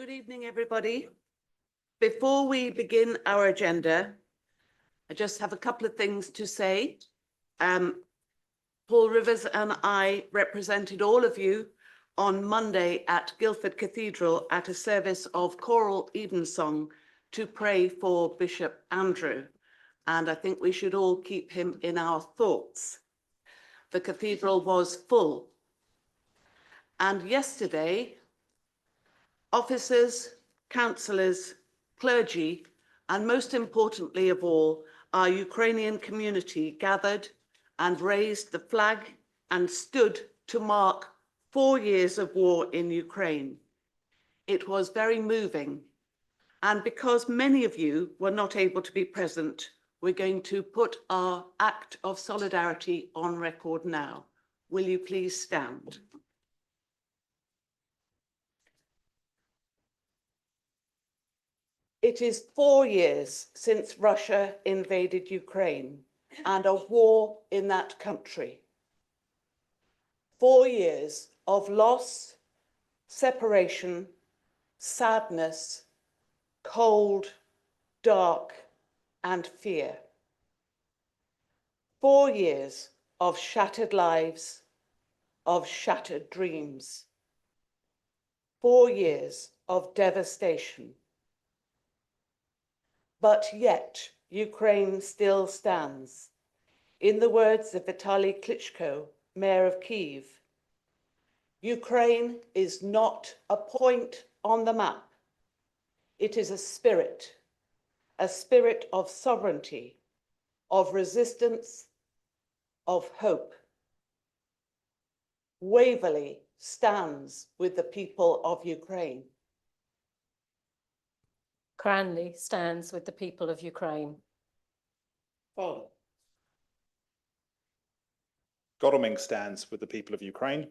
Good evening, everybody. Before we begin our agenda, I just have a couple of things to say. Paul Rivers and I represented all of you on Monday at Guildford Cathedral at a service of choral evensong to pray for Bishop Andrew. And I think we should all keep him in our thoughts. The cathedral was full. And yesterday, officers, councillors, clergy, and most importantly of all, our Ukrainian community gathered and raised the flag and stood to mark 4 years of war in Ukraine. It was very moving. And because many of you were not able to be present, we're going to put our act of solidarity on record now. Will you please stand? It is 4 years since Russia invaded Ukraine and a war in that country. 4 years of loss, separation, sadness, cold, dark, and fear. 4 years of shattered lives, of shattered dreams. 4 years of devastation. But yet, Ukraine still stands. In the words of Vitaly Klitschko, Mayor of Kyiv, Ukraine is not a point on the map. It is a spirit of sovereignty, of resistance, of hope. Waverley stands with the people of Ukraine. Cranley stands with the people of Ukraine. Follow. Godalming stands with the people of Ukraine.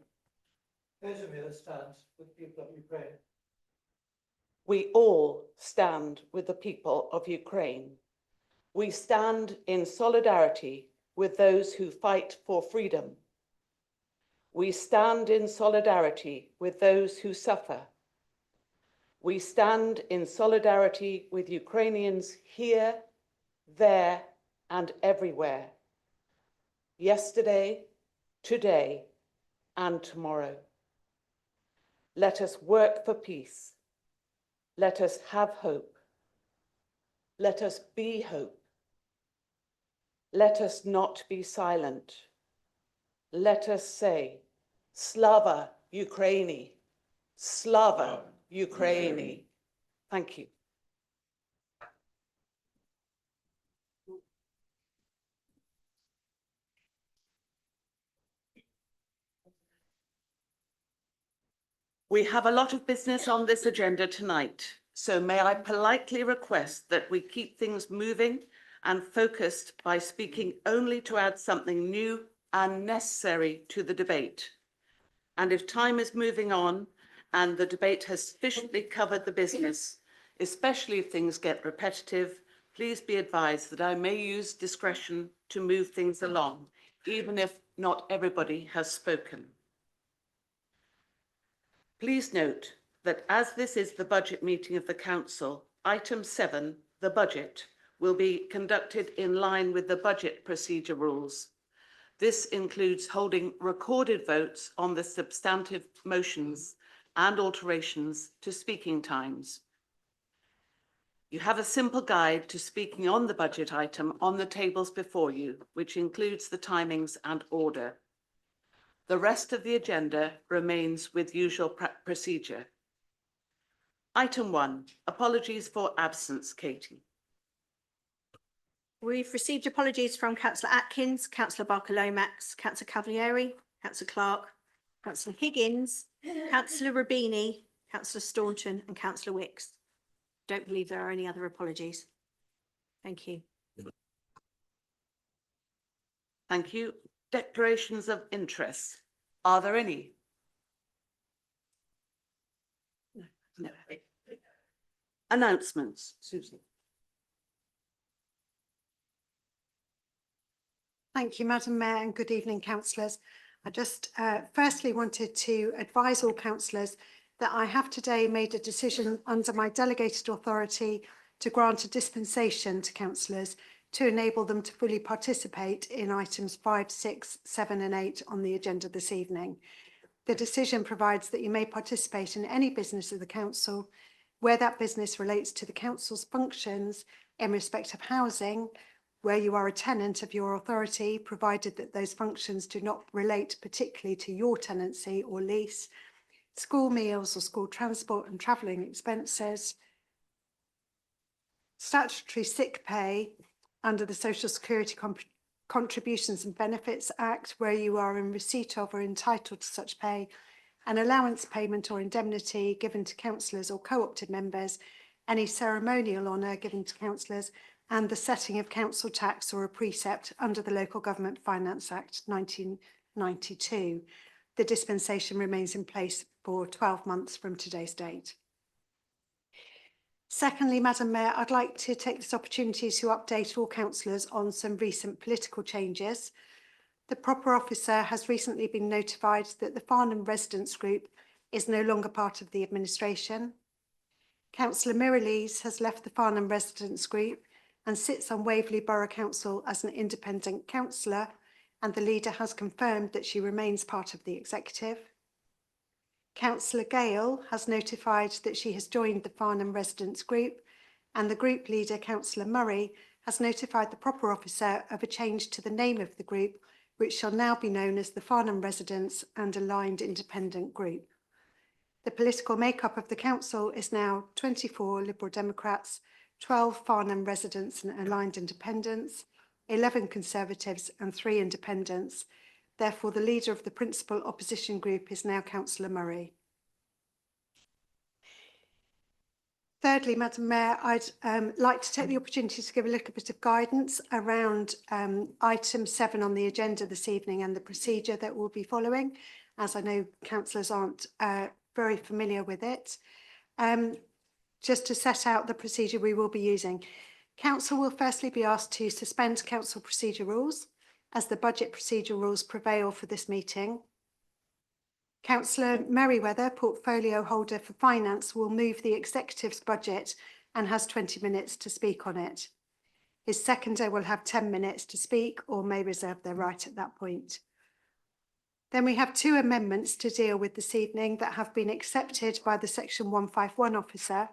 Kazimir stands with the people of Ukraine. We all stand with the people of Ukraine. We stand in solidarity with those who fight for freedom. We stand in solidarity with those who suffer. We stand in solidarity with Ukrainians here, there, and everywhere. Yesterday, today, and tomorrow. Let us work for peace. Let us have hope. Let us be hope. Let us not be silent. Let us say, Slava Ukraini, Slava Ukraini. Thank you. We have a lot of business on this agenda tonight, so may I politely request that we keep things moving and focused by speaking only to add something new and necessary to the debate. And if time is moving on and the debate has sufficiently covered the business, especially if things get repetitive, please be advised that I may use discretion to move things along, even if not everybody has spoken. Please note that as this is the budget meeting of the Council, item 7, the budget, will be conducted in line with the budget procedure rules. This includes holding recorded votes on the substantive motions and alterations to speaking times. You have a simple guide to speaking on the budget item on the tables before you, which includes the timings and order. The rest of the agenda remains with usual procedure. Item 1, apologies for absence, Katie. We've received apologies from Councillor Atkins, Councillor Barker-Lomax, Councillor Cavalieri, Councillor Clark, Councillor Higgins, Councillor Rubini, Councillor Staunton and Councillor Wicks. Don't believe there are any other apologies. Thank you. Thank you. Declarations of interest. Are there any? No. Announcements, Susan. Thank you, Madam Mayor, and good evening, councillors. I just firstly wanted to advise all councillors that I have today made a decision under my delegated authority to grant a dispensation to councillors to enable them to fully participate in items 5, 6, 7 and 8 on the agenda this evening. The decision provides that you may participate in any business of the council where that business relates to the council's functions in respect of housing, where you are a tenant of your authority, provided that those functions do not relate particularly to your tenancy or lease, school meals or school transport and travelling expenses, statutory sick pay under the Social Security Contributions and Benefits Act, where you are in receipt of or entitled to such pay, an allowance payment or indemnity given to councillors or co-opted members, any ceremonial honour given to councillors, and the setting of council tax or a precept under the Local Government Finance Act 1992. The dispensation remains in place for 12 months from today's date. Secondly, Madam Mayor, I'd like to take this opportunity to update all councillors on some recent political changes. The proper officer has recently been notified that the Farnham Residents Group is no longer part of the administration. Councillor Mirrlees has left the Farnham Residents Group and sits on Waverley Borough Council as an independent councillor, and the leader has confirmed that she remains part of the executive. Councillor Gale has notified that she has joined the Farnham Residents Group, and the group leader, Councillor Murray, has notified the proper officer of a change to the name of the group, which shall now be known as the Farnham Residents and Aligned Independent Group. The political makeup of the council is now 24 Liberal Democrats, 12 Farnham Residents and Aligned Independents, 11 Conservatives and 3 Independents. Therefore, the leader of the principal opposition group is now Councillor Murray. Thirdly, Madam Mayor, I'd like to take the opportunity to give a little bit of guidance around item 7 on the agenda this evening and the procedure that we'll be following, as I know councillors aren't very familiar with it. Just to set out the procedure we will be using. Council will firstly be asked to suspend council procedure rules as the budget procedure rules prevail for this meeting. Councillor Merriweather, portfolio holder for finance, will move the executive's budget and has 20 minutes to speak on it. His seconder will have 10 minutes to speak or may reserve their right at that point. Then we have 2 amendments to deal with this evening that have been accepted by the Section 151 officer,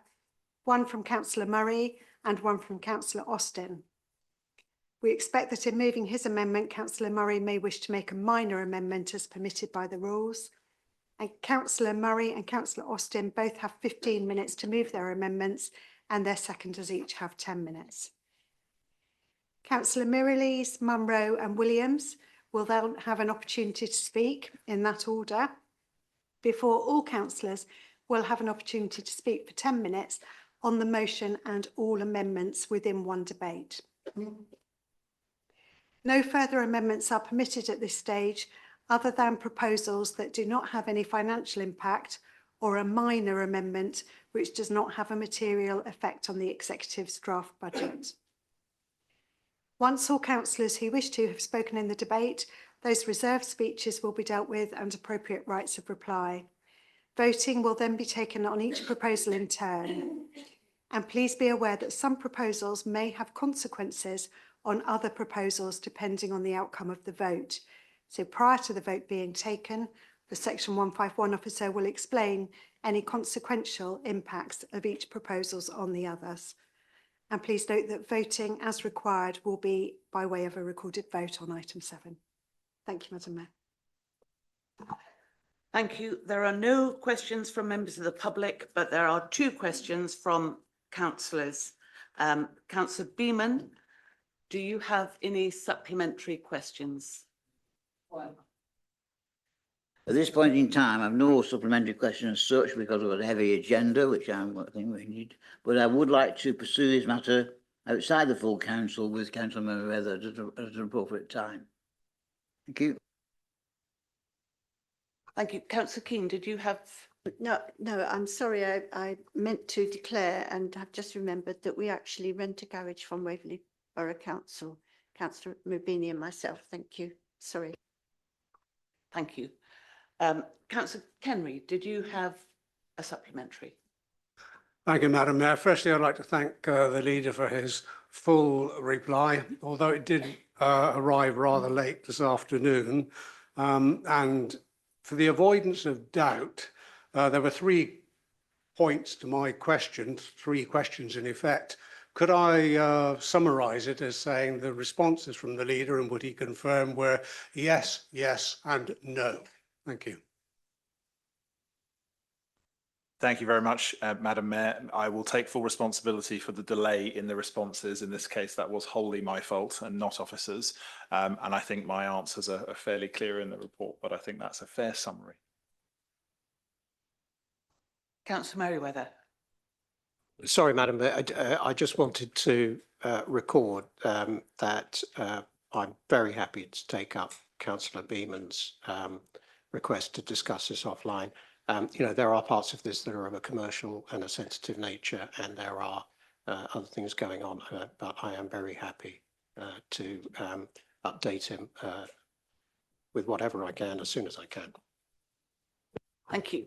one from Councillor Murray and one from Councillor Austin. We expect that in moving his amendment, Councillor Murray may wish to make a minor amendment as permitted by the rules. And Councillor Murray and Councillor Austin both have 15 minutes to move their amendments, and their seconders each have 10 minutes. Councillor Mirrlees, Munro and Williams will then have an opportunity to speak in that order, before all councillors will have an opportunity to speak for 10 minutes on the motion and all amendments within one debate. No further amendments are permitted at this stage other than proposals that do not have any financial impact or a minor amendment which does not have a material effect on the executive's draft budget. Once all councillors who wish to have spoken in the debate, those reserved speeches will be dealt with and appropriate rights of reply. Voting will then be taken on each proposal in turn. And please be aware that some proposals may have consequences on other proposals depending on the outcome of the vote. So prior to the vote being taken, the Section 151 officer will explain any consequential impacts of each proposal on the others. And please note that voting as required will be by way of a recorded vote on item 7. Thank you, Madam Mayor. Thank you. There are no questions from members of the public, but there are 2 questions from councillors. Councillor Beeman, do you have any supplementary questions? At this point in time, I've no supplementary questions as such because we've got a heavy agenda, which I think we need. But I would like to pursue this matter outside the full council with Councillor Merriweather at an appropriate time. Thank you. Thank you. Councillor Keane, did you have? No, I'm sorry. I meant to declare and I've just remembered that we actually rent a garage from Waverley Borough Council, Councillor Rubini and myself. Thank you. Sorry. Thank you. Councillor Kenry, did you have a supplementary. Thank you, Madam Mayor. Firstly, I'd like to thank the leader for his full reply, although it did arrive rather late this afternoon. And for the avoidance of doubt, there were 3 points to my question, 3 questions in effect. Could I summarise it as saying the responses from the leader, and would he confirm, were yes, yes and no? Thank you. Thank you very much, Madam Mayor. I will take full responsibility for the delay in the responses. In this case, that was wholly my fault and not officers. And I think my answers are fairly clear in the report, but I think that's a fair summary. Councillor Merriweather. Sorry, Madam Mayor, I just wanted to record that I'm very happy to take up Councillor Beeman's request to discuss this offline. You know, there are parts of this that are of a commercial and a sensitive nature, and there are other things going on, but I am very happy to update him with whatever I can as soon as I can. Thank you.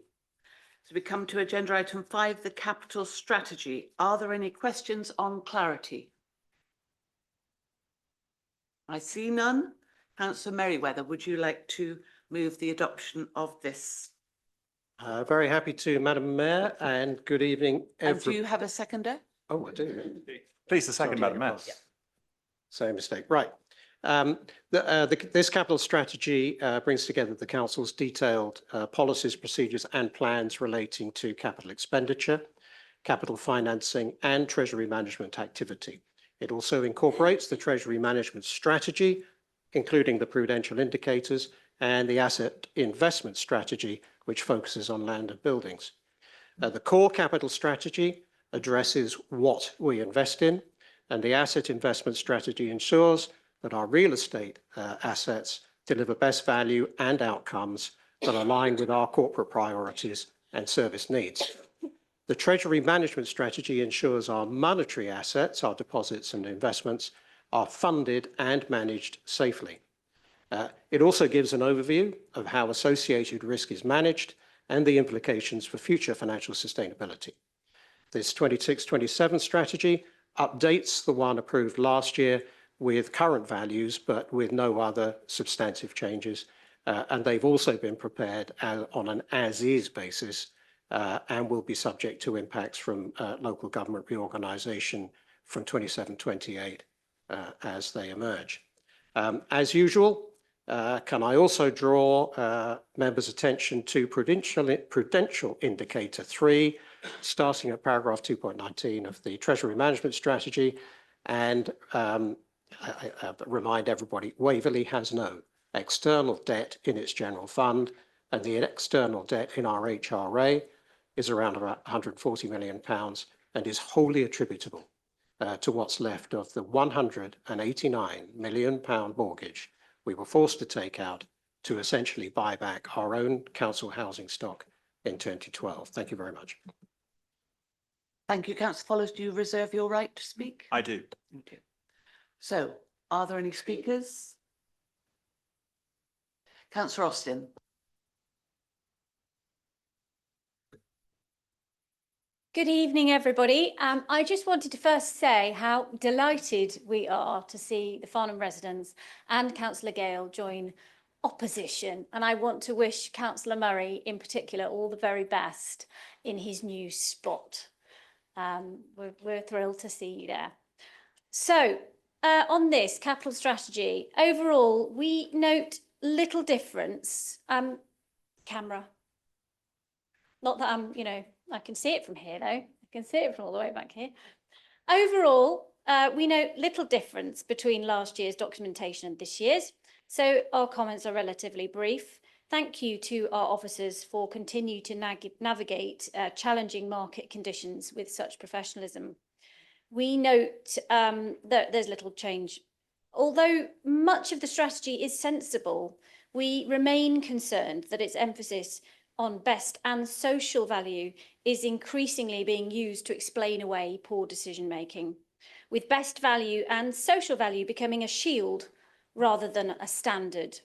So we come to agenda item 5, the capital strategy. Are there any questions on clarity? I see none. Councillor Merriweather, would you like to move the adoption of this? Very happy to, Madam Mayor, and good evening. And do you have a seconder? Oh, I do. Please, the second, Madam Mayor. Same mistake. Right. This capital strategy brings together the Council's detailed policies, procedures and plans relating to capital expenditure, capital financing and treasury management activity. It also incorporates the treasury management strategy, including the prudential indicators, and the asset investment strategy, which focuses on land and buildings. The core capital strategy addresses what we invest in, and the asset investment strategy ensures that our real estate assets deliver best value and outcomes that align with our corporate priorities and service needs. The treasury management strategy ensures our monetary assets, our deposits and investments, are funded and managed safely. It also gives an overview of how associated risk is managed and the implications for future financial sustainability. This 26-27 strategy updates the one approved last year with current values, but with no other substantive changes. And they've also been prepared on an as-is basis and will be subject to impacts from local government reorganisation from 27-28 as they emerge. As usual, can I also draw members' attention to Prudential Indicator 3, starting at paragraph 2.19 of the Treasury Management Strategy, and I remind everybody, Waverley has no external debt in its general fund, and the external debt in our HRA is around about £140 million and is wholly attributable to what's left of the £189 million mortgage we were forced to take out to essentially buy back our own council housing stock in 2012. Thank you very much. Thank you, Councillor Follows. Do you reserve your right to speak? I do. You do. So, are there any speakers? Councillor Austin. Good evening, everybody. I just wanted to first say how delighted we are to see the Farnham residents and Councillor Gale join opposition. And I want to wish Councillor Murray in particular all the very best in his new spot. We're thrilled to see you there. So on this capital strategy, overall, we note little difference. Camera. Not that I'm, I can see it from here though. I can see it from all the way back here. Overall, we note little difference between last year's documentation and this year's. So our comments are relatively brief. Thank you to our officers for continuing to navigate challenging market conditions with such professionalism. We note that there's little change. Although much of the strategy is sensible, we remain concerned that its emphasis on best and social value is increasingly being used to explain away poor decision making, with best value and social value becoming a shield rather than a standard.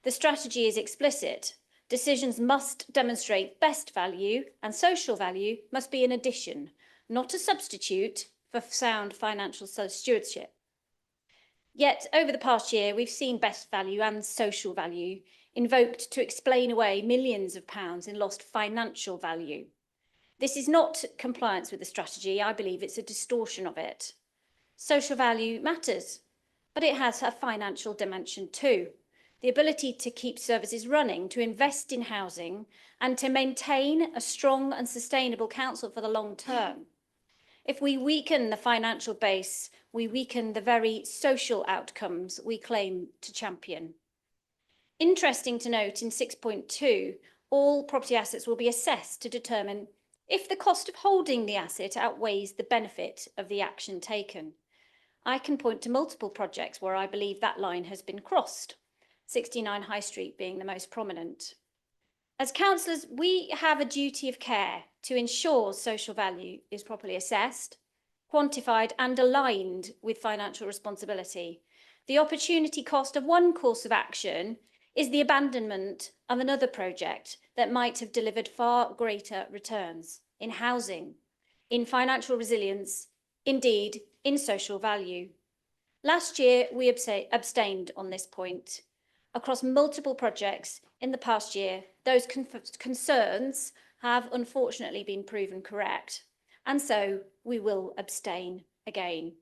The strategy is explicit, Decisions must demonstrate best value, and social value must be an addition, not a substitute for sound financial stewardship. Yet, over the past year, we've seen best value and social value invoked to explain away millions of pounds in lost financial value. This is not compliance with the strategy. I believe it's a distortion of it. Social value matters, but it has a financial dimension too. The ability to keep services running, to invest in housing, and to maintain a strong and sustainable council for the long term. If we weaken the financial base, we weaken the very social outcomes we claim to champion. Interesting to note in 6.2, all property assets will be assessed to determine if the cost of holding the asset outweighs the benefit of the action taken. I can point to multiple projects where I believe that line has been crossed, 69 High Street being the most prominent. As councillors, we have a duty of care to ensure social value is properly assessed, quantified and aligned with financial responsibility. The opportunity cost of one course of action is the abandonment of another project that might have delivered far greater returns in housing, in financial resilience, indeed in social value. Last year, we abstained on this point. Across multiple projects in the past year, those concerns have unfortunately been proven correct, and so we will abstain again.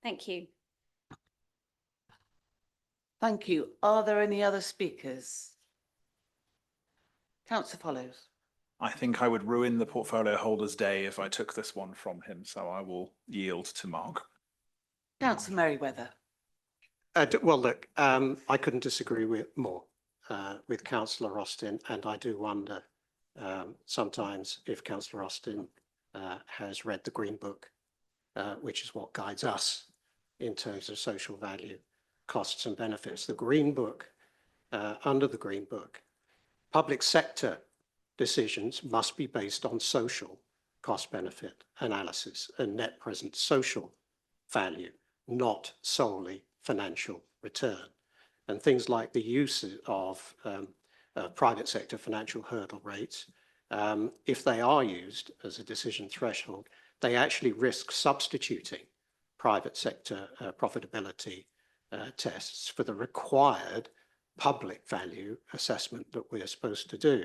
Thank you. Thank you. Are there any other speakers? Councillor Follows. I think I would ruin the portfolio holder's day if I took this one from him, so I will yield to Mark. Councillor Merriweather. Well, look, I couldn't disagree more with Councillor Austin, and I do wonder sometimes if Councillor Austin has read the Green Book, which is what guides us in terms of social value, costs and benefits. The Green Book, under the Green Book, public sector decisions must be based on social cost-benefit analysis and net present social value, not solely financial return. And things like the use of private sector financial hurdle rates, if they are used as a decision threshold, they actually risk substituting private sector profitability tests for the required public value assessment that we're supposed to do.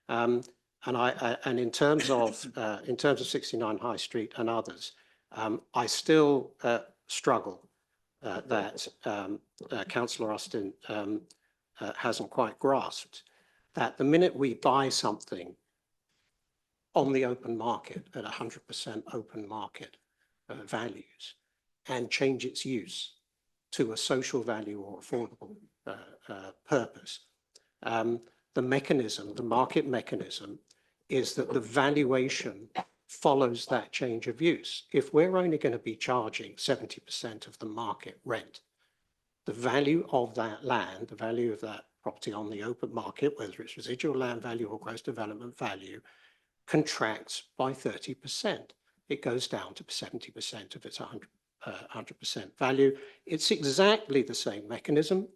And in terms of 69 High Street and others, I still struggle that Councillor Austin hasn't quite grasped that the minute we buy something on the open market at 100% open market values and change its use to a social value or affordable purpose, the mechanism, the market mechanism, is that the valuation follows that change of use. If we're only going to be charging 70% of the market rent, the value of that land, the value of that property on the open market, whether it's residual land value or gross development value, contracts by 30%. It goes down to 70% of its 100% value. It's exactly the same mechanism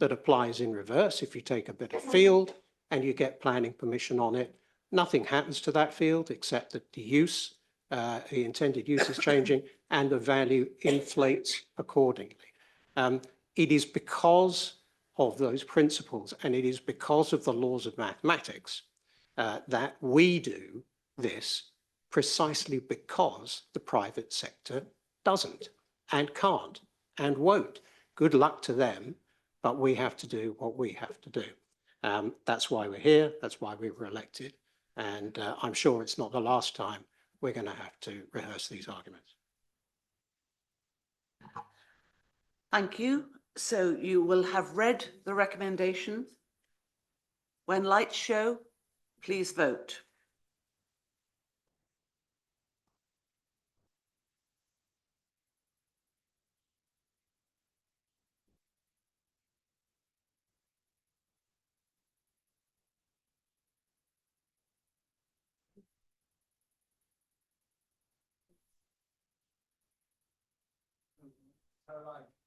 that applies in reverse. If you take a bit of field and you get planning permission on it, nothing happens to that field except that the use, the intended use is changing and the value inflates accordingly. It is because of those principles and it is because of the laws of mathematics that we do this, precisely because the private sector doesn't and can't and won't. Good luck to them, but we have to do what we have to do. That's why we're here, that's why we were elected. And I'm sure it's not the last time we're going to have to rehearse these arguments. Thank you. So you will have read the recommendation. When lights show, please vote.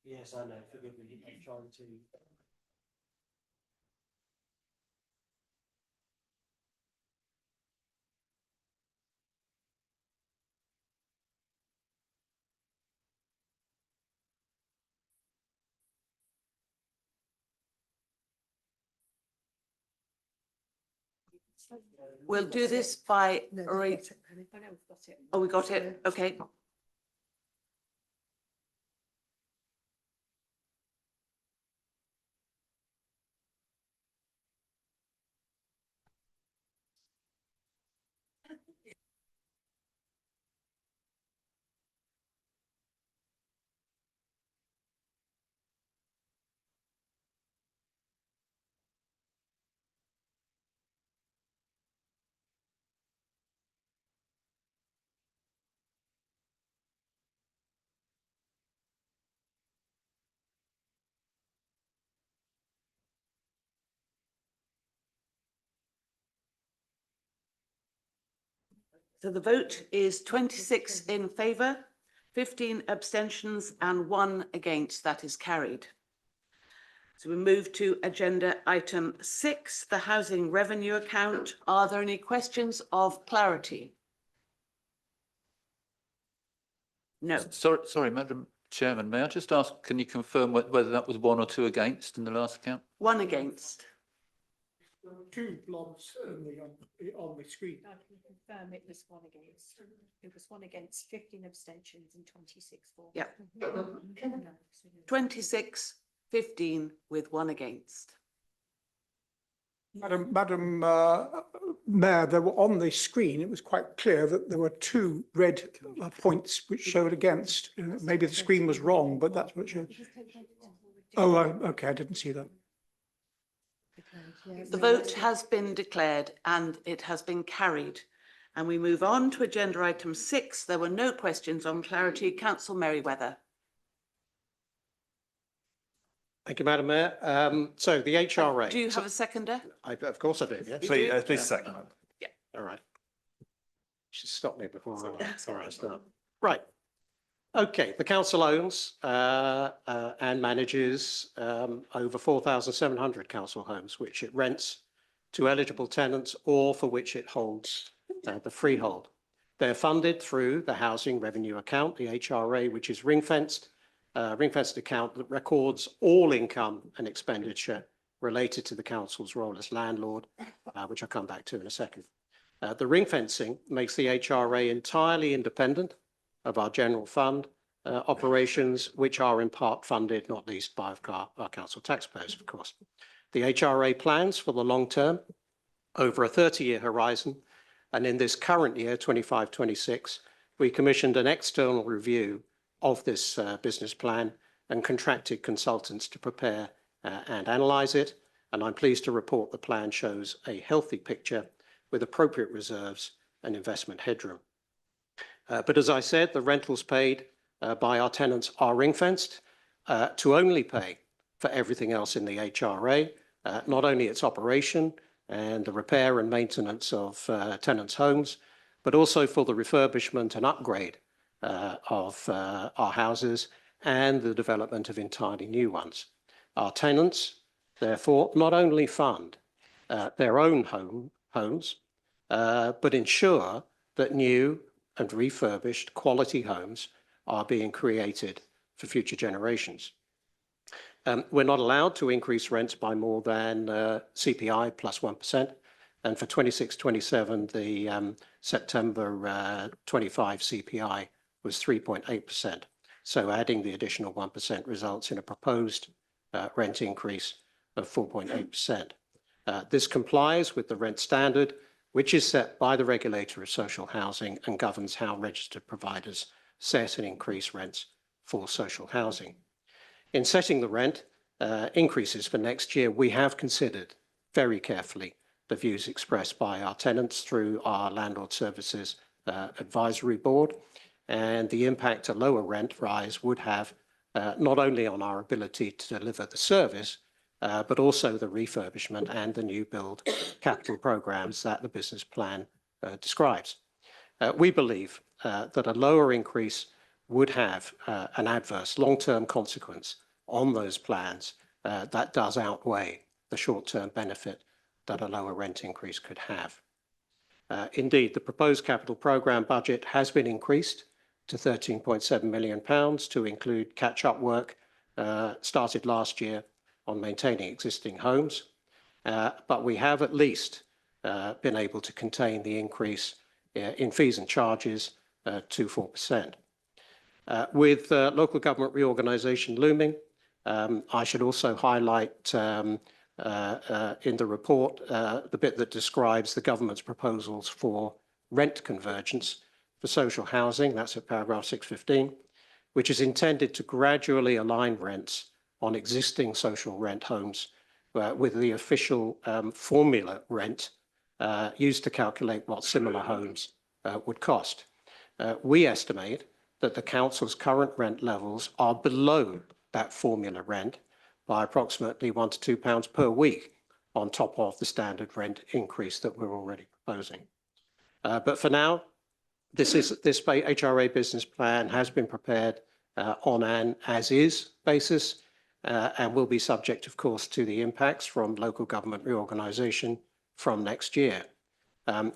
Yes, I know. Forgive me. I'm trying to We'll do this by, oh, we got it, okay. So the vote is 26 in favour, 15 abstentions and 1 against. That is carried. So we move to agenda item 6, the housing revenue account. Are there any questions of clarity? No. Sorry, Madam Chairman, may I just ask, can you confirm whether that was 1 or 2 against in the last account? 1 against. Two blobs only on the screen. I can confirm it was 1 against. It was 1 against, 15 abstentions and 26 for. Yeah. 26, 15 with 1 against. Madam Mayor, there were on the screen, it was quite clear that there were 2 red points which showed against. Maybe the screen was wrong, but that's what showed. Oh, okay, I didn't see that. The vote has been declared and it has been carried. And we move on to agenda item 6. There were no questions on clarity. Councillor Merriweather. Thank you, Madam Mayor. So the HRA. Do you have a seconder? Of course I do, yes. Please second. All right. Should stop me before I start. Right. Okay, the council owns and manages over 4,700 council homes, which it rents to eligible tenants or for which it holds the freehold. They're funded through the housing revenue account, the HRA, which is ring-fenced account that records all income and expenditure related to the council's role as landlord, which I'll come back to in a second. The ring fencing makes the HRA entirely independent of our general fund operations, which are in part funded, not least by our council taxpayers, of course. The HRA plans for the long term over a 30-year horizon, and in this current year, 25-26, we commissioned an external review of this business plan and contracted consultants to prepare and analyse it. And I'm pleased to report the plan shows a healthy picture with appropriate reserves and investment headroom. But as I said, the rentals paid by our tenants are ring-fenced to only pay for everything else in the HRA, not only its operation and the repair and maintenance of tenants' homes, but also for the refurbishment and upgrade of our houses and the development of entirely new ones. Our tenants, therefore, not only fund their own homes, but ensure that new and refurbished quality homes are being created for future generations. We're not allowed to increase rents by more than CPI plus 1%. And for 26-27, the September 25 CPI was 3.8%. So adding the additional 1% results in a proposed rent increase of 4.8%. This complies with the rent standard, which is set by the regulator of social housing and governs how registered providers set and increase rents for social housing. In setting the rent increases for next year, we have considered very carefully the views expressed by our tenants through our Landlord Services Advisory Board and the impact a lower rent rise would have not only on our ability to deliver the service, but also the refurbishment and the new build capital programs that the business plan describes. We believe that a lower increase would have an adverse long-term consequence on those plans that does outweigh the short-term benefit that a lower rent increase could have. Indeed, the proposed capital programme budget has been increased to £13.7 million to include catch-up work started last year on maintaining existing homes. But we have at least been able to contain the increase in fees and charges to 4%. With local government reorganisation looming, I should also highlight in the report the bit that describes the government's proposals for rent convergence for social housing. That's at paragraph 615, which is intended to gradually align rents on existing social rent homes with the official formula rent used to calculate what similar homes would cost. We estimate that the council's current rent levels are below that formula rent by approximately £1 to £2 per week on top of the standard rent increase that we're already proposing. But for now, this HRA business plan has been prepared on an as-is basis and will be subject, of course, to the impacts from local government reorganisation from next year.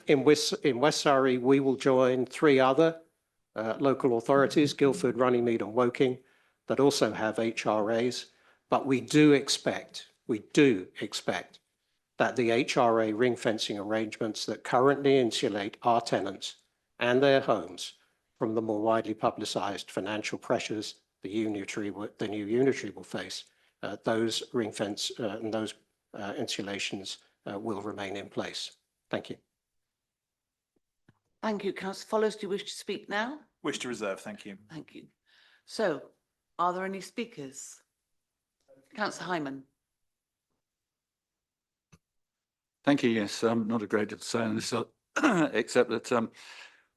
In West Surrey, we will join 3 other local authorities, Guildford, Runnymede and Woking, that also have HRAs, but we do expect that the HRA ring fencing arrangements that currently insulate our tenants and their homes from the more widely publicised financial pressures the new unitary will face, those ring fence and those insulations will remain in place. Thank you. Thank you, Councillor Follows. Do you wish to speak now? Wish to reserve, thank you. Thank you. So, are there any speakers? Councillor Hyman. Thank you. Yes, not a great deal to say on this, except that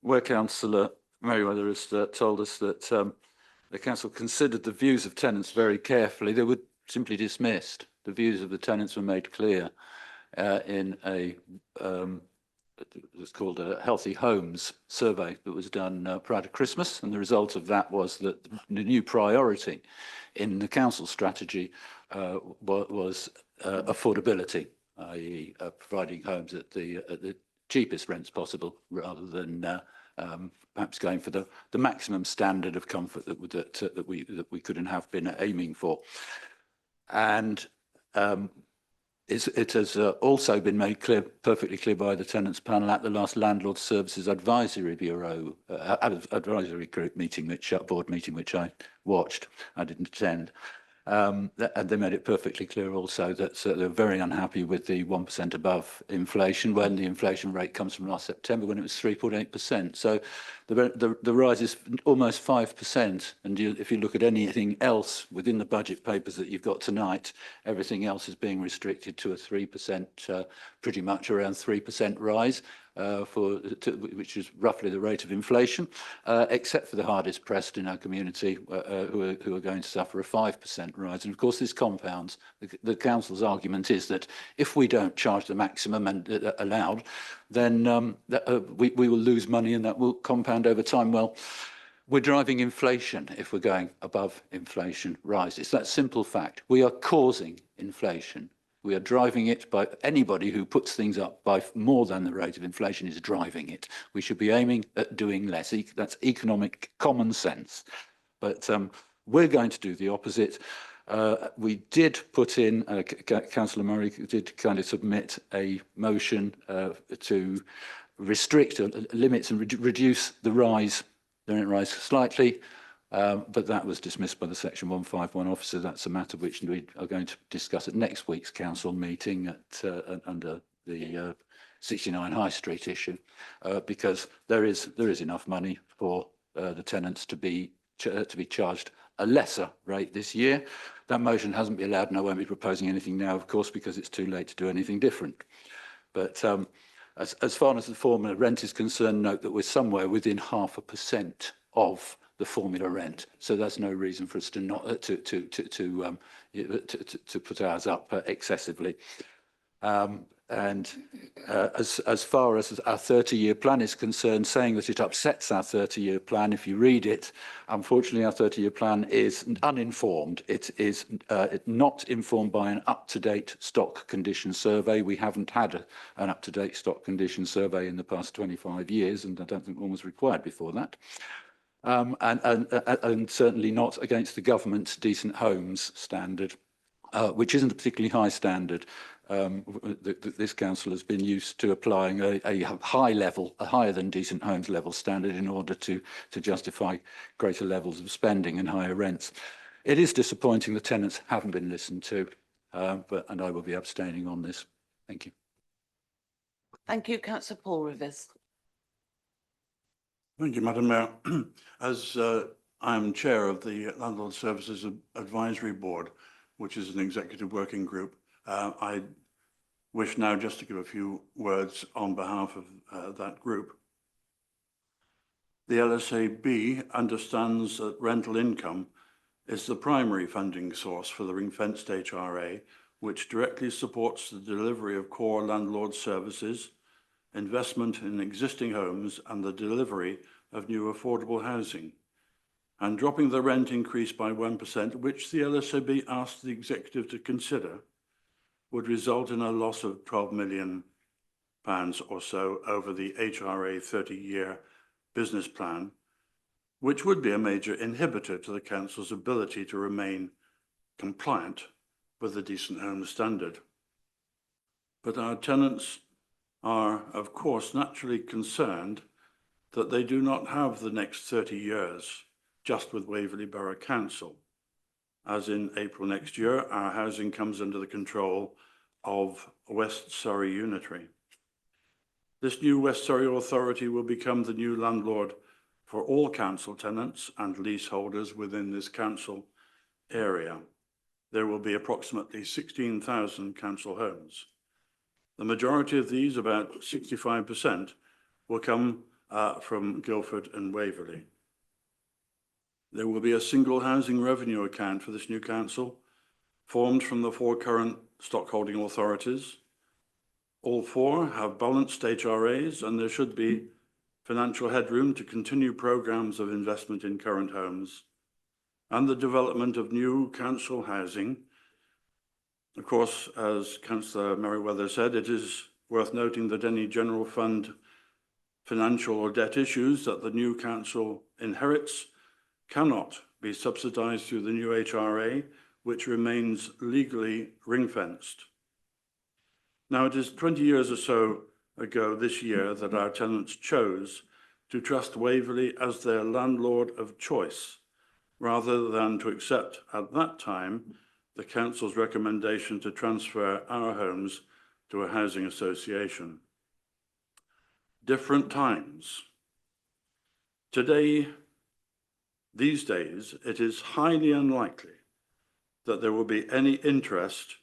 where Councillor Merriweather has told us that the council considered the views of tenants very carefully, they were simply dismissed. The views of the tenants were made clear in a it's called a Healthy Homes survey that was done prior to Christmas, and the result of that was that the new priority in the council strategy was affordability, i.e. Providing homes at the cheapest rents possible, rather than perhaps going for the maximum standard of comfort that we could and have been aiming for. And it has also been made clear, perfectly clear by the tenants panel at the last Landlord Services Advisory Bureau advisory group meeting, board meeting, which I watched. I didn't attend. And they made it perfectly clear also that they're very unhappy with the 1% above inflation when the inflation rate comes from last September, when it was 3.8%. So the rise is almost 5%. And if you look at anything else within the budget papers that you've got tonight, everything else is being restricted to a 3%, pretty much around 3% rise. Which is roughly the rate of inflation, except for the hardest pressed in our community, who are going to suffer a 5% rise. And of course, this compounds. The council's argument is that if we don't charge the maximum and allowed, then we will lose money, and that will compound over time. Well, we're driving inflation if we're going above inflation rise. It's that simple fact. We are causing inflation. We are driving it. By anybody who puts things up by more than the rate of inflation is driving it. We should be aiming at doing less. That's economic common sense. But we're going to do the opposite. We did put in, Councillor Murray did kind of submit a motion to restrict limits and reduce the rise, the rent rise slightly. But that was dismissed by the Section 151 officer. That's a matter which we are going to discuss at next week's council meeting under the 69 High Street issue, because there is enough money for the tenants to be charged a lesser rate this year. That motion hasn't been allowed, and I won't be proposing anything now, of course, because it's too late to do anything different. But as far as the formula rent is concerned, note that we're somewhere within 0.5% of the formula rent, so there's no reason for us to not to put ours up excessively. And as far as our 30-year plan is concerned, saying that it upsets our 30-year plan, if you read it, unfortunately our 30-year plan is uninformed. It is not informed by an up-to-date stock condition survey. We haven't had an up-to-date stock condition survey in the past 25 years, and I don't think one was required before that. And certainly not against the government's Decent Homes standard, which isn't a particularly high standard. this council has been used to applying a high level, a higher than decent homes level standard in order to justify greater levels of spending and higher rents. It is disappointing the tenants haven't been listened to, and I will be abstaining on this. Thank you. Thank you, Councillor Paul Rivers. Thank you, Madam Mayor. As I am chair of the Landlord Services Advisory Board, which is an executive working group, I wish now just to give a few words on behalf of that group. The LSAB understands that rental income is the primary funding source for the ring-fenced HRA, which directly supports the delivery of core landlord services, investment in existing homes, and the delivery of new affordable housing. And dropping the rent increase by 1%, which the LSAB asked the executive to consider, would result in a loss of £12 million or so over the HRA 30-year business plan, which would be a major inhibitor to the council's ability to remain compliant with the Decent Homes Standard. But our tenants are, of course, naturally concerned that they do not have the next 30 years just with Waverley Borough Council. As in April next year, our housing comes under the control of West Surrey Unitary. This new West Surrey Authority will become the new landlord for all council tenants and leaseholders within this council area. There will be approximately 16,000 council homes. The majority of these, about 65%, will come from Guildford and Waverley. There will be a single housing revenue account for this new council, formed from the 4 current stockholding authorities. All 4 have balanced HRAs, and there should be financial headroom to continue programmes of investment in current homes and the development of new council housing. Of course, as Councillor Merriweather said, it is worth noting that any general fund financial or debt issues that the new council inherits cannot be subsidised through the new HRA, which remains legally ring-fenced. Now, it is 20 years or so ago this year that our tenants chose to trust Waverley as their landlord of choice, rather than to accept at that time the council's recommendation to transfer our homes to a housing association. Different times. Today, these days, it is highly unlikely that there will be any interest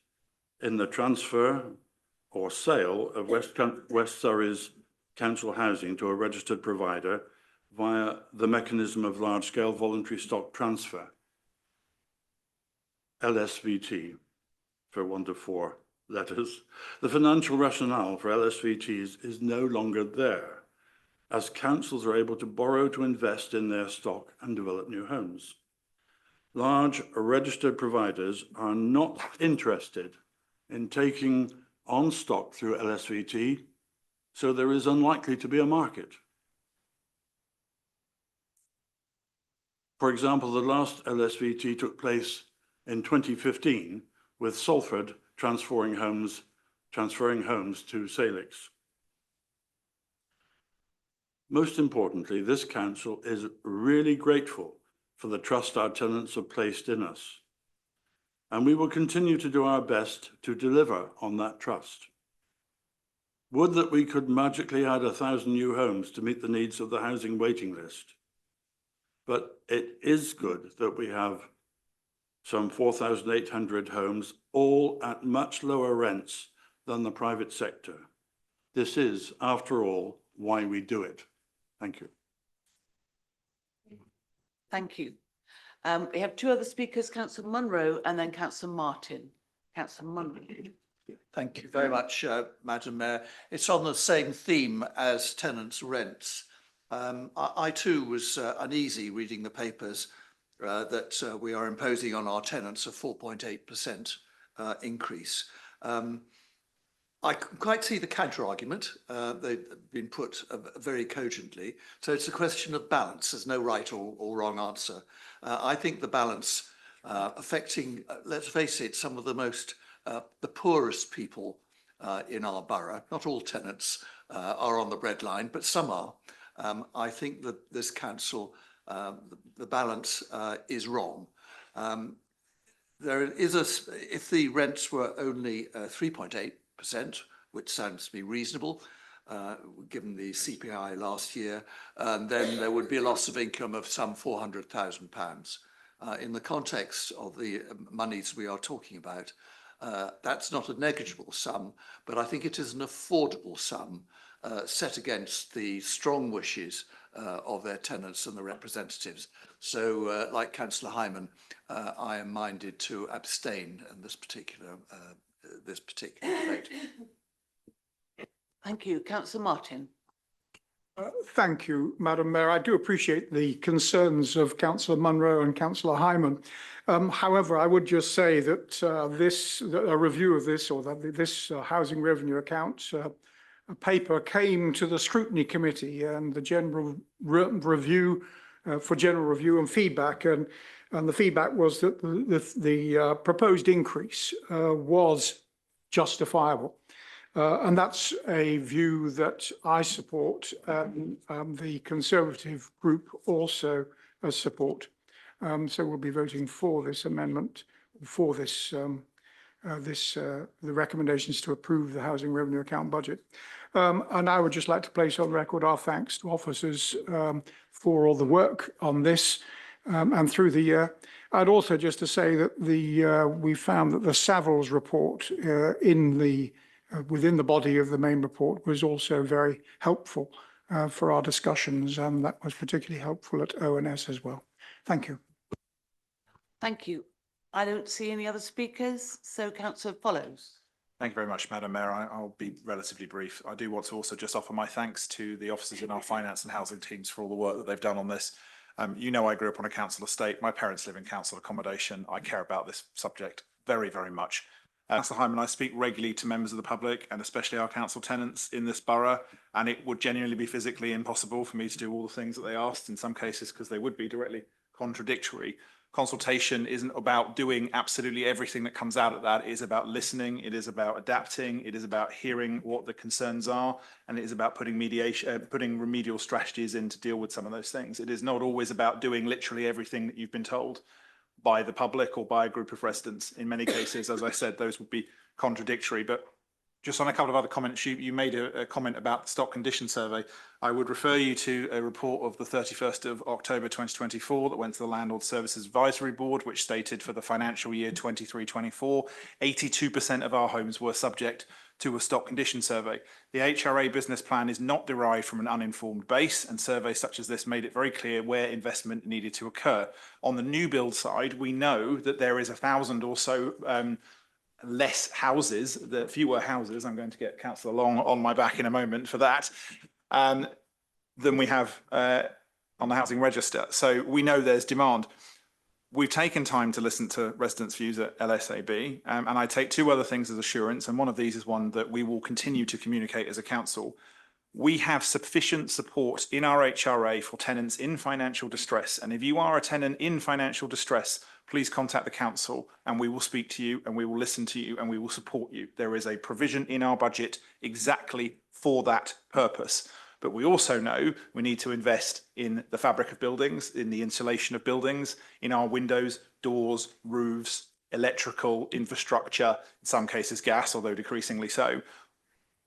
in the transfer or sale of West Surrey's council housing to a registered provider via the mechanism of large-scale voluntary stock transfer, LSVT, for want of 4 letters. The financial rationale for LSVTs is no longer there, as councils are able to borrow to invest in their stock and develop new homes. Large registered providers are not interested in taking on stock through LSVT, so there is unlikely to be a market. For example, the last LSVT took place in 2015 with Salford transferring homes to Salix. Most importantly, this council is really grateful for the trust our tenants have placed in us, and we will continue to do our best to deliver on that trust. Would that we could magically add 1,000 new homes to meet the needs of the housing waiting list. But it is good that we have some 4,800 homes, all at much lower rents than the private sector. This is, after all, why we do it. Thank you. Thank you. We have 2 other speakers, Councillor Munro and then Councillor Martin. Councillor Munro. Thank you very much, Madam Mayor. It's on the same theme as tenants' rents. I too was uneasy reading the papers that we are imposing on our tenants a 4.8% increase. I can quite see the counter argument. They've been put very cogently. So it's a question of balance. There's no right or wrong answer. I think the balance affecting, let's face it, some of the most the poorest people in our borough. Not all tenants are on the breadline, but some are. I think that this council, the balance is wrong. There is if the rents were only 3.8%, which sounds to be reasonable, given the CPI last year, then there would be a loss of income of some £400,000. In the context of the monies we are talking about, that's not a negligible sum, but I think it is an affordable sum set against the strong wishes of their tenants and the representatives. So, like Councillor Hyman, I am minded to abstain in this particular debate. Thank you. Councillor Martin. Thank you, Madam Mayor. I do appreciate the concerns of Councillor Munro and Councillor Hyman. However, I would just say that a review of this, or that this housing revenue account paper came to the scrutiny committee and the general review for general review and feedback, and the feedback was that the proposed increase was justifiable. And that's a view that I support, the Conservative group also support. So we'll be voting for this amendment, for this, the recommendations to approve the housing revenue account budget. And I would just like to place on record our thanks to officers for all the work on this and through the year. I'd also just to say that we found that the Savills report within the body of the main report was also very helpful for our discussions, and that was particularly helpful at ONS as well. Thank you. Thank you. I don't see any other speakers, so Councillor follows. Thank you very much, Madam Mayor. I'll be relatively brief. I do want to also just offer my thanks to the officers in our finance and housing teams for all the work that they've done on this. You know, I grew up on a council estate. My parents live in council accommodation. I care about this subject very, very much. Councillor Hyman, I speak regularly to members of the public and especially our council tenants in this borough, and it would genuinely be physically impossible for me to do all the things that they asked in some cases because they would be directly contradictory. Consultation isn't about doing absolutely everything that comes out of that. It is about listening. It is about adapting. It is about hearing what the concerns are, and it is about putting remedial strategies in to deal with some of those things. It is not always about doing literally everything that you've been told by the public or by a group of residents. In many cases, as I said, those would be contradictory. But just on a couple of other comments, you made a comment about the stock condition survey. I would refer you to a report of the 31st of October 2024 that went to the Landlord Services Advisory Board, which stated for the financial year 23-24, 82% of our homes were subject to a stock condition survey. The HRA business plan is not derived from an uninformed base, and surveys such as this made it very clear where investment needed to occur. On the new build side, we know that there is 1,000 or so less houses, fewer houses, I'm going to get Councillor Long on my back in a moment for that, than we have on the housing register. So we know there's demand. We've taken time to listen to residents' views at LSAB, and I take two other things as assurance, and one of these is one that we will continue to communicate as a council. We have sufficient support in our HRA for tenants in financial distress, and if you are a tenant in financial distress, please contact the council and we will speak to you and we will listen to you and we will support you. There is a provision in our budget exactly for that purpose. But we also know we need to invest in the fabric of buildings, in the insulation of buildings, in our windows, doors, roofs, electrical infrastructure, in some cases gas, although decreasingly so.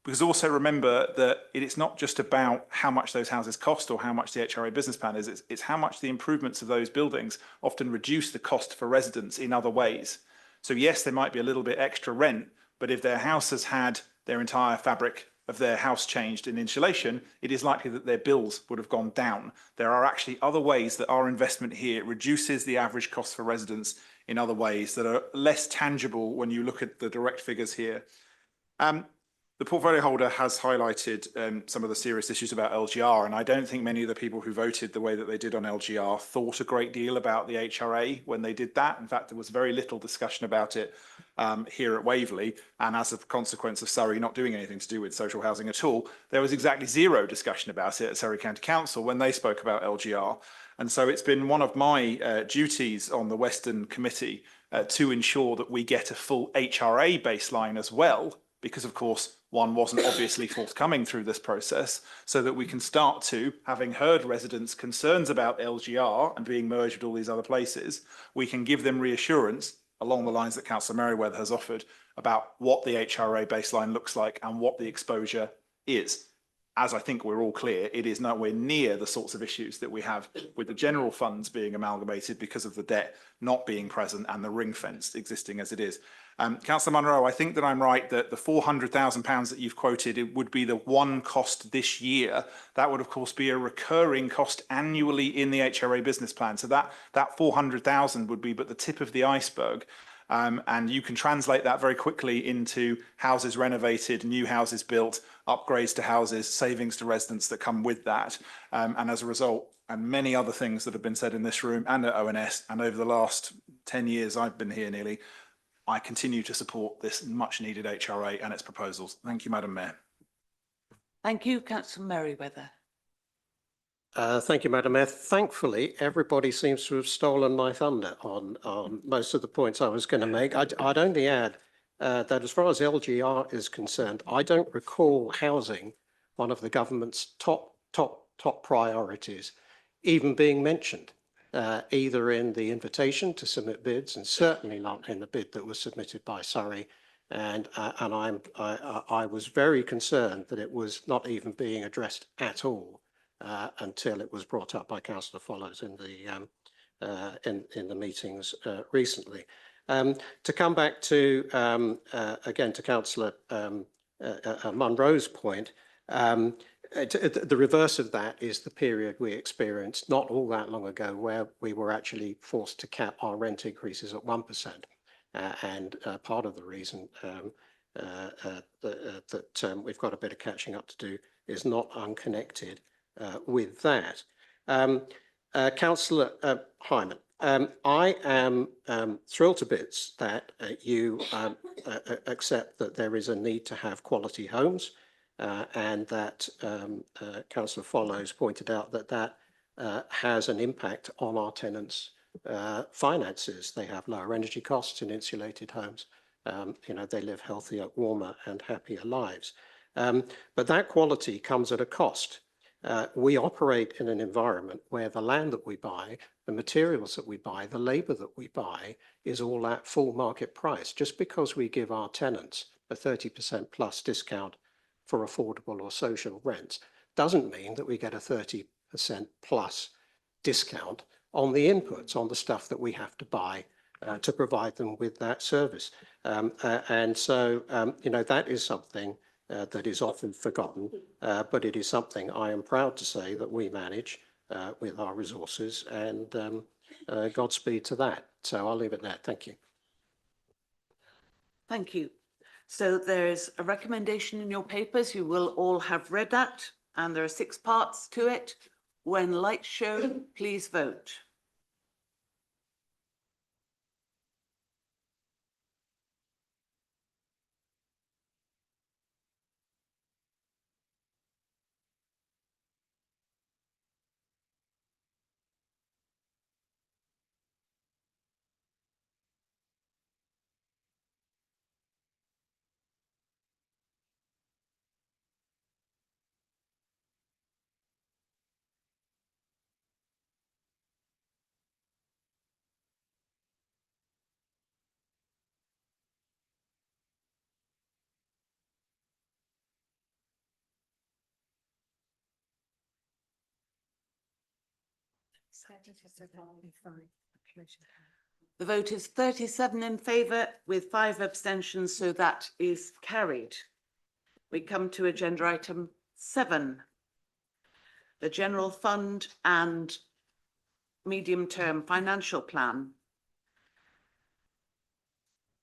Because also remember that it's not just about how much those houses cost or how much the HRA business plan is, it's how much the improvements of those buildings often reduce the cost for residents in other ways. So yes, there might be a little bit extra rent, but if their house has had their entire fabric of their house changed in insulation, it is likely that their bills would have gone down. There are actually other ways that our investment here reduces the average cost for residents in other ways that are less tangible when you look at the direct figures here. The portfolio holder has highlighted some of the serious issues about LGR, and I don't think many of the people who voted the way that they did on LGR thought a great deal about the HRA when they did that. In fact, there was very little discussion about it here at Waverley, and as a consequence of Surrey not doing anything to do with social housing at all, there was exactly zero discussion about it at Surrey County Council when they spoke about LGR. And so it's been one of my duties on the Western Committee to ensure that we get a full HRA baseline as well, because of course one wasn't obviously forthcoming through this process, so that we can start to, having heard residents' concerns about LGR and being merged with all these other places, we can give them reassurance along the lines that Councillor Merriweather has offered about what the HRA baseline looks like and what the exposure is. As I think we're all clear, it is nowhere near the sorts of issues that we have with the general funds being amalgamated because of the debt not being present and the ring fence existing as it is. Councillor Munro, I think that I'm right that the £400,000 that you've quoted, it would be the one cost this year. That would of course be a recurring cost annually in the HRA business plan. So that 400,000 would be but the tip of the iceberg. And you can translate that very quickly into houses renovated, new houses built, upgrades to houses, savings to residents that come with that. And as a result, and many other things that have been said in this room and at ONS, and over the last 10 years I've been here nearly, I continue to support this much needed HRA and its proposals. Thank you, Madam Mayor. Thank you, Councillor Merriweather. Thank you, Madam Mayor. Thankfully, everybody seems to have stolen my thunder on most of the points I was going to make. I'd only add that as far as LGR is concerned, I don't recall housing, one of the government's top priorities, even being mentioned, either in the invitation to submit bids and certainly not in the bid that was submitted by Surrey. And I was very concerned that it was not even being addressed at all. Until it was brought up by Councillor Follows in the meetings recently. To come back to again to Councillor Munro's point, the reverse of that is the period we experienced not all that long ago, where we were actually forced to cap our rent increases at 1%, and part of the reason that we've got a bit of catching up to do is not unconnected with that. Councillor Hyman, I am thrilled to bits that you accept that there is a need to have quality homes, and that Councillor Follows pointed out that that has an impact on our tenants' finances. They have lower energy costs in insulated homes. You know, they live healthier, warmer and happier lives. But that quality comes at a cost. We operate in an environment where the land that we buy, the materials that we buy, the labour that we buy is all at full market price. Just because we give our tenants a 30% plus discount for affordable or social rents doesn't mean that we get a 30% plus discount on the inputs, on the stuff that we have to buy to provide them with that service. And so, you know, that is something that is often forgotten, but it is something I am proud to say that we manage with our resources, and Godspeed to that. So I'll leave it there. Thank you. Thank you. So there is a recommendation in your papers. You will all have read that, and there are 6 parts to it. When lights show, please vote. The vote is 37 in favour with 5 abstentions, so that is carried. We come to agenda item 7, the General Fund and Medium-Term Financial Plan.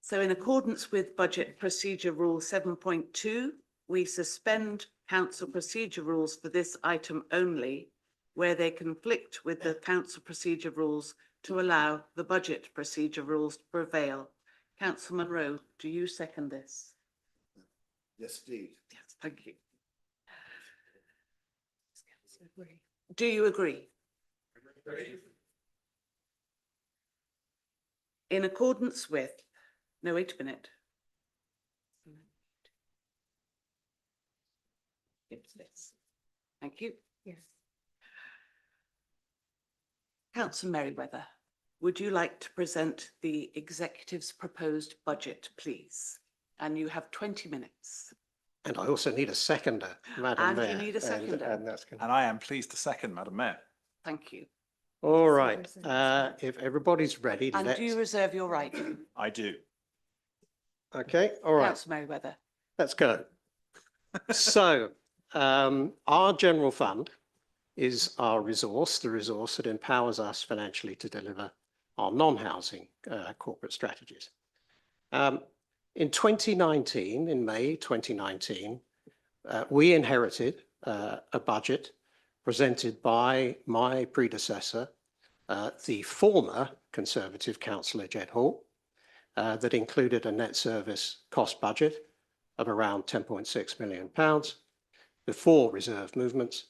So in accordance with Budget Procedure Rule 7.2, we suspend council procedure rules for this item only, where they conflict with the council procedure rules, to allow the budget procedure rules to prevail. Councillor Munro, do you second this? Yes, indeed. Yes, thank you. Do you agree? In accordance with, no, wait a minute. It's this. Thank you. Yes. Councillor Merriweather, would you like to present the executive's proposed budget, please? And you have 20 minutes. And I also need a seconder, Madam And Mayor. you need a seconder. And that's going And I am pleased to second, Madam Mayor. Thank you. All right, if everybody's ready, And let's, do you reserve your right? I do. okay, all right, Councillor Merriweather. let's go. So, our general fund is our resource, the resource that empowers us financially to deliver our non-housing corporate strategies. In 2019, in May 2019, we inherited a budget presented by my predecessor, the former Conservative Councillor Jed Hall, that included a net service cost budget of around £10.6 million before reserve movements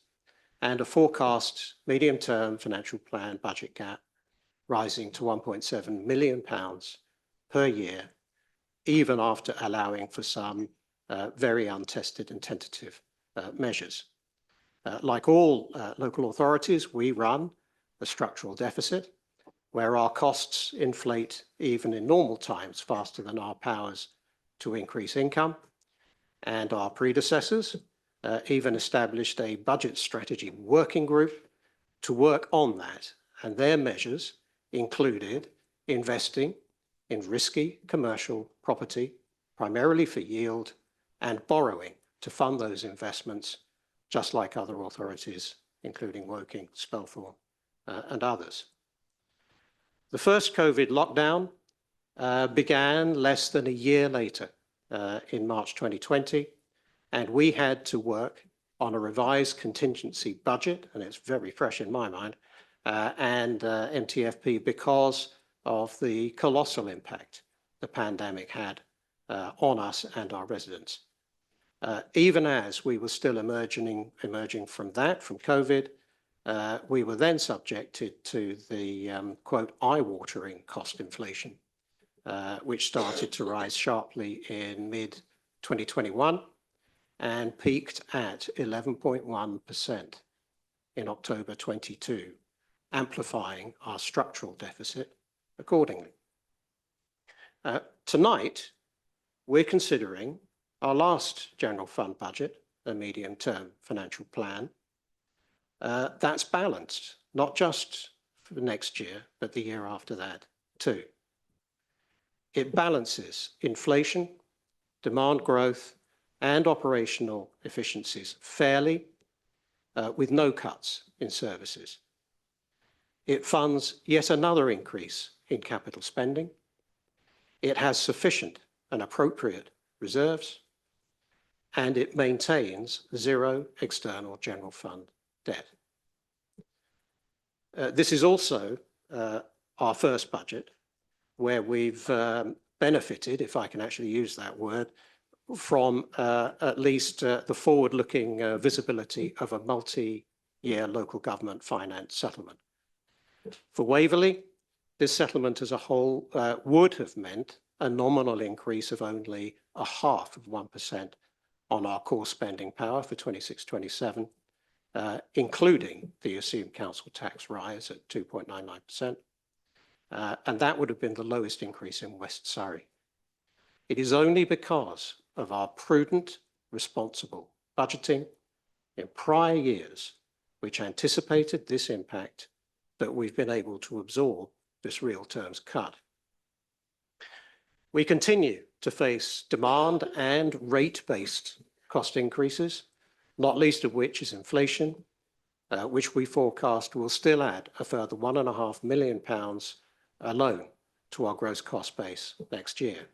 and a forecast medium-term financial plan budget gap rising to £1.7 million per year, even after allowing for some very untested and tentative measures. Like all local authorities, we run a structural deficit where our costs inflate even in normal times faster than our powers to increase income. And our predecessors even established a budget strategy working group to work on that. And their measures included investing in risky commercial property, primarily for yield, and borrowing to fund those investments, just like other authorities, including Woking, Spelthorne, and others. The first COVID lockdown began less than a year later, in March 2020, and we had to work on a revised contingency budget, and it's very fresh in my mind, and MTFP because of the colossal impact the pandemic had on us and our residents. Even as we were still emerging from that, from COVID, we were then subjected to the, quote, eye-watering cost inflation, which started to rise sharply in mid-2021 and peaked at 11.1% in October 22, amplifying our structural deficit accordingly. Tonight, we're considering our last general fund budget, a medium-term financial plan, that's balanced, not just for next year, but the year after that too. It balances inflation, demand growth, and operational efficiencies fairly, with no cuts in services. It funds yet another increase in capital spending. It has sufficient and appropriate reserves, and it maintains zero external general fund debt. This is also our first budget where we've benefited, if I can actually use that word, from at least the forward-looking visibility of a multi-year local government finance settlement. For Waverley, this settlement as a whole would have meant a nominal increase of only 0.5% on our core spending power for 26-27, including the assumed council tax rise at 2.99%. And that would have been the lowest increase in West Surrey. It is only because of our prudent, responsible budgeting in prior years, which anticipated this impact, that we've been able to absorb this real terms cut. We continue to face demand and rate-based cost increases, not least of which is inflation, which we forecast will still add a further £1.5 million alone to our gross cost base next year.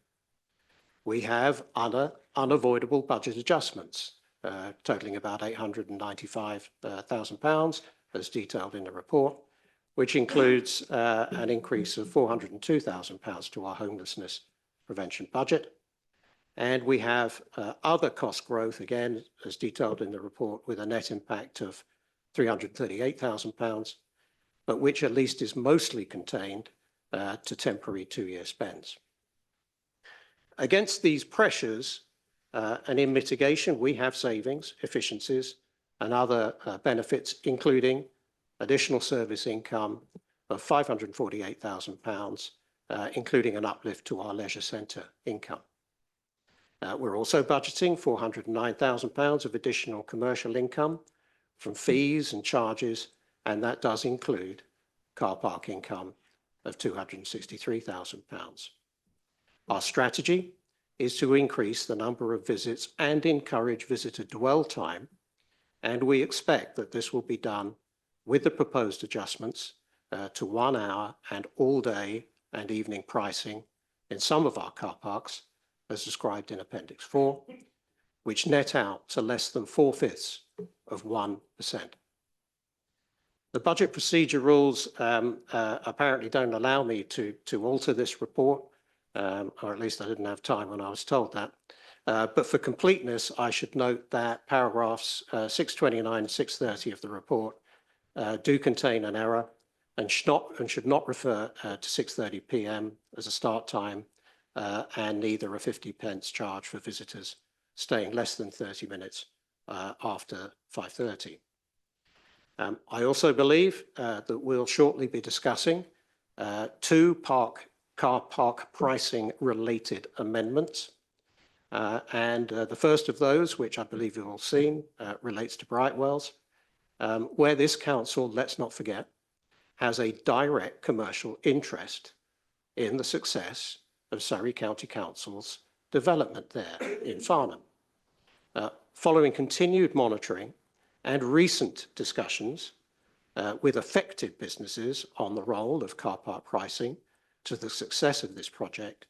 We have other unavoidable budget adjustments, totaling about £895,000, as detailed in the report, which includes an increase of £402,000 to our homelessness prevention budget. And we have other cost growth, again, as detailed in the report, with a net impact of £338,000, but which at least is mostly contained to temporary 2-year spends. Against these pressures and in mitigation, we have savings, efficiencies and other benefits, including additional service income of £548,000, including an uplift to our leisure centre income. We're also budgeting £409,000 of additional commercial income from fees and charges, and that does include car park income of £263,000. Our strategy is to increase the number of visits and encourage visitor dwell time, and we expect that this will be done with the proposed adjustments to 1 hour and all day and evening pricing in some of our car parks, as described in Appendix 4, which net out to less than 4/5 of 1%. The budget procedure rules apparently don't allow me to alter this report, or at least I didn't have time when I was told that. But for completeness, I should note that paragraphs 629 and 630 of the report do contain an error and should not refer to 6:30 p.m. as a start time, and neither a 50p charge for visitors staying less than 30 minutes after 5:30. I also believe that we'll shortly be discussing 2 car park pricing related amendments. And the first of those, which I believe you've all seen, relates to Brightwells, where this council, let's not forget, has a direct commercial interest in the success of Surrey County Council's development there in Farnham. Following continued monitoring and recent discussions with affected businesses on the role of car park pricing to the success of this project,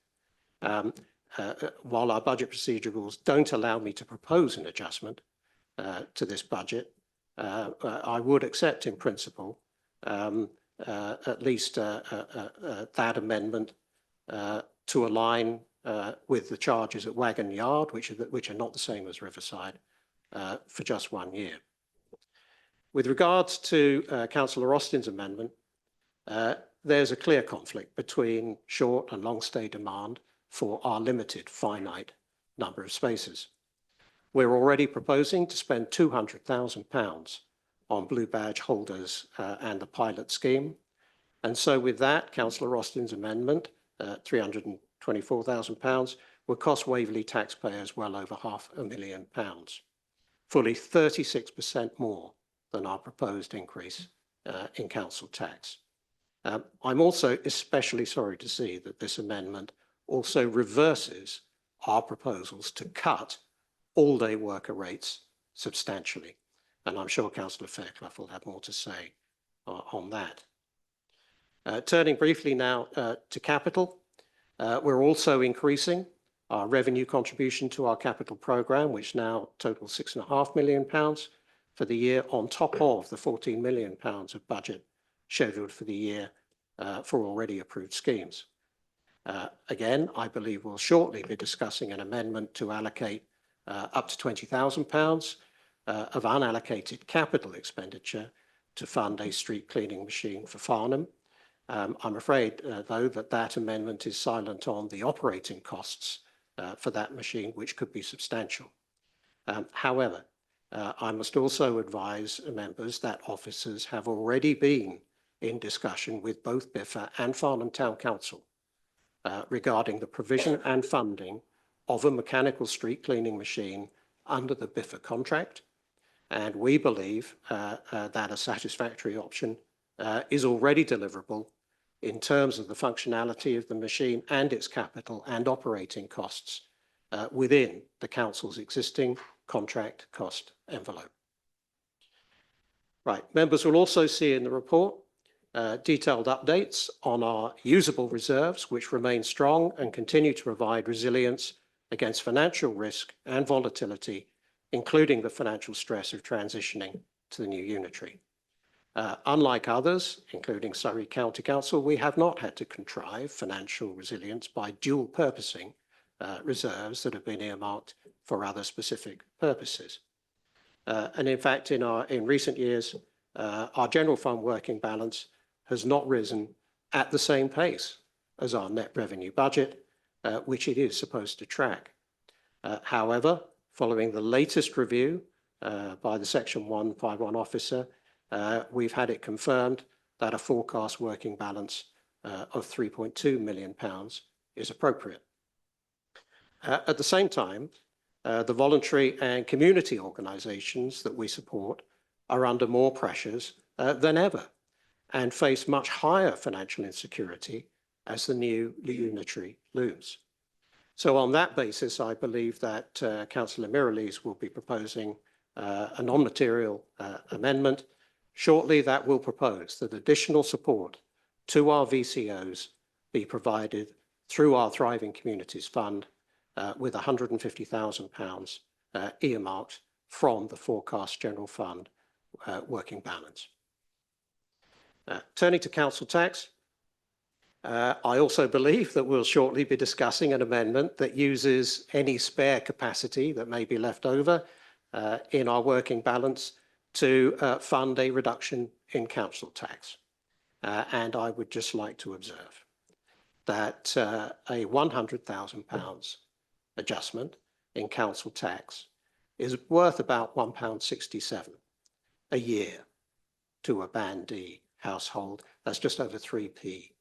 while our budget procedure rules don't allow me to propose an adjustment to this budget, I would accept in principle at least that amendment to align with the charges at Wagon Yard, which are not the same as Riverside, for just 1 year. With regards to Councillor Austin's amendment, there's a clear conflict between short and long stay demand for our limited, finite number of spaces. We're already proposing to spend £200,000 on Blue Badge holders and the pilot scheme. And so with that, Councillor Austin's amendment, £324,000, will cost Waverley taxpayers well over £500,000, fully 36% more than our proposed increase in council tax. I'm also especially sorry to see that this amendment also reverses our proposals to cut all-day worker rates substantially. And I'm sure Councillor Fairclough will have more to say on that. Turning briefly now to capital, we're also increasing our revenue contribution to our capital programme, which now totals £6.5 million for the year, on top of the £14 million of budget scheduled for the year for already approved schemes. Again, I believe we'll shortly be discussing an amendment to allocate up to £20,000 of unallocated capital expenditure to fund a street cleaning machine for Farnham. I'm afraid, though, that amendment is silent on the operating costs for that machine, which could be substantial. However, I must also advise members that officers have already been in discussion with both Biffa and Farnham Town Council regarding the provision and funding of a mechanical street cleaning machine under the Biffa contract. And we believe that a satisfactory option is already deliverable in terms of the functionality of the machine and its capital and operating costs within the council's existing contract cost envelope. Right, members will also see in the report detailed updates on our usable reserves, which remain strong and continue to provide resilience against financial risk and volatility, including the financial stress of transitioning to the new unitary. Unlike others, including Surrey County Council, we have not had to contrive financial resilience by dual purposing reserves that have been earmarked for other specific purposes. And in fact, in recent years, our general fund working balance has not risen at the same pace as our net revenue budget, which it is supposed to track. However, following the latest review by the Section 151 officer, we've had it confirmed that a forecast working balance of £3.2 million is appropriate. At the same time, the voluntary and community organisations that we support are under more pressures than ever and face much higher financial insecurity as the new unitary looms. So on that basis, I believe that Councillor Mirrlees will be proposing a non-material amendment shortly that will propose that additional support to our VCOs be provided through our Thriving Communities Fund with £150,000 earmarked from the forecast general fund working balance. Turning to council tax, I also believe that we'll shortly be discussing an amendment that uses any spare capacity that may be left over in our working balance to fund a reduction in council tax. And I would just like to observe that a £100,000 adjustment in council tax is worth about £1.67 a year to a Band D household. That's just over 3p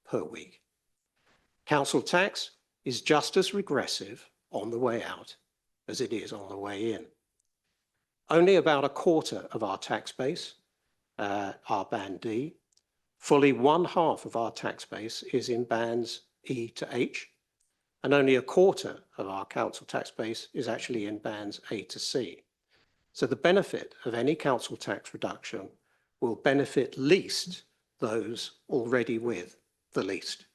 per week. Council tax is just as regressive on the way out as it is on the way in. Only about a quarter of our tax base are Band D. Fully 1/2 of our tax base is in bands E to H, and only a quarter of our council tax base is actually in bands A to C. So the benefit of any council tax reduction will benefit least those already with the least.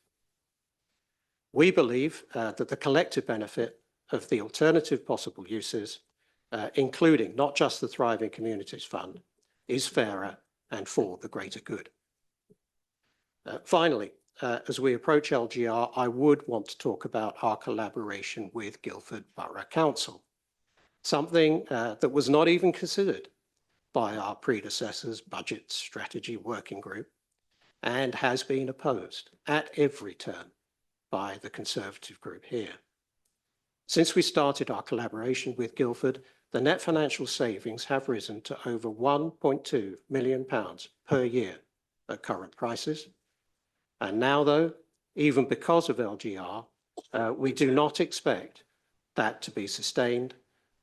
We believe that the collective benefit of the alternative possible uses, including not just the Thriving Communities Fund, is fairer and for the greater good. Finally, as we approach LGR, I would want to talk about our collaboration with Guildford Borough Council, something that was not even considered by our predecessor's budget strategy working group and has been opposed at every turn by the Conservative group here. Since we started our collaboration with Guildford, the net financial savings have risen to over £1.2 million per year at current prices. And now, though, even because of LGR, we do not expect that to be sustained.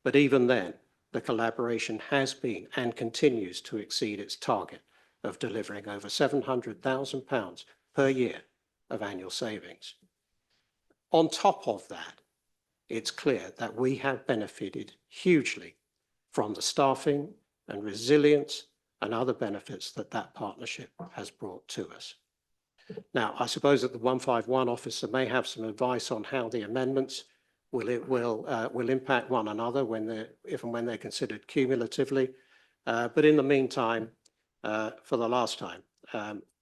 But even then, the collaboration has been and continues to exceed its target of delivering over £700,000 per year of annual savings. On top of that, it's clear that we have benefited hugely from the staffing and resilience and other benefits that that partnership has brought to us. Now, I suppose that the 151 officer may have some advice on how the amendments will impact one another if and when they're considered cumulatively. But in the meantime, for the last time,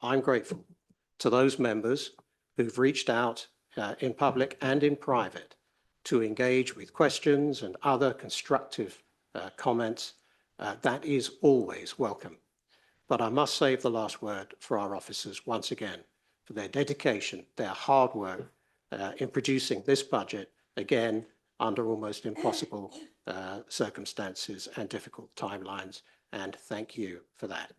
I'm grateful to those members who've reached out in public and in private to engage with questions and other constructive comments. That is always welcome. But I must save the last word for our officers once again, for their dedication, their hard work in producing this budget, again, under almost impossible circumstances and difficult timelines. And thank you for that.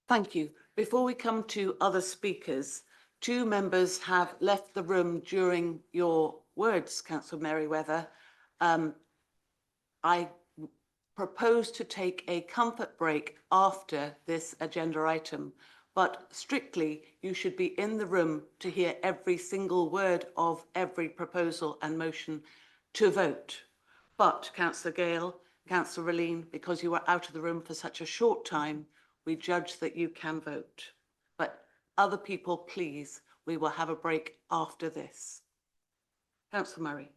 Thank you. Before we come to other speakers, 2 members have left the room during your words, Councillor Merriweather. I propose to take a comfort break after this agenda item, but strictly you should be in the room to hear every single word of every proposal and motion to vote. But Councillor Gale, Councillor Ralleen, because you were out of the room for such a short time, we judge that you can vote. But other people, please, we will have a break after this. Councillor Murray.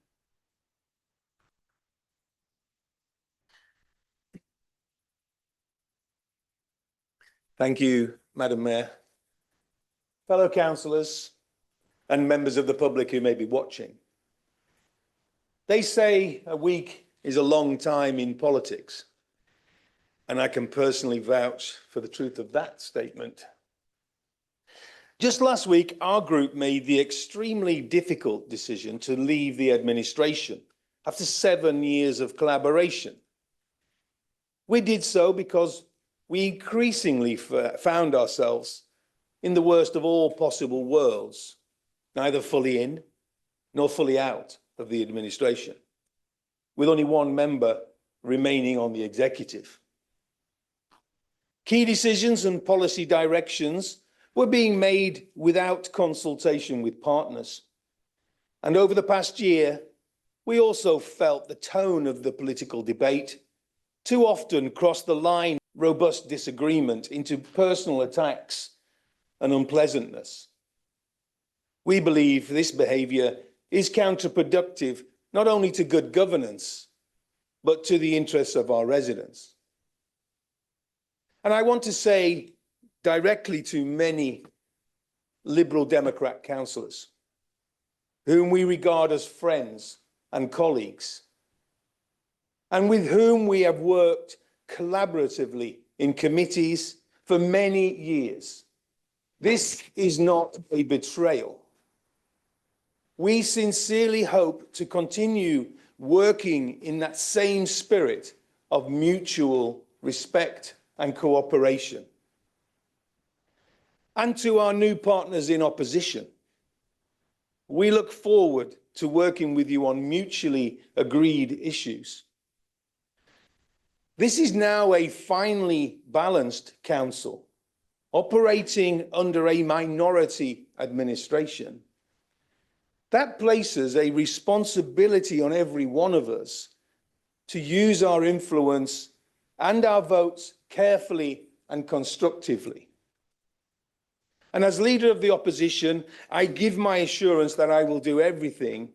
Thank you, Madam Mayor. Fellow councillors and members of the public who may be watching. They say a week is a long time in politics. and I can personally vouch for the truth of that statement. Just last week, our group made the extremely difficult decision to leave the administration after 7 years of collaboration. We did so because we increasingly found ourselves in the worst of all possible worlds, neither fully in nor fully out of the administration, with only one member remaining on the executive. Key decisions and policy directions were being made without consultation with partners. And over the past year, we also felt the tone of the political debate too often crossed the line of robust disagreement into personal attacks and unpleasantness. We believe this behaviour is counterproductive not only to good governance, but to the interests of our residents. And I want to say directly to many Liberal Democrat councillors, whom we regard as friends and colleagues, and with whom we have worked collaboratively in committees for many years. This is not a betrayal. We sincerely hope to continue working in that same spirit of mutual respect and cooperation. And to our new partners in opposition, we look forward to working with you on mutually agreed issues. This is now a finely balanced council operating under a minority administration. That places a responsibility on every one of us to use our influence and our votes carefully and constructively. And as leader of the opposition, I give my assurance that I will do everything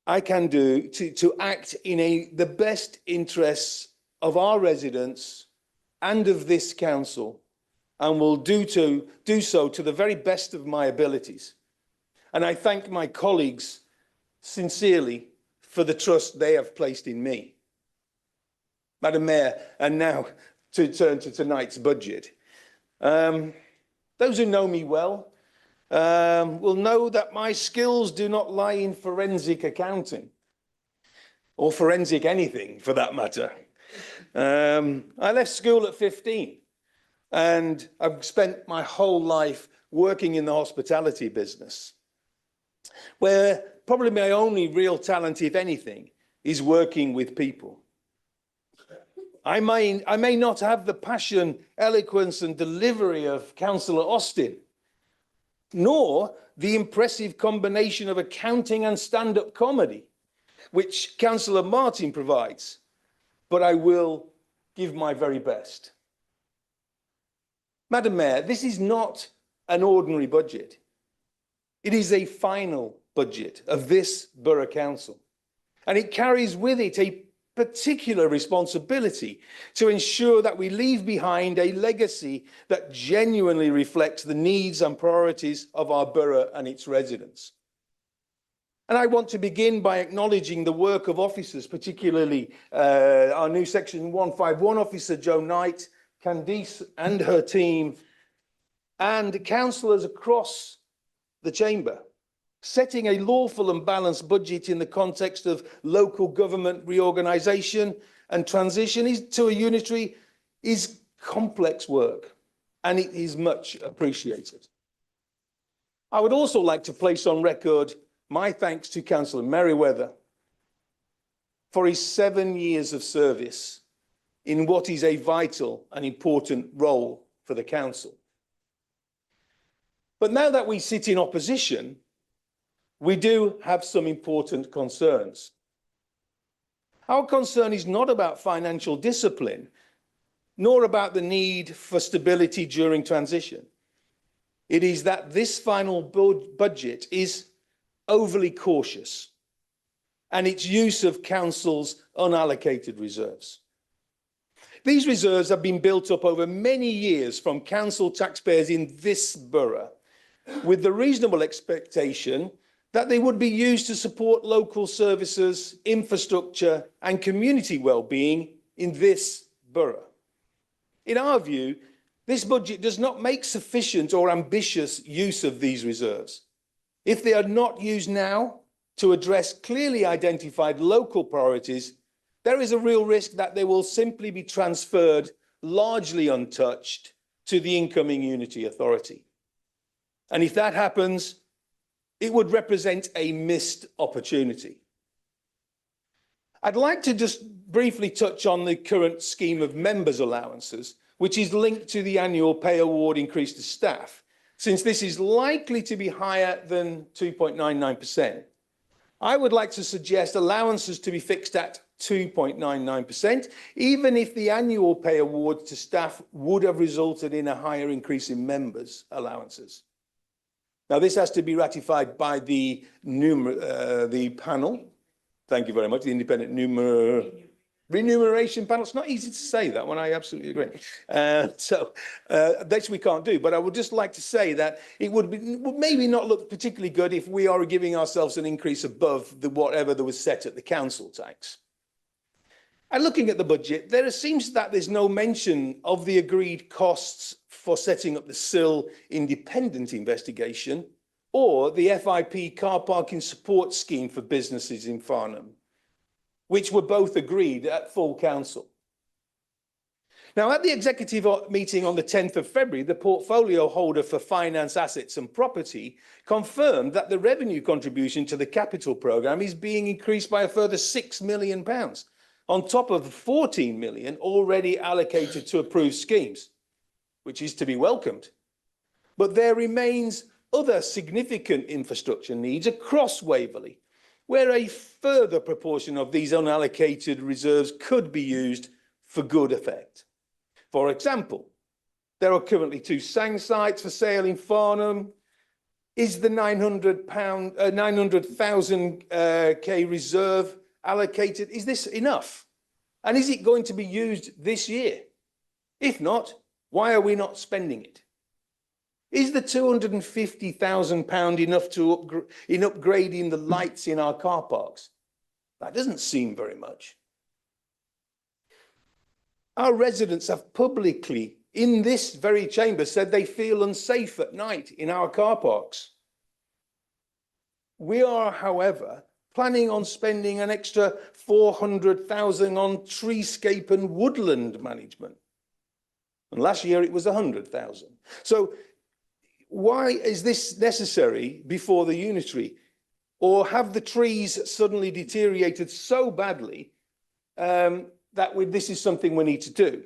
I can do to act in the best interests of our residents and of this council, and will do so to the very best of my abilities. And I thank my colleagues sincerely for the trust they have placed in me. Madam Mayor, and now to turn to tonight's budget. Those who know me well will know that my skills do not lie in forensic accounting, or forensic anything for that matter. I left school at 15, and I've spent my whole life working in the hospitality business, where probably my only real talent, if anything, is working with people. I may not have the passion, eloquence and delivery of Councillor Austin, nor the impressive combination of accounting and stand-up comedy, which Councillor Martin provides, but I will give my very best. Madam Mayor, this is not an ordinary budget. It is a final budget of this Borough Council, and it carries with it a particular responsibility to ensure that we leave behind a legacy that genuinely reflects the needs and priorities of our borough and its residents. And I want to begin by acknowledging the work of officers, particularly our new Section 151 officer, Jo Knight, Candice and her team, and councillors across the chamber. Setting a lawful and balanced budget in the context of local government reorganisation and transition to a unitary is complex work, and it is much appreciated. I would also like to place on record my thanks to Councillor Merriweather for his 7 years of service in what is a vital and important role for the council. But now that we sit in opposition, we do have some important concerns. Our concern is not about financial discipline, nor about the need for stability during transition. It is that this final budget is overly cautious, and its use of council's unallocated reserves. These reserves have been built up over many years from council taxpayers in this borough, with the reasonable expectation that they would be used to support local services, infrastructure and community well-being in this borough. In our view, this budget does not make sufficient or ambitious use of these reserves. If they are not used now to address clearly identified local priorities, there is a real risk that they will simply be transferred largely untouched to the incoming Unity Authority. And if that happens, it would represent a missed opportunity. I'd like to just briefly touch on the current scheme of members' allowances, which is linked to the annual pay award increase to staff, since this is likely to be higher than 2.99%. I would like to suggest allowances to be fixed at 2.99%, even if the annual pay award to staff would have resulted in a higher increase in members' allowances. Now, this has to be ratified by the panel. Thank you very much, the independent remuneration panel. It's not easy to say that one, I absolutely agree. This we can't do, but I would just like to say that it would maybe not look particularly good if we are giving ourselves an increase above whatever that was set at the council tax. And looking at the budget, there seems that there's no mention of the agreed costs for setting up the SIL independent investigation or the FIP car parking support scheme for businesses in Farnham, which were both agreed at full council. Now, at the executive meeting on the 10th of February, the portfolio holder for finance, assets and property confirmed that the revenue contribution to the capital programme is being increased by a further £6 million, on top of the 14 million already allocated to approved schemes, which is to be welcomed. But there remains other significant infrastructure needs across Waverley, where a further proportion of these unallocated reserves could be used for good effect. For example, there are currently 2 SANG sites for sale in Farnham. Is the £900,000 reserve allocated? Is this enough? And is it going to be used this year? If not, why are we not spending it? Is the £250,000 enough in upgrading the lights in our car parks? That doesn't seem very much. Our residents have publicly, in this very chamber, said they feel unsafe at night in our car parks. We are, however, planning on spending an extra £400,000 on treescape and woodland management. And last year it was £100,000. So why is this necessary before the unitary? Or have the trees suddenly deteriorated so badly that this is something we need to do?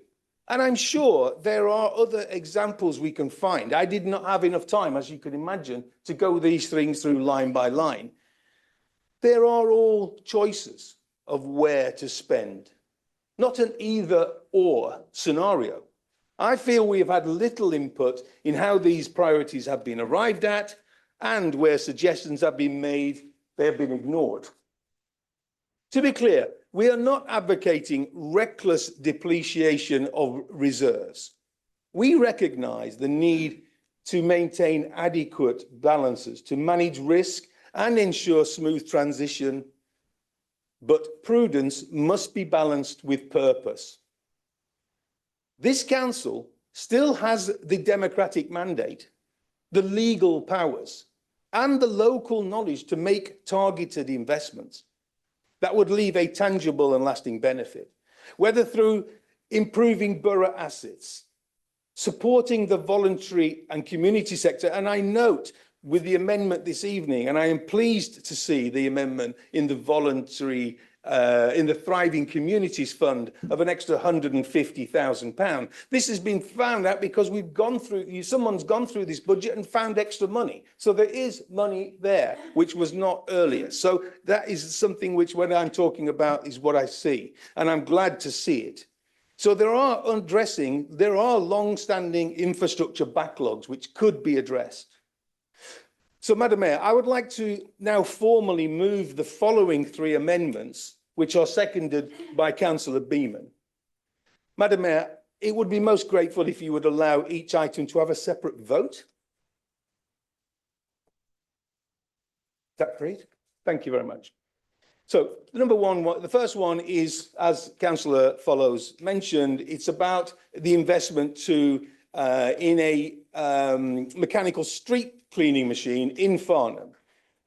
And I'm sure there are other examples we can find. I did not have enough time, as you can imagine, to go these things through line by line. There are all choices of where to spend, not an either-or scenario. I feel we have had little input in how these priorities have been arrived at, and where suggestions have been made, they have been ignored. To be clear, we are not advocating reckless depletion of reserves. We recognise the need to maintain adequate balances, to manage risk and ensure smooth transition, but prudence must be balanced with purpose. This council still has the democratic mandate, the legal powers, and the local knowledge to make targeted investments that would leave a tangible and lasting benefit, whether through improving borough assets, supporting the voluntary and community sector. And I note with the amendment this evening, and I am pleased to see the amendment in the voluntary in the Thriving Communities Fund of an extra £150,000. This has been found out because someone's gone through this budget and found extra money. So there is money there, which was not earlier. So that is something which, when I'm talking about, is what I see. And I'm glad to see it. So there are long-standing infrastructure backlogs which could be addressed. So, Madam Mayor, I would like to now formally move the following 3 amendments, which are seconded by Councillor Beeman. Madam Mayor, it would be most grateful if you would allow each item to have a separate vote. Is that great? Thank you very much. So number one, the first one is, as Councillor Follows mentioned, it's about the investment in a mechanical street cleaning machine in Farnham.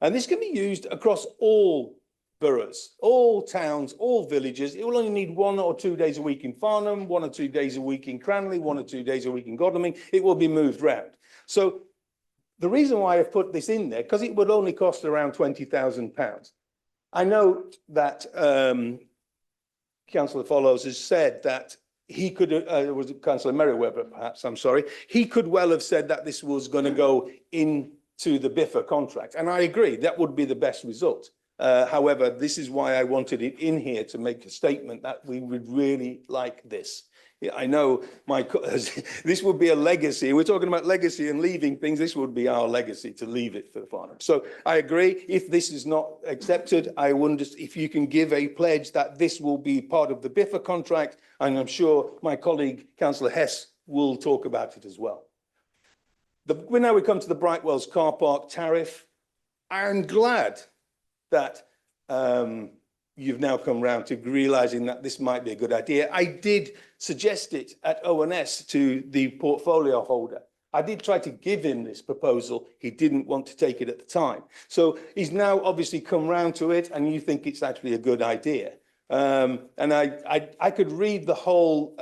And this can be used across all boroughs, all towns, all villages. It will only need 1 or 2 days a week in Farnham, 1 or 2 days a week in Cranley, 1 or 2 days a week in Godalming. It will be moved round. So the reason why I've put this in there, because it would only cost around £20,000. I know that Councillor Follows has said that he could, was it Councillor Merriweather perhaps, I'm sorry, he could well have said that this was going to go into the BIFA contract. And I agree, that would be the best result. However, this is why I wanted it in here to make a statement that we would really like this. I know this would be a legacy. We're talking about legacy and leaving things. This would be our legacy to leave it for Farnham. So I agree. If this is not accepted, I wonder if you can give a pledge that this will be part of the BIFA contract. And I'm sure my colleague, Councillor Hess, will talk about it as well. Now we come to the Brightwells car park tariff. I'm glad that you've now come round to realising that this might be a good idea. I did suggest it at ONS to the portfolio holder. I did try to give him this proposal. He didn't want to take it at the time. So he's now obviously come round to it, and you think it's actually a good idea. And I could read the whole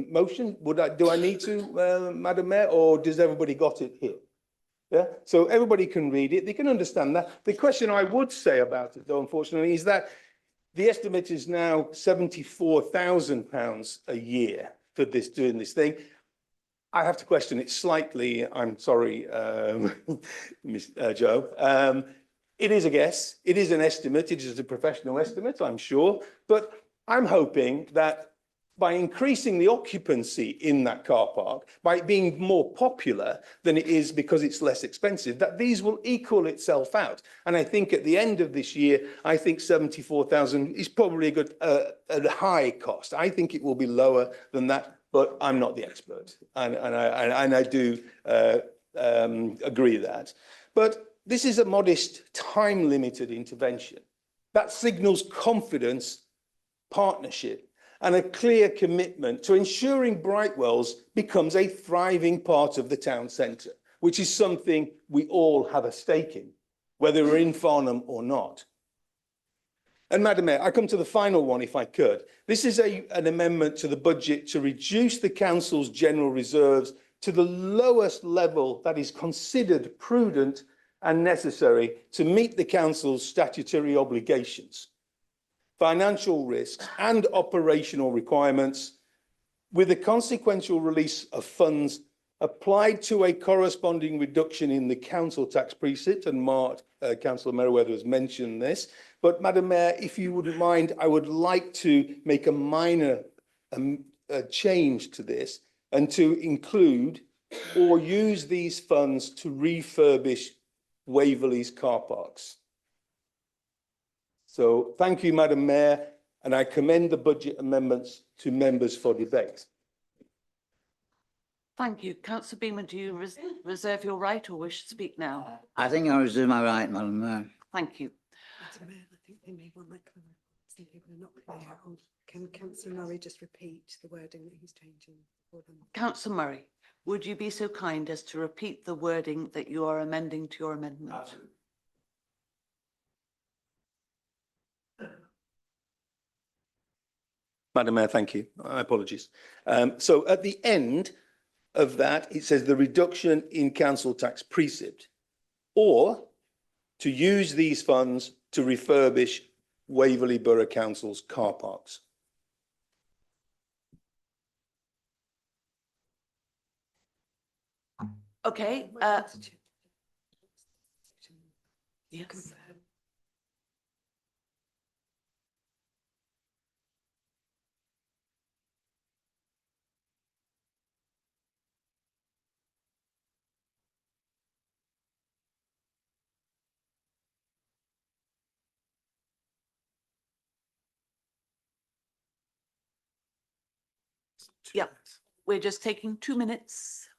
motion. Do I need to, Madam Mayor, or does everybody got it here? Yeah, so everybody can read it. They can understand that. The question I would say about it, though, unfortunately, is that the estimate is now £74,000 a year for doing this thing. I have to question it slightly. I'm sorry, Ms. Joe. It is a guess. It is an estimate. It is a professional estimate, I'm sure. But I'm hoping that by increasing the occupancy in that car park, by it being more popular than it is because it's less expensive, that these will equal itself out. And I think at the end of this year, I think 74,000 is probably a good, a high cost. I think it will be lower than that, but I'm not the expert. And I do agree that. But this is a modest, time-limited intervention that signals confidence, partnership, and a clear commitment to ensuring Brightwells becomes a thriving part of the town centre, which is something we all have a stake in, whether we're in Farnham or not. And Madam Mayor, I come to the final one, if I could. This is an amendment to the budget to reduce the council's general reserves to the lowest level that is considered prudent and necessary to meet the council's statutory obligations, financial risks and operational requirements, with a consequential release of funds applied to a corresponding reduction in the council tax precept. And Councillor Merriweather has mentioned this. But Madam Mayor, if you wouldn't mind, I would like to make a minor change to this and to include or use these funds to refurbish Waverley's car parks. So thank you, Madam Mayor, and I commend the budget amendments to members for debate. Thank you. Councillor Beaman, do you reserve your right or wish to speak now? I think I reserve my right, Madam Mayor. Thank you. Madam Mayor, I think they may want that some people are not clear on. Can Councillor Murray just repeat the wording that he's changing for them? Councillor Murray, would you be so kind as to repeat the wording that you are amending to your amendment? Absolutely. Madam Mayor, thank you. My apologies. So at the end of that, it says the reduction in council tax precept, or to use these funds to refurbish Waverley Borough Council's car parks. Okay. Yes. Yeah, we're just taking 2 minutes.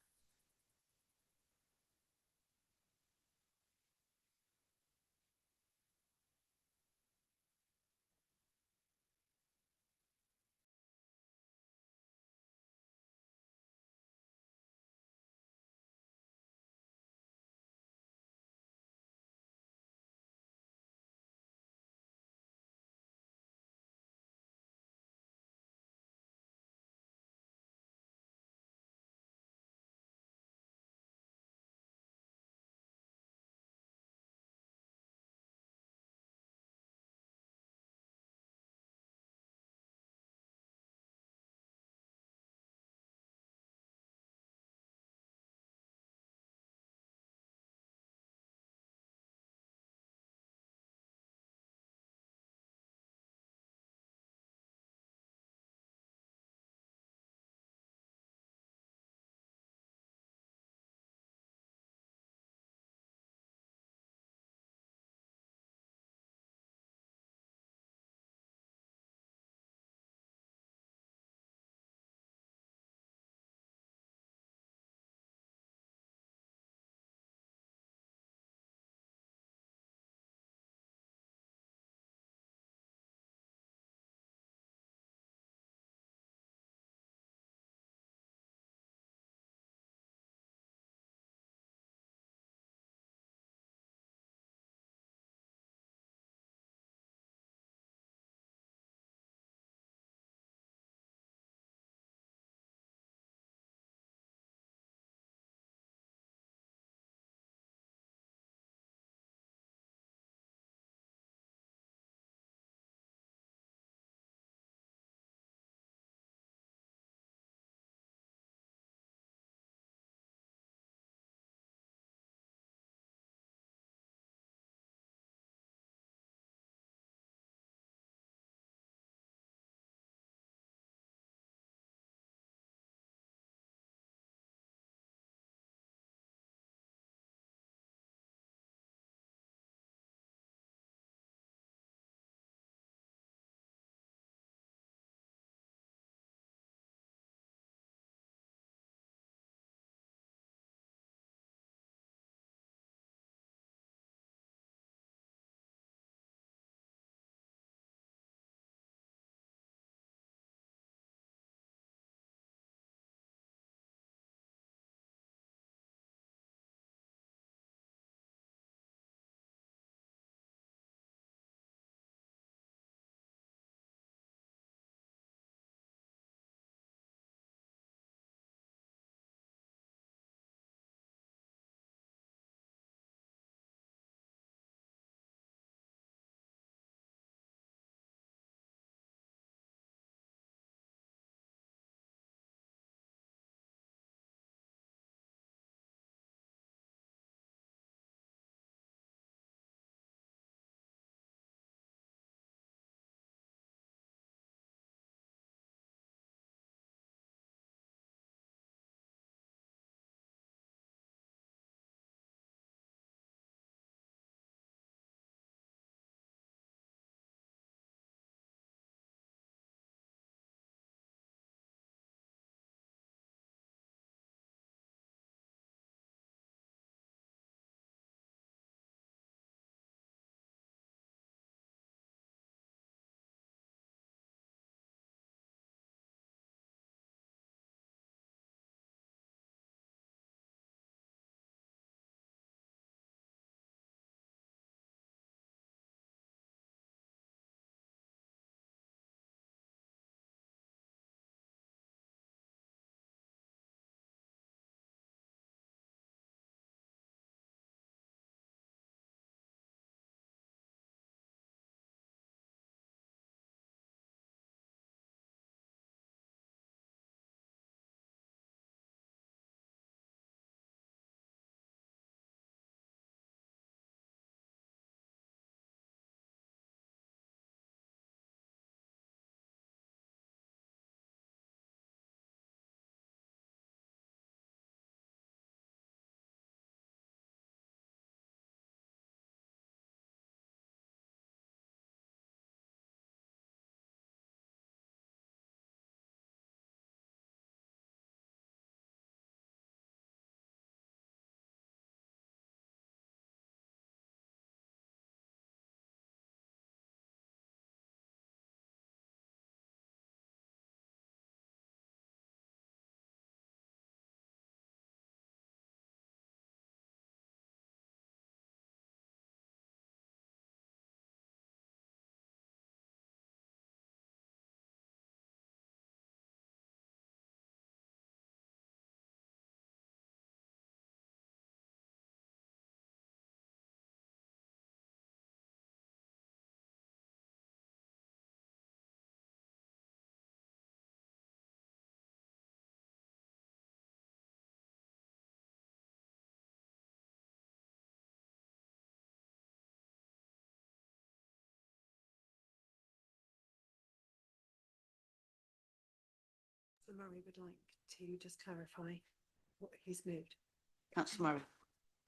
Councillor Murray would like to just clarify what he's moved. Councillor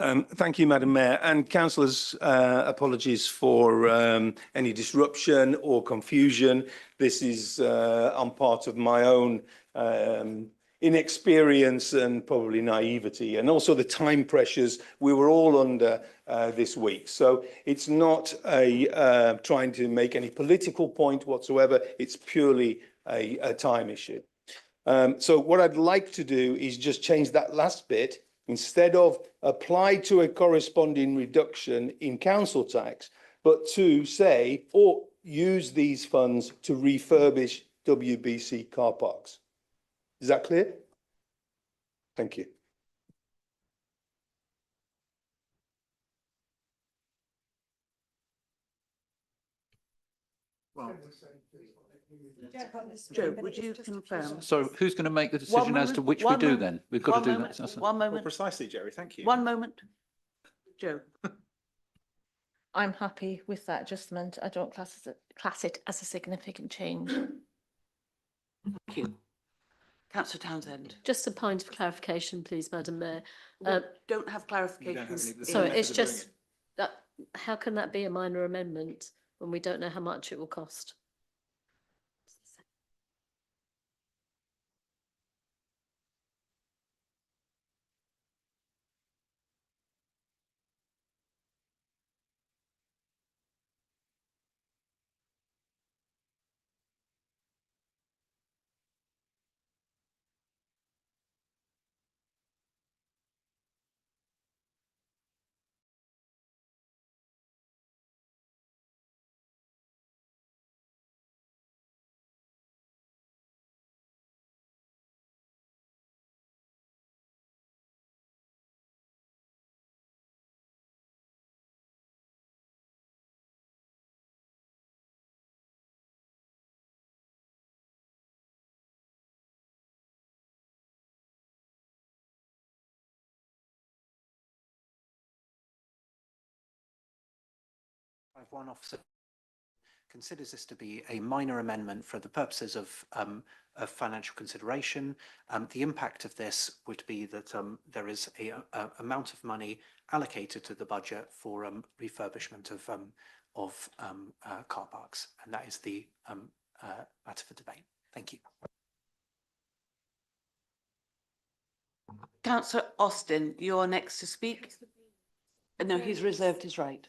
Murray. Thank you, Madam Mayor. And councillors, apologies for any disruption or confusion. This is on part of my own inexperience and probably naivety, and also the time pressures we were all under this week. So it's not a trying to make any political point whatsoever. It's purely a time issue. So what I'd like to do is just change that last bit. Instead of apply to a corresponding reduction in council tax, but to say, or use these funds to refurbish WBC car parks. Is that clear? Thank you. Joe, would you confirm? So who's going to make the decision as to which we do then? We've got to do that. That's- One Well, moment, precisely, Jerry. Thank you. one moment. Joe. I'm happy with that adjustment. I don't class it as a significant change. Thank you. Councillor Townsend. Just a point of clarification, please, Madam Mayor. We don't have don't have clarifications. any- So method it's of doing just that, how can that be a minor amendment when we don't know how much it will cost? One officer considers this to be a minor amendment for the purposes of financial consideration. The impact of this would be that there is a amount of money allocated to the budget for refurbishment of car parks, and that is the matter for debate. Thank you. Councillor Austin, you're next to speak. No, he's reserved his right.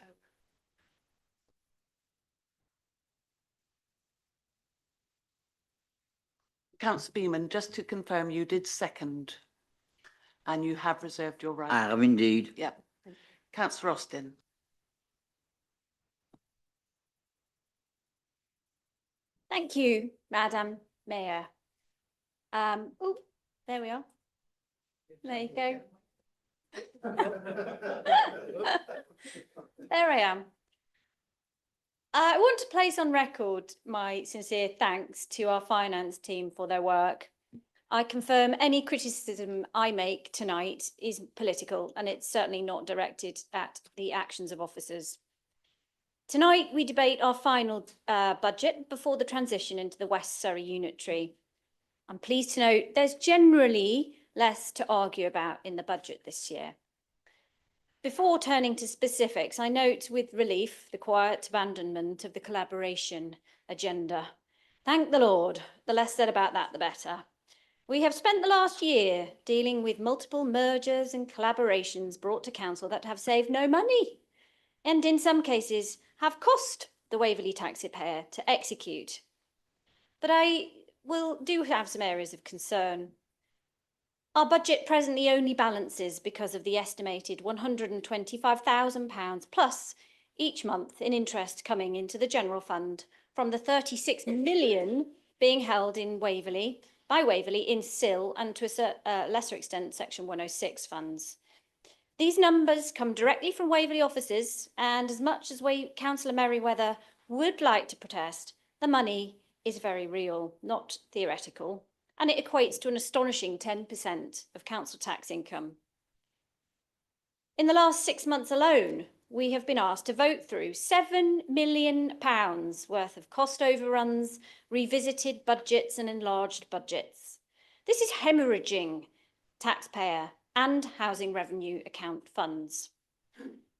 Councillor Beeman, just to confirm, you did second and you have reserved your right. I have indeed. Yep. Councillor Austin. Thank you, Madam Mayor. Oh, there we are. There you go. There I am. I want to place on record my sincere thanks to our finance team for their work. I confirm any criticism I make tonight is political, and it's certainly not directed at the actions of officers. Tonight, we debate our final budget before the transition into the West Surrey Unitary. I'm pleased to note there's generally less to argue about in the budget this year. Before turning to specifics, I note with relief the quiet abandonment of the collaboration agenda. Thank the Lord, the less said about that, the better. We have spent the last year dealing with multiple mergers and collaborations brought to council that have saved no money, and in some cases have cost the Waverley taxpayer to execute. But I do have some areas of concern. Our budget presently only balances because of the estimated £125,000 plus each month in interest coming into the general fund from the 36 million being held in Waverley, by Waverley in SIL and to a lesser extent Section 106 funds. These numbers come directly from Waverley offices, and as much as Councillor Merriweather would like to protest, the money is very real, not theoretical. And it equates to an astonishing 10% of council tax income. In the last 6 months alone, we have been asked to vote through £7 million worth of cost overruns, revisited budgets and enlarged budgets. This is hemorrhaging taxpayer and housing revenue account funds.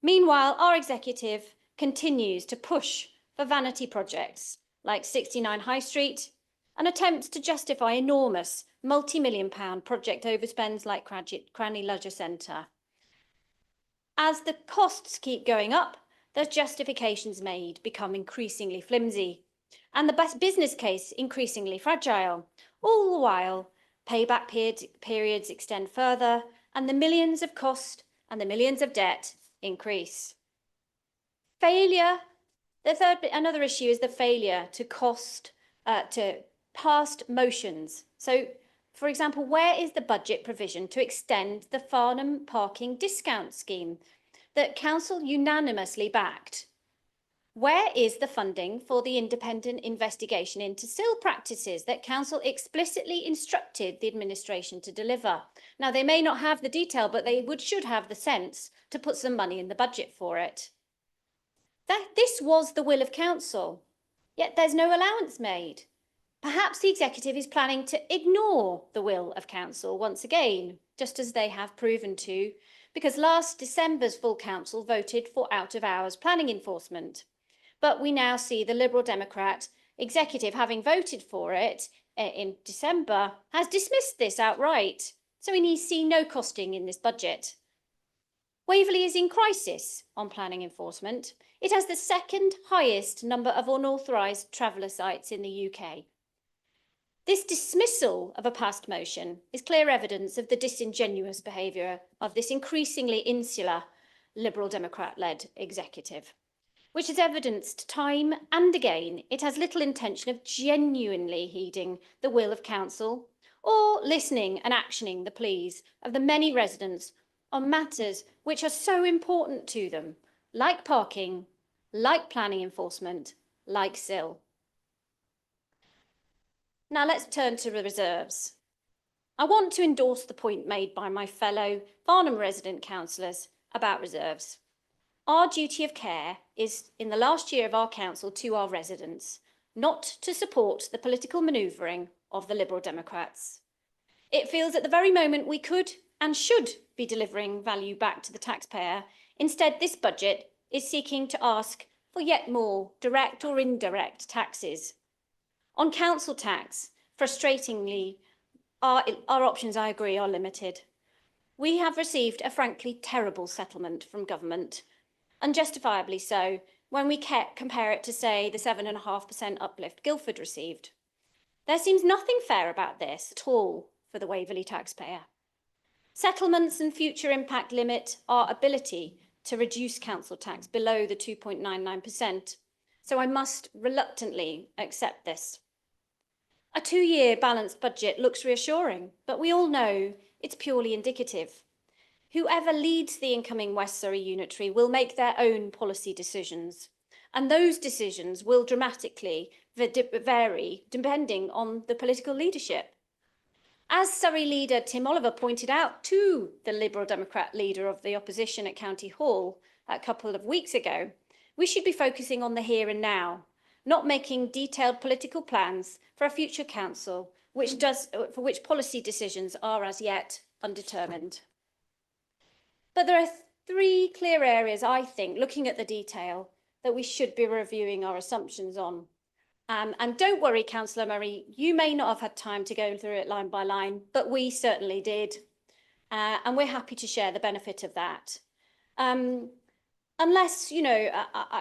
Meanwhile, our executive continues to push for vanity projects like 69 High Street and attempts to justify enormous multi-million-pound project overspends like Cranley Leisure Centre. As the costs keep going up, the justifications made become increasingly flimsy and the business case increasingly fragile. All the while, payback periods extend further and the millions of cost and the millions of debt increase. Failure, another issue is the failure to past motions. So, for example, where is the budget provision to extend the Farnham parking discount scheme that Council unanimously backed? Where is the funding for the independent investigation into SIL practices that Council explicitly instructed the administration to deliver? Now, they may not have the detail, but they should have the sense to put some money in the budget for it. This was the will of Council, yet there's no allowance made. Perhaps the executive is planning to ignore the will of Council once again, just as they have proven to, because last December's full Council voted for out-of-hours planning enforcement. But we now see the Liberal Democrat executive, having voted for it in December, has dismissed this outright. So we see no costing in this budget. Waverley is in crisis on planning enforcement. It has the second highest number of unauthorised traveller sites in the UK. This dismissal of a past motion is clear evidence of the disingenuous behaviour of this increasingly insular Liberal Democrat-led executive, which is evidenced time and again it has little intention of genuinely heeding the will of Council or listening and actioning the pleas of the many residents on matters which are so important to them, like parking, like planning enforcement, like SIL. Now let's turn to the reserves. I want to endorse the point made by my fellow Farnham resident councillors about reserves. Our duty of care is, in the last year of our council, to our residents, not to support the political manoeuvring of the Liberal Democrats. It feels at the very moment we could and should be delivering value back to the taxpayer. Instead, this budget is seeking to ask for yet more direct or indirect taxes. On council tax, frustratingly, our options, I agree, are limited. We have received a frankly terrible settlement from government, unjustifiably so, when we compare it to, say, the 7.5% uplift Guildford received. There seems nothing fair about this at all for the Waverley taxpayer. Settlements and future impact limit our ability to reduce council tax below the 2.99%, so I must reluctantly accept this. A 2-year balanced budget looks reassuring, but we all know it's purely indicative. Whoever leads the incoming West Surrey Unitary will make their own policy decisions, and those decisions will dramatically vary depending on the political leadership. As Surrey leader Tim Oliver pointed out to the Liberal Democrat leader of the opposition at County Hall a couple of weeks ago, we should be focusing on the here and now, not making detailed political plans for a future council for which policy decisions are as yet undetermined. But there are 3 clear areas, I think, looking at the detail, that we should be reviewing our assumptions on. And don't worry, Councillor Murray, you may not have had time to go through it line by line, but we certainly did. And we're happy to share the benefit of that. Unless, you know,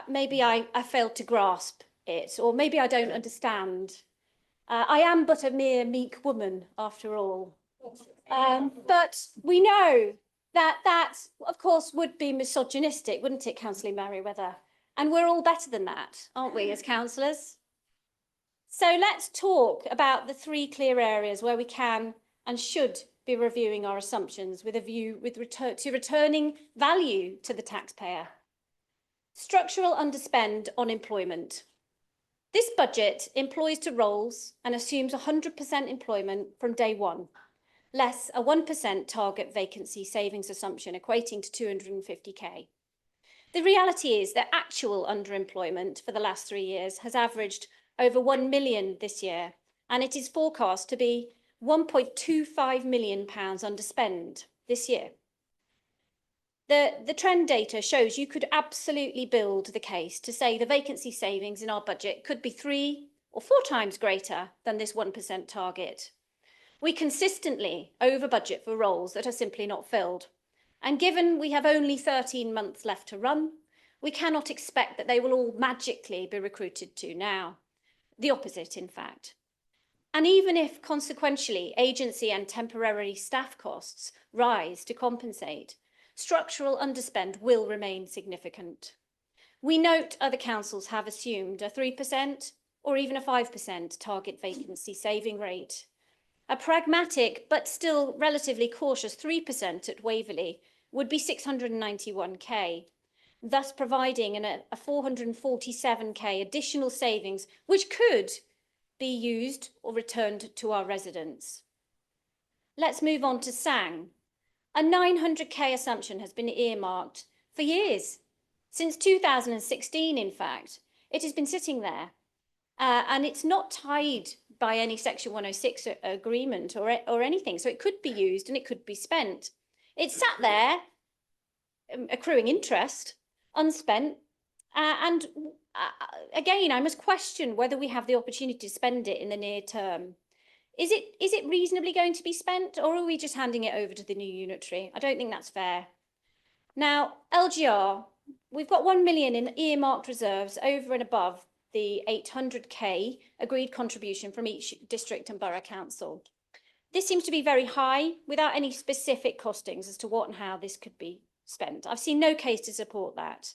maybe I failed to grasp it, or maybe I don't understand. I am but a mere meek woman, after all. But we know that, of course, would be misogynistic, wouldn't it, Councillor Merriweather? And we're all better than that, aren't we, as councillors? So let's talk about the 3 clear areas where we can and should be reviewing our assumptions with a view to returning value to the taxpayer. Structural underspend on employment. This budget employs to roles and assumes 100% employment from day one, less a 1% target vacancy savings assumption equating to 250k. The reality is that actual underemployment for the last 3 years has averaged over 1 million this year, and it is forecast to be £1.25 million underspend this year. The trend data shows you could absolutely build the case to say the vacancy savings in our budget could be 3 or 4 times greater than this 1% target. We consistently over budget for roles that are simply not filled. And given we have only 13 months left to run, we cannot expect that they will all magically be recruited to now. The opposite, in fact. And even if consequentially agency and temporary staff costs rise to compensate, structural underspend will remain significant. We note other councils have assumed a 3% or even a 5% target vacancy saving rate. A pragmatic but still relatively cautious 3% at Waverley would be 691k, thus providing a 447k additional savings, which could be used or returned to our residents. Let's move on to Sang. A 900k assumption has been earmarked for years. Since 2016, in fact, it has been sitting there. And it's not tied by any Section 106 agreement or anything. So it could be used and it could be spent. It's sat there, accruing interest, unspent. Again, I must question whether we have the opportunity to spend it in the near term. Is it reasonably going to be spent, or are we just handing it over to the new unitary? I don't think that's fair. Now, LGR, we've got 1 million in earmarked reserves over and above the 800k agreed contribution from each district and borough council. This seems to be very high without any specific costings as to what and how this could be spent. I've seen no case to support that.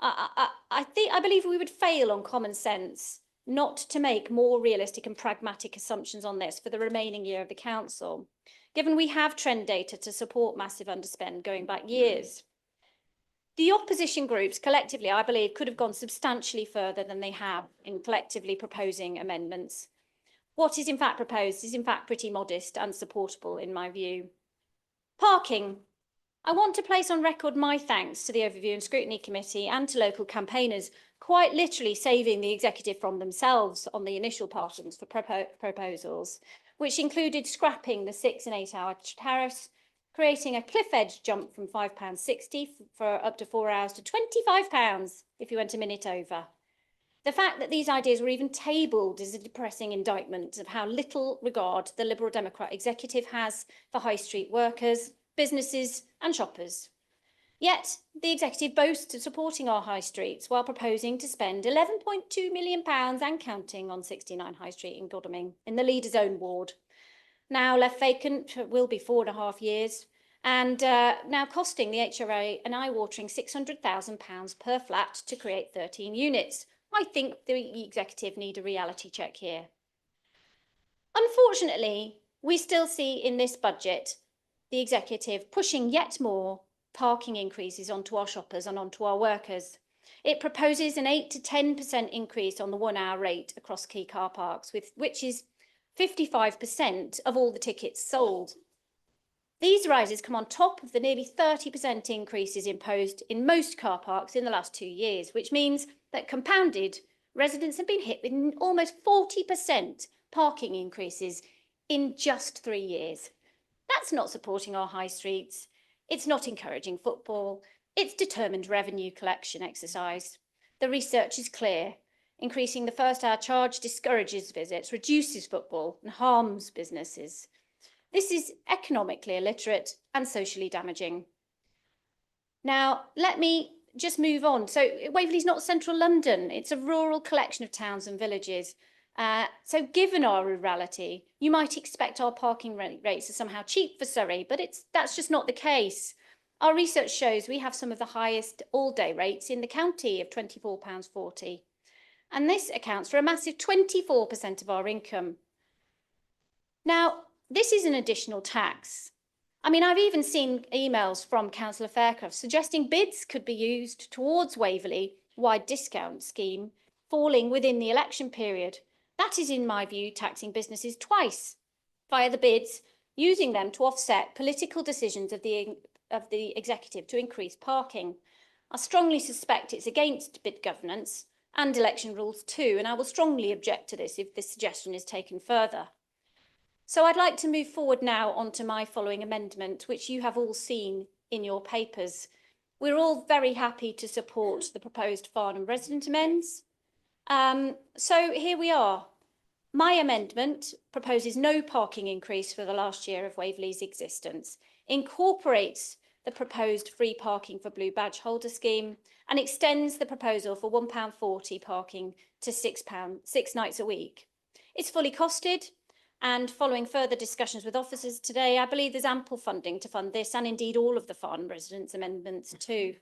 I believe we would fail on common sense not to make more realistic and pragmatic assumptions on this for the remaining year of the council, given we have trend data to support massive underspend going back years. The opposition groups collectively, I believe, could have gone substantially further than they have in collectively proposing amendments. What is in fact proposed is in fact pretty modest and supportable in my view. Parking. I want to place on record my thanks to the Overview and Scrutiny Committee and to local campaigners, quite literally saving the executive from themselves on the initial partings for proposals, which included scrapping the 6 and 8 hour tariffs, creating a cliff edge jump from £5.60 for up to 4 hours to £25 if you went a minute over. The fact that these ideas were even tabled is a depressing indictment of how little regard the Liberal Democrat executive has for high street workers, businesses and shoppers. Yet the executive boasts of supporting our high streets while proposing to spend £11.2 million and counting on 69 High Street in Godalming in the Leader's Own ward. Now left vacant will be 4.5 years and now costing the HRA an eye-watering £600,000 per flat to create 13 units. I think the executive need a reality check here. Unfortunately, we still see in this budget the executive pushing yet more parking increases onto our shoppers and onto our workers. It proposes an 8 to 10% increase on the 1 hour rate across key car parks, which is 55% of all the tickets sold. These rises come on top of the nearly 30% increases imposed in most car parks in the last 2 years, which means that compounded, residents have been hit with almost 40% parking increases in just 3 years. That's not supporting our high streets. It's not encouraging football. It's determined revenue collection exercise. The research is clear. Increasing the first hour charge discourages visits, reduces football and harms businesses. This is economically illiterate and socially damaging. Now, let me just move on. So Waverley's not central London. It's a rural collection of towns and villages. So given our rurality, you might expect our parking rates are somehow cheap for Surrey, but that's just not the case. Our research shows we have some of the highest all-day rates in the county of £24.40. And this accounts for a massive 24% of our income. Now, this is an additional tax. I mean, I've even seen emails from Councillor Faircroft suggesting bids could be used towards Waverley-wide discount scheme falling within the election period. That is, in my view, taxing businesses twice via the bids, using them to offset political decisions of the executive to increase parking. I strongly suspect it's against bid governance and election rules too, and I will strongly object to this if this suggestion is taken further. So I'd like to move forward now onto my following amendment, which you have all seen in your papers. We're all very happy to support the proposed Farnham resident amends. So here we are. My amendment proposes no parking increase for the last year of Waverley's existence, incorporates the proposed free parking for blue badge holder scheme, and extends the proposal for £1.40 parking to £6 6 nights a week. It's fully costed, and following further discussions with officers today, I believe there's ample funding to fund this and indeed all of the Farnham residents' amendments too.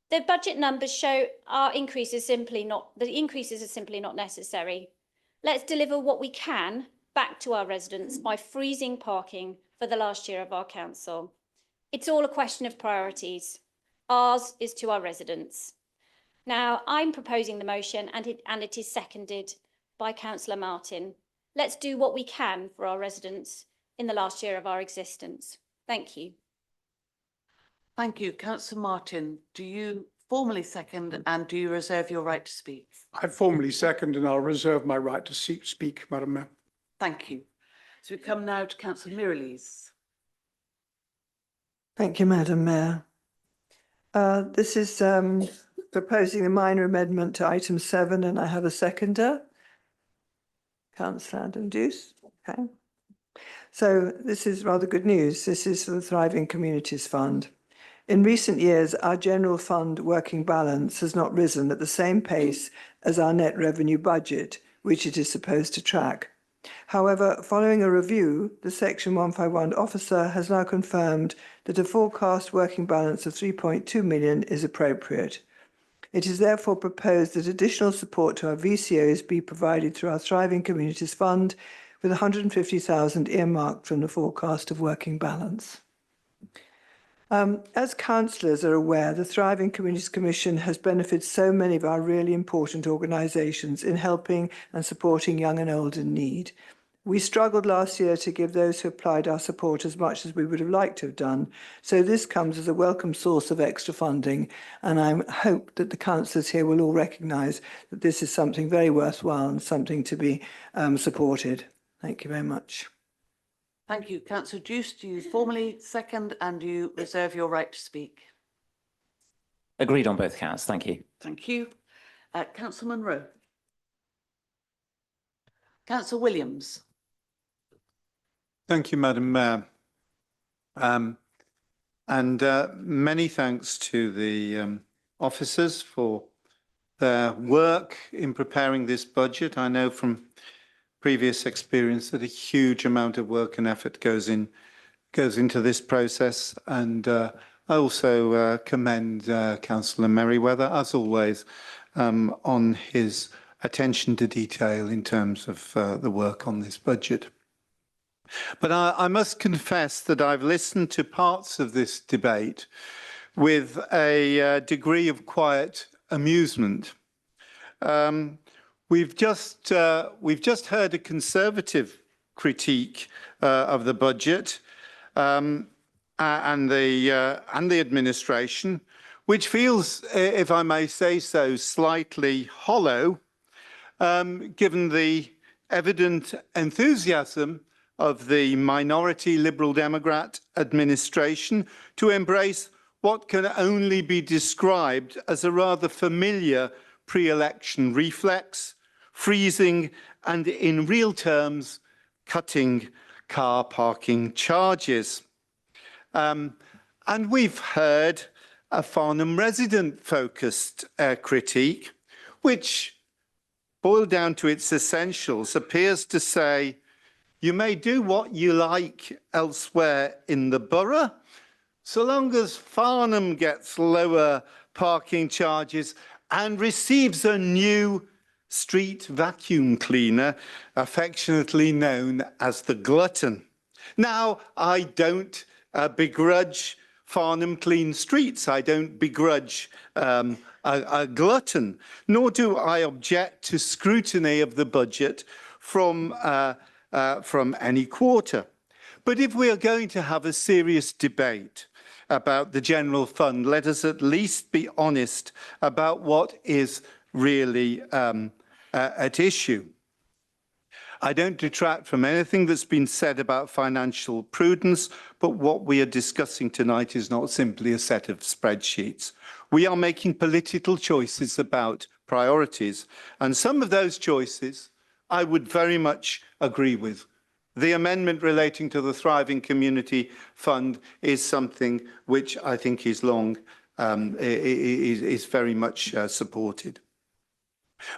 The budget numbers show the increases are simply not necessary. Let's deliver what we can back to our residents by freezing parking for the last year of our council. It's all a question of priorities. Ours is to our residents. Now, I'm proposing the motion and it is seconded by Councillor Martin. Let's do what we can for our residents in the last year of our existence. Thank you. Thank you. Councillor Martin, do you formally second and do you reserve your right to speak? I formally second and I'll reserve my right to speak, Madam Mayor. Thank you. So we come now to Councillor Mirrlees. Thank you, Madam Mayor. This is proposing a minor amendment to item 7 and I have a seconder. Councillor Adam Deuce. Okay. So this is rather good news. This is for the Thriving Communities Fund. In recent years, our general fund working balance has not risen at the same pace as our net revenue budget, which it is supposed to track. However, following a review, the Section 151 officer has now confirmed that a forecast working balance of 3.2 million is appropriate. It is therefore proposed that additional support to our VCOs be provided through our Thriving Communities Fund, with 150,000 earmarked from the forecast of working balance. As councillors are aware, the Thriving Communities Commission has benefited so many of our really important organisations in helping and supporting young and old in need. We struggled last year to give those who applied our support as much as we would have liked to have done, so this comes as a welcome source of extra funding, and I hope that the councillors here will all recognise that this is something very worthwhile and something to be supported. Thank you very much. Thank you. Councillor Deuce, do you formally second and do you reserve your right to speak? Agreed on both counts. Thank you. Thank you. Councillor Munro. Councillor Williams. Thank you, Madam Mayor. Many thanks to the officers for their work in preparing this budget. I know from previous experience that a huge amount of work and effort goes into this process, and I also commend Councillor Merriweather, as always, on his attention to detail in terms of the work on this budget. But I must confess that I've listened to parts of this debate with a degree of quiet amusement. We've just heard a Conservative critique of the budget and the administration, which feels, if I may say so, slightly hollow, given the evident enthusiasm of the minority Liberal Democrat administration to embrace what can only be described as a rather familiar pre-election reflex, freezing and, in real terms, cutting car parking charges. And we've heard a Farnham resident-focused critique, which, boiled down to its essentials, appears to say, you may do what you like elsewhere in the borough, so long as Farnham gets lower parking charges and receives a new street vacuum cleaner, affectionately known as the Glutton. Now, I don't begrudge Farnham clean streets. I don't begrudge a glutton, nor do I object to scrutiny of the budget from any quarter. But if we are going to have a serious debate about the general fund, let us at least be honest about what is really at issue. I don't detract from anything that's been said about financial prudence, but what we are discussing tonight is not simply a set of spreadsheets. We are making political choices about priorities, and some of those choices I would very much agree with. The amendment relating to the Thriving Community Fund is something which I think is very much supported.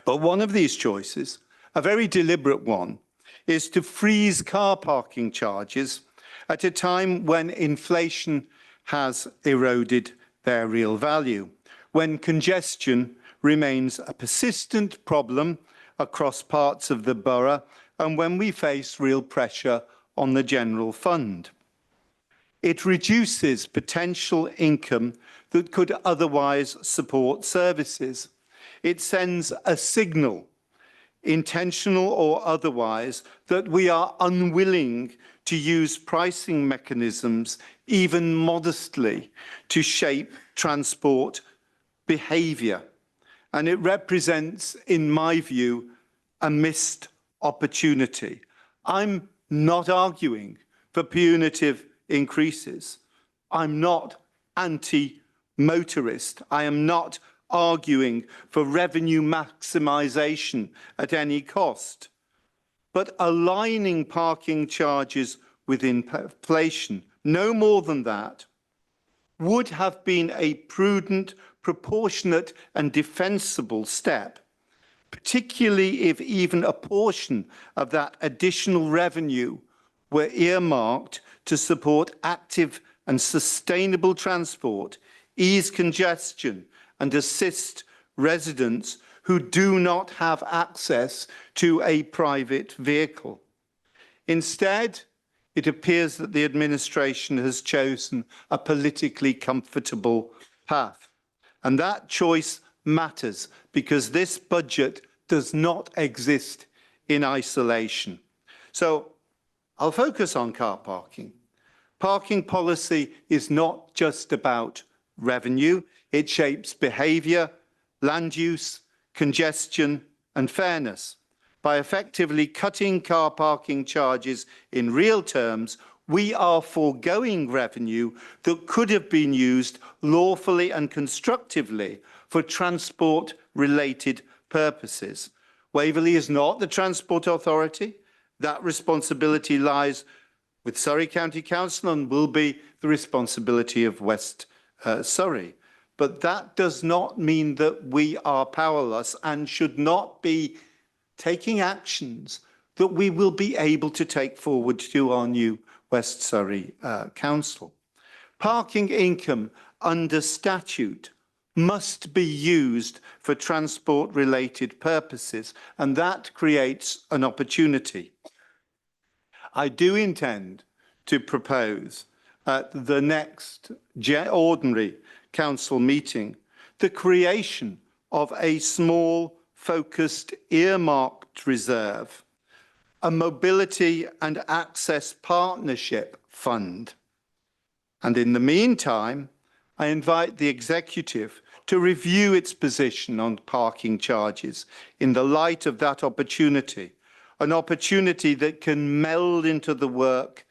But one of these choices, a very deliberate one, is to freeze car parking charges at a time when inflation has eroded their real value, when congestion remains a persistent problem across parts of the borough, and when we face real pressure on the general fund. It reduces potential income that could otherwise support services. It sends a signal, intentional or otherwise, that we are unwilling to use pricing mechanisms, even modestly, to shape transport behaviour. And it represents, in my view, a missed opportunity. I'm not arguing for punitive increases. I'm not anti-motorist. I am not arguing for revenue maximisation at any cost. But aligning parking charges with inflation, no more than that, would have been a prudent, proportionate and defensible step, particularly if even a portion of that additional revenue were earmarked to support active and sustainable transport, ease congestion and assist residents who do not have access to a private vehicle. Instead, it appears that the administration has chosen a politically comfortable path. And that choice matters because this budget does not exist in isolation. So I'll focus on car parking. Parking policy is not just about revenue. It shapes behaviour, land use, congestion and fairness. By effectively cutting car parking charges in real terms, we are foregoing revenue that could have been used lawfully and constructively for transport-related purposes. Waverley is not the Transport Authority. That responsibility lies with Surrey County Council and will be the responsibility of West Surrey. But that does not mean that we are powerless and should not be taking actions that we will be able to take forward to our new West Surrey Council. Parking income under statute must be used for transport-related purposes, and that creates an opportunity. I do intend to propose at the next ordinary council meeting the creation of a small, focused, earmarked reserve, a mobility and access partnership fund. And in the meantime, I invite the executive to review its position on parking charges in the light of that opportunity, an opportunity that can meld into the work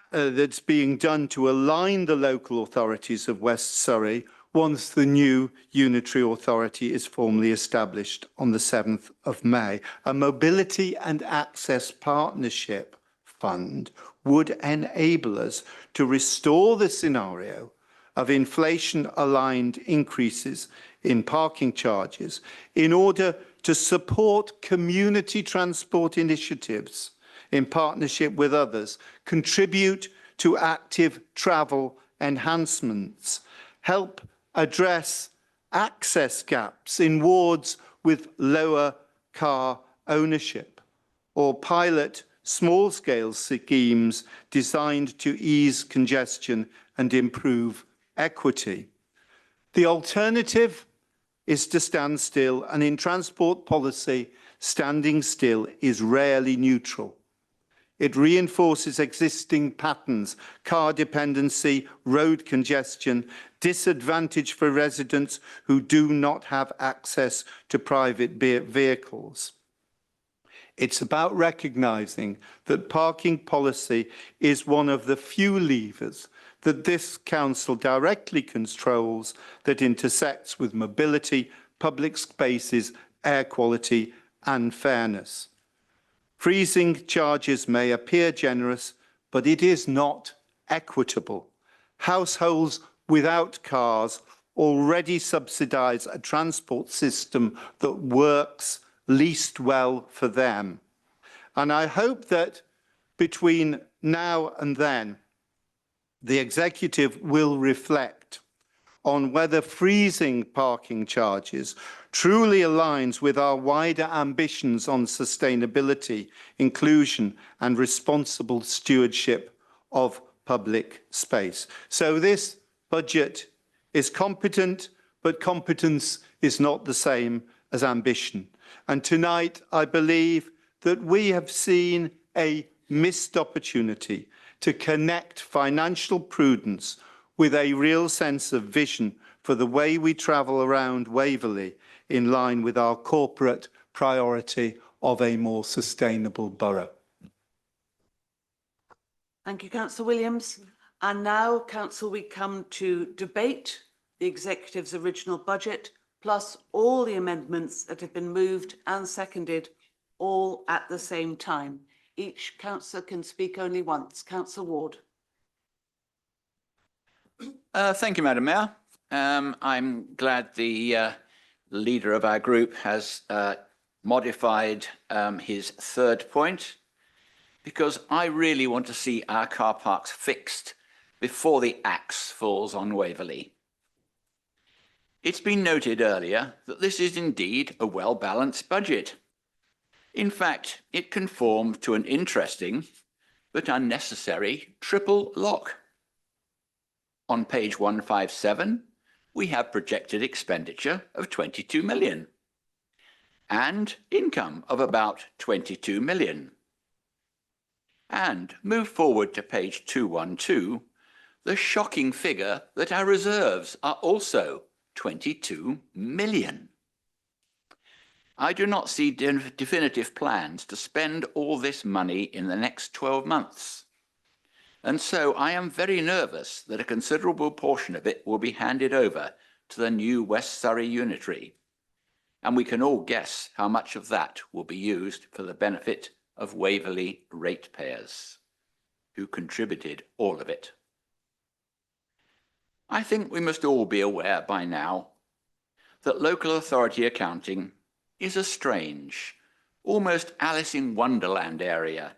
that's being done to align the local authorities of West Surrey once the new unitary authority is formally established on the 7th of May. A mobility and access partnership fund would enable us to restore the scenario of inflation-aligned increases in parking charges in order to support community transport initiatives in partnership with others, contribute to active travel enhancements, help address access gaps in wards with lower car ownership, or pilot small-scale schemes designed to ease congestion and improve equity. The alternative is to stand still, and in transport policy, standing still is rarely neutral. It reinforces existing patterns, car dependency, road congestion, disadvantage for residents who do not have access to private vehicles. It's about recognising that parking policy is one of the few levers that this council directly controls that intersects with mobility, public spaces, air quality and fairness. Freezing charges may appear generous, but it is not equitable. Households without cars already subsidise a transport system that works least well for them. And I hope that between now and then, the executive will reflect on whether freezing parking charges truly aligns with our wider ambitions on sustainability, inclusion and responsible stewardship of public space. So this budget is competent, but competence is not the same as ambition. And tonight, I believe that we have seen a missed opportunity to connect financial prudence with a real sense of vision for the way we travel around Waverley in line with our corporate priority of a more sustainable borough. Thank you, Councillor Williams. And now, Council, we come to debate the Executive's original budget, plus all the amendments that have been moved and seconded, all at the same time. Each councillor can speak only once. Councillor Ward. Thank you, Madam Mayor. I'm glad the leader of our group has modified his third point, because I really want to see our car parks fixed before the axe falls on Waverley. It's been noted earlier that this is indeed a well-balanced budget. In fact, it conformed to an interesting but unnecessary triple lock. On page 157, we have projected expenditure of 22 million and income of about 22 million. And move forward to page 212, the shocking figure that our reserves are also 22 million. I do not see definitive plans to spend all this money in the next 12 months. And so I am very nervous that a considerable portion of it will be handed over to the new West Surrey Unitary. And we can all guess how much of that will be used for the benefit of Waverley ratepayers, who contributed all of it. I think we must all be aware by now that local authority accounting is a strange, almost Alice in Wonderland area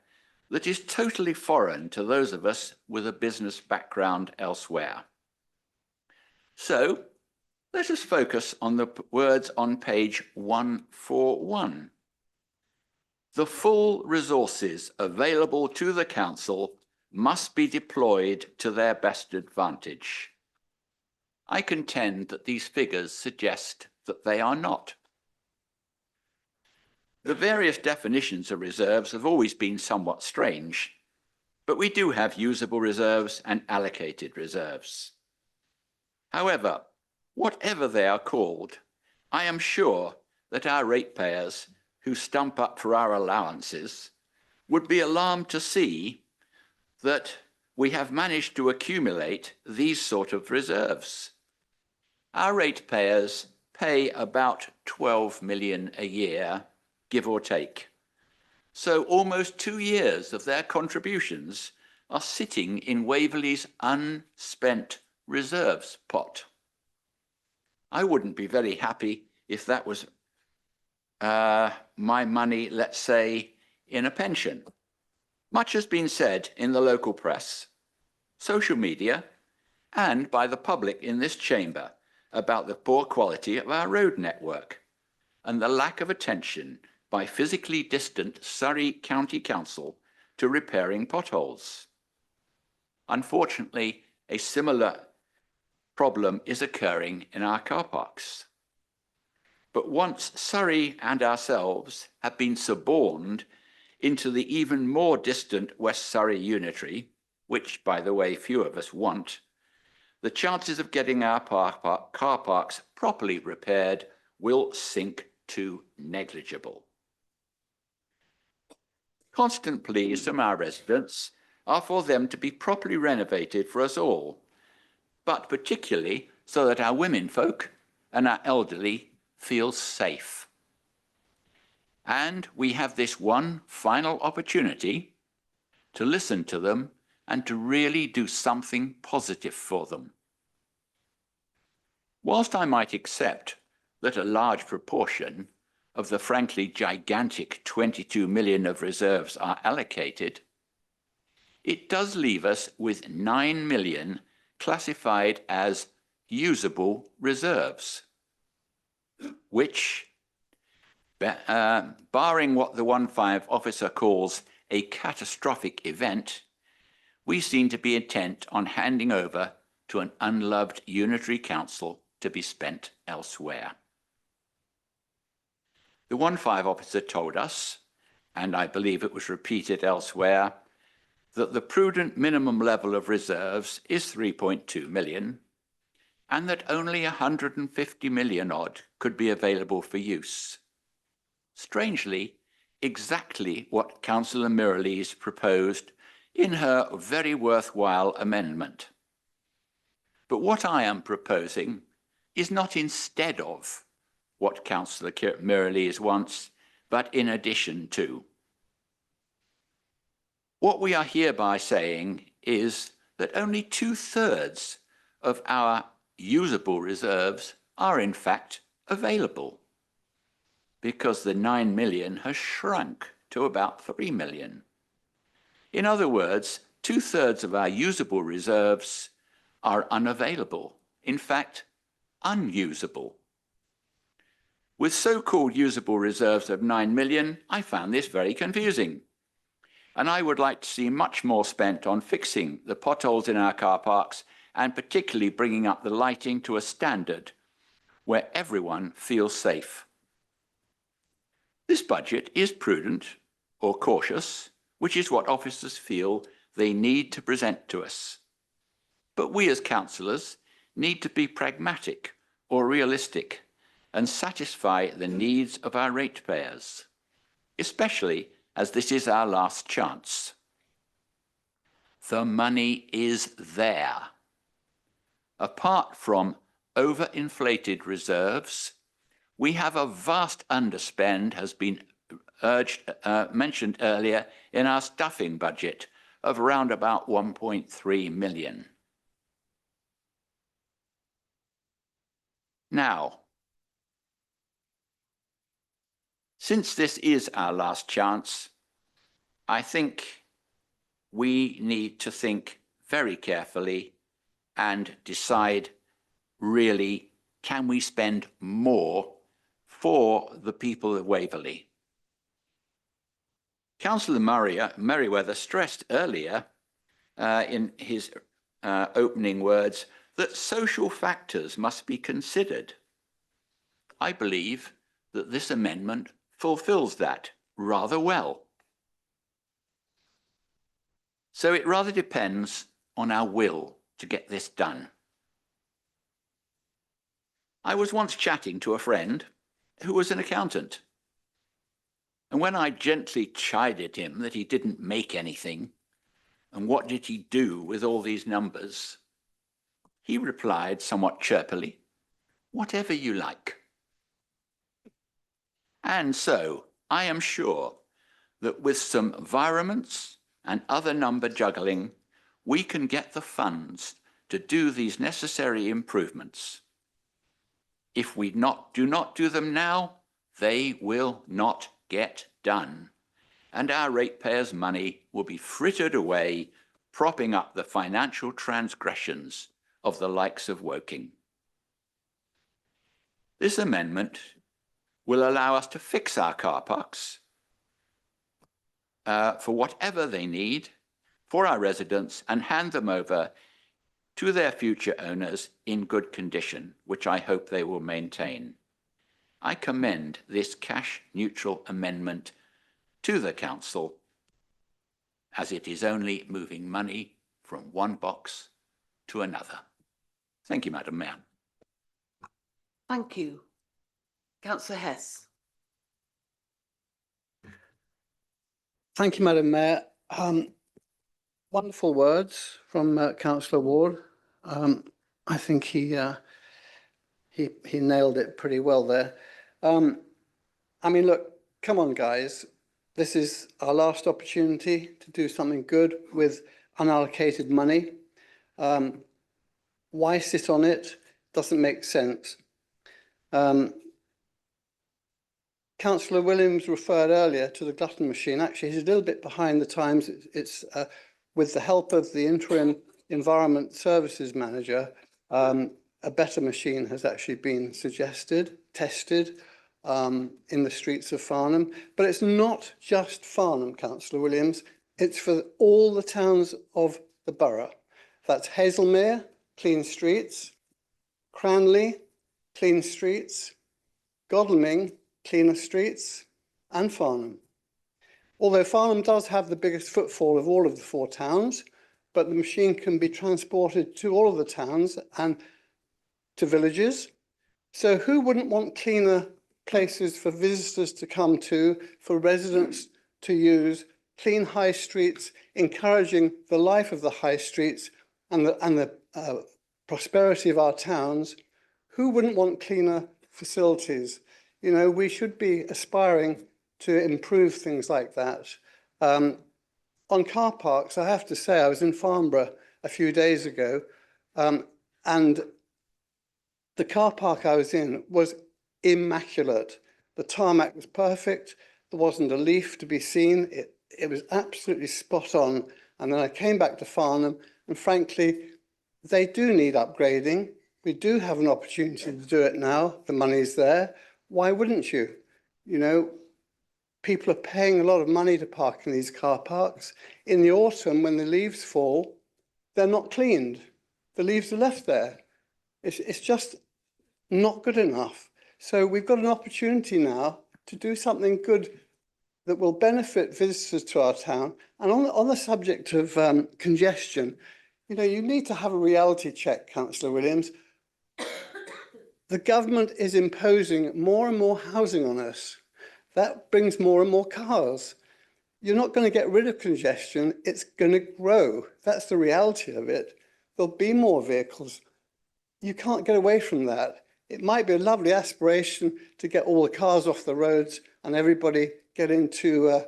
that is totally foreign to those of us with a business background elsewhere. So let us focus on the words on page 141. The full resources available to the council must be deployed to their best advantage. I contend that these figures suggest that they are not. The various definitions of reserves have always been somewhat strange, but we do have usable reserves and allocated reserves. However, whatever they are called, I am sure that our ratepayers who stump up for our allowances would be alarmed to see that we have managed to accumulate these sort of reserves. Our ratepayers pay about 12 million a year, give or take. So almost 2 years of their contributions are sitting in Waverley's unspent reserves pot. I wouldn't be very happy if that was my money, let's say, in a pension. Much has been said in the local press, social media, and by the public in this chamber about the poor quality of our road network and the lack of attention by physically distant Surrey County Council to repairing potholes. Unfortunately, a similar problem is occurring in our car parks. But once Surrey and ourselves have been suborned into the even more distant West Surrey Unitary, which, by the way, few of us want, the chances of getting our car parks properly repaired will sink to negligible. Constant pleas from our residents are for them to be properly renovated for us all, but particularly so that our womenfolk and our elderly feel safe. And we have this one final opportunity to listen to them and to really do something positive for them. Whilst I might accept that a large proportion of the frankly gigantic 22 million of reserves are allocated, it does leave us with 9 million classified as usable reserves, which, barring what the 1-5 officer calls a catastrophic event, we seem to be intent on handing over to an unloved unitary council to be spent elsewhere. The 1-5 officer told us, and I believe it was repeated elsewhere, that the prudent minimum level of reserves is 3.2 million, and that only 150 million odd could be available for use. Strangely, exactly what Councillor Mirrlees proposed in her very worthwhile amendment. But what I am proposing is not instead of what Councillor Mirrlees wants, but in addition to. What we are hereby saying is that only 2/3 of our usable reserves are in fact available, because the 9 million has shrunk to about 3 million. In other words, 2/3 of our usable reserves are unavailable, in fact, unusable. With so-called usable reserves of 9 million, I found this very confusing. And I would like to see much more spent on fixing the potholes in our car parks and particularly bringing up the lighting to a standard where everyone feels safe. This budget is prudent or cautious, which is what officers feel they need to present to us. But we as councillors need to be pragmatic or realistic and satisfy the needs of our ratepayers, especially as this is our last chance. The money is there. Apart from overinflated reserves, we have a vast underspend, has been mentioned earlier, in our staffing budget of around about 1.3 million. Now, since this is our last chance, I think we need to think very carefully and decide really, can we spend more for the people of Waverley? Councillor Merriweather stressed earlier in his opening words that social factors must be considered. I believe that this amendment fulfills that rather well. So it rather depends on our will to get this done. I was once chatting to a friend who was an accountant. And when I gently chided him that he didn't make anything, and what did he do with all these numbers, he replied somewhat chirpily, "Whatever you like." And so I am sure that with some environments and other number juggling, we can get the funds to do these necessary improvements. If we do not do them now, they will not get done, and our ratepayers' money will be frittered away, propping up the financial transgressions of the likes of Woking. This amendment will allow us to fix our car parks for whatever they need for our residents and hand them over to their future owners in good condition, which I hope they will maintain. I commend this cash-neutral amendment to the council, as it is only moving money from one box to another. Thank you, Madam Mayor. Thank you. Councillor Hess. Thank you, Madam Mayor. Wonderful words from Councillor Ward. I think he nailed it pretty well there. I mean, look, come on, guys. This is our last opportunity to do something good with unallocated money. Why sit on it? Doesn't make sense. Councillor Williams referred earlier to the glutton machine. Actually, he's a little bit behind the times. It's with the help of the interim Environment Services Manager, a better machine has actually been suggested, tested in the streets of Farnham. But it's not just Farnham, Councillor Williams. It's for all the towns of the borough. That's Hazelmere, clean streets, Cranley, clean streets, Godalming, cleaner streets, and Farnham. Although Farnham does have the biggest footfall of all of the 4 towns, but the machine can be transported to all of the towns and to villages. So who wouldn't want cleaner places for visitors to come to, for residents to use, clean high streets, encouraging the life of the high streets and the prosperity of our towns? Who wouldn't want cleaner facilities? You know, we should be aspiring to improve things like that. On car parks, I have to say, I was in Farnborough a few days ago, and the car park I was in was immaculate. The tarmac was perfect. There wasn't a leaf to be seen. It was absolutely spot on. And then I came back to Farnham, and frankly, they do need upgrading. We do have an opportunity to do it now. The money's there. Why wouldn't you? You know, people are paying a lot of money to park in these car parks. In the autumn, when the leaves fall, they're not cleaned. The leaves are left there. It's just not good enough. So we've got an opportunity now to do something good that will benefit visitors to our town. And on the subject of congestion, you know, you need to have a reality check, Councillor Williams. The government is imposing more and more housing on us. That brings more and more cars. You're not going to get rid of congestion, it's going to grow. That's the reality of it. There'll be more vehicles. You can't get away from that. It might be a lovely aspiration to get all the cars off the roads and everybody get into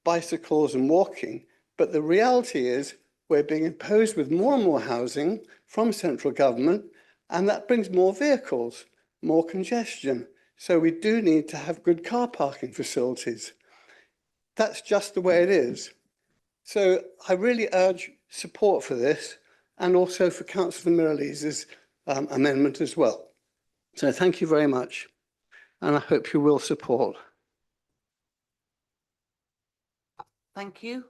bicycles and walking. But the reality is we're being imposed with more and more housing from central government, and that brings more vehicles, more congestion. So we do need to have good car parking facilities. That's just the way it is. So I really urge support for this, and also for Councillor Mirrlees's amendment as well. So thank you very much, and I hope you will support. Thank you.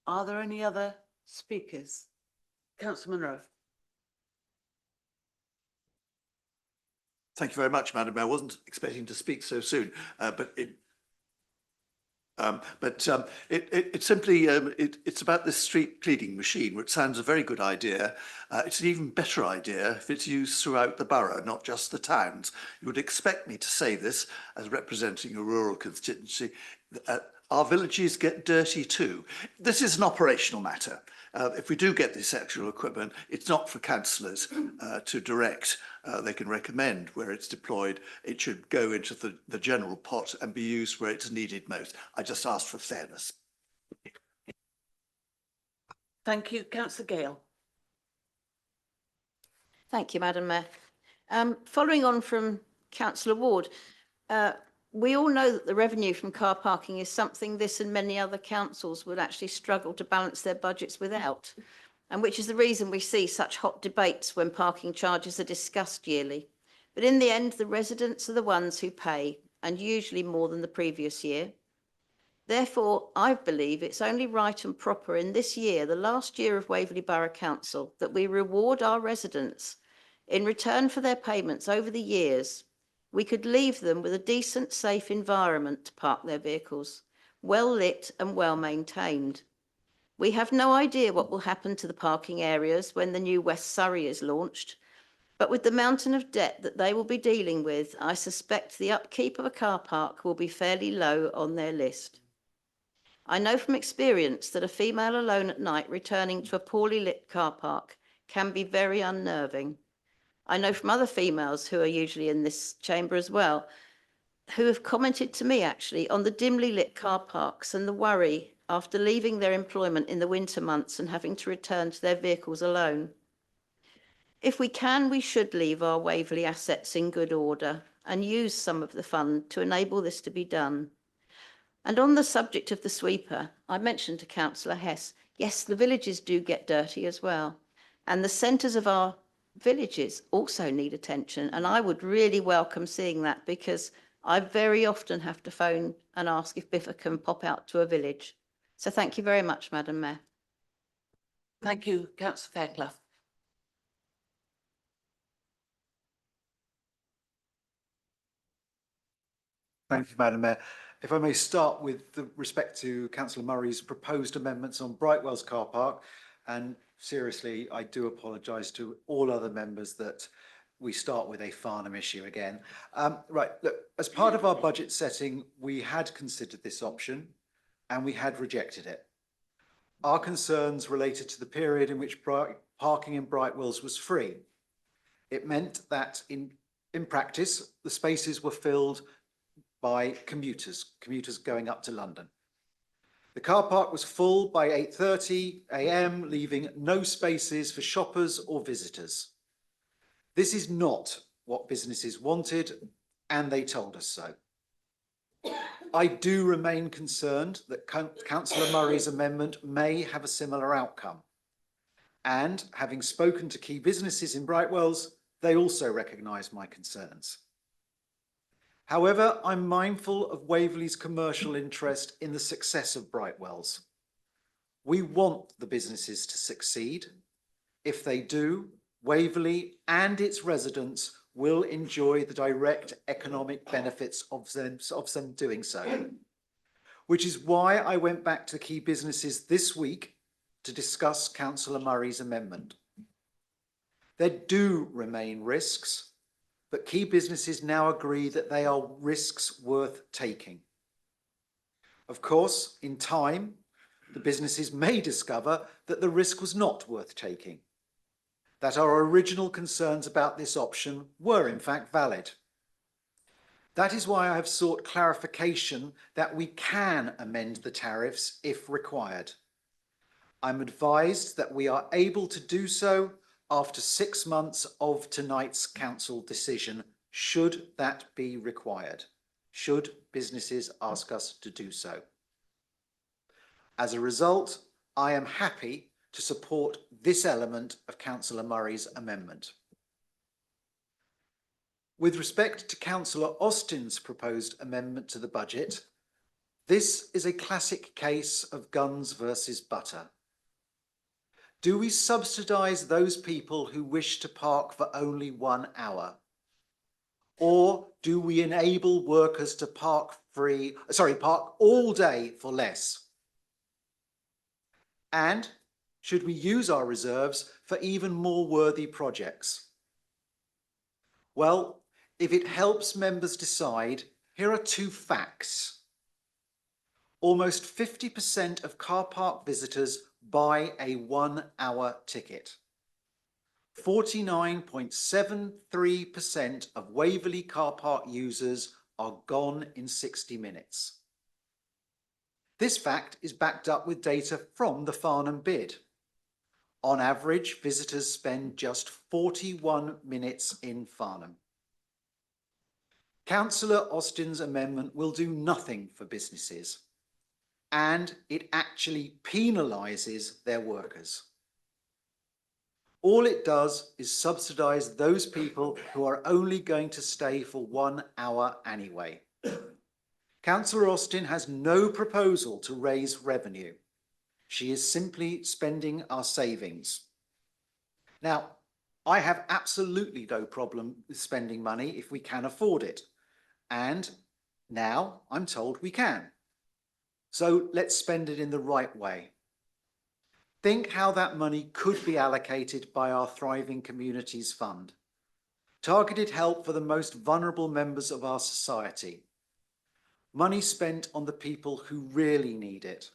Are there any other speakers? Councillor Munro. Thank you very much, Madam Mayor. I wasn't expecting to speak so soon, but it's simply it's about this street cleaning machine, which sounds a very good idea. It's an even better idea if it's used throughout the borough, not just the towns. You would expect me to say this as representing a rural constituency. Our villages get dirty too. This is an operational matter. If we do get this actual equipment, it's not for councillors to direct. They can recommend where it's deployed. It should go into the general pot and be used where it's needed most. I just asked for fairness. Thank you. Councillor Gale. Thank you, Madam Mayor. Following on from Councillor Ward, we all know that the revenue from car parking is something this and many other councils would actually struggle to balance their budgets without, and which is the reason we see such hot debates when parking charges are discussed yearly. But in the end, the residents are the ones who pay, and usually more than the previous year. Therefore, I believe it's only right and proper in this year, the last year of Waverley Borough Council, that we reward our residents in return for their payments over the years. We could leave them with a decent, safe environment to park their vehicles, well lit and well maintained. We have no idea what will happen to the parking areas when the new West Surrey is launched, but with the mountain of debt that they will be dealing with, I suspect the upkeep of a car park will be fairly low on their list. I know from experience that a female alone at night returning to a poorly lit car park can be very unnerving. I know from other females who are usually in this chamber as well, who have commented to me actually on the dimly lit car parks and the worry after leaving their employment in the winter months and having to return to their vehicles alone. If we can, we should leave our Waverley assets in good order and use some of the fund to enable this to be done. And on the subject of the sweeper, I mentioned to Councillor Hess, yes, the villages do get dirty as well. And the centres of our villages also need attention. And I would really welcome seeing that, because I very often have to phone and ask if Biffa can pop out to a village. So thank you very much, Madam Mayor. Thank you, Councillor Fairclough. Thank you, Madam Mayor. If I may start with respect to Councillor Murray's proposed amendments on Brightwells car park, and seriously, I do apologise to all other members that we start with a Farnham issue again. Right, look, as part of our budget setting, we had considered this option and we had rejected it. Our concerns related to the period in which parking in Brightwells was free. It meant that in practice, the spaces were filled by commuters going up to London. The car park was full by 8:30 a.m, leaving no spaces for shoppers or visitors. This is not what businesses wanted, and they told us so. I do remain concerned that Councillor Murray's amendment may have a similar outcome. And having spoken to key businesses in Brightwells, they also recognise my concerns. However, I'm mindful of Waverley's commercial interest in the success of Brightwells. We want the businesses to succeed. If they do, Waverley and its residents will enjoy the direct economic benefits of them doing so. Which is why I went back to key businesses this week to discuss Councillor Murray's amendment. There do remain risks, but key businesses now agree that they are risks worth taking. Of course, in time, the businesses may discover that the risk was not worth taking, that our original concerns about this option were in fact valid. That is why I have sought clarification that we can amend the tariffs if required. I'm advised that we are able to do so after 6 months of tonight's council decision, should that be required, should businesses ask us to do so. As a result, I am happy to support this element of Councillor Murray's amendment. With respect to Councillor Austin's proposed amendment to the budget, this is a classic case of guns versus butter. Do we subsidise those people who wish to park for only 1 hour? Or do we enable workers to park all day for less? And should we use our reserves for even more worthy projects? Well, if it helps members decide, here are 2 facts. Almost 50% of car park visitors buy a 1 hour ticket. 49.73% of Waverley car park users are gone in 60 minutes. This fact is backed up with data from the Farnham bid. On average, visitors spend just 41 minutes in Farnham. Councillor Austin's amendment will do nothing for businesses, and it actually penalises their workers. All it does is subsidise those people who are only going to stay for 1 hour anyway. Councillor Austin has no proposal to raise revenue. She is simply spending our savings. Now, I have absolutely no problem with spending money if we can afford it. And now I'm told we can. So let's spend it in the right way. Think how that money could be allocated by our Thriving Communities Fund. Targeted help for the most vulnerable members of our society. Money spent on the people who really need it.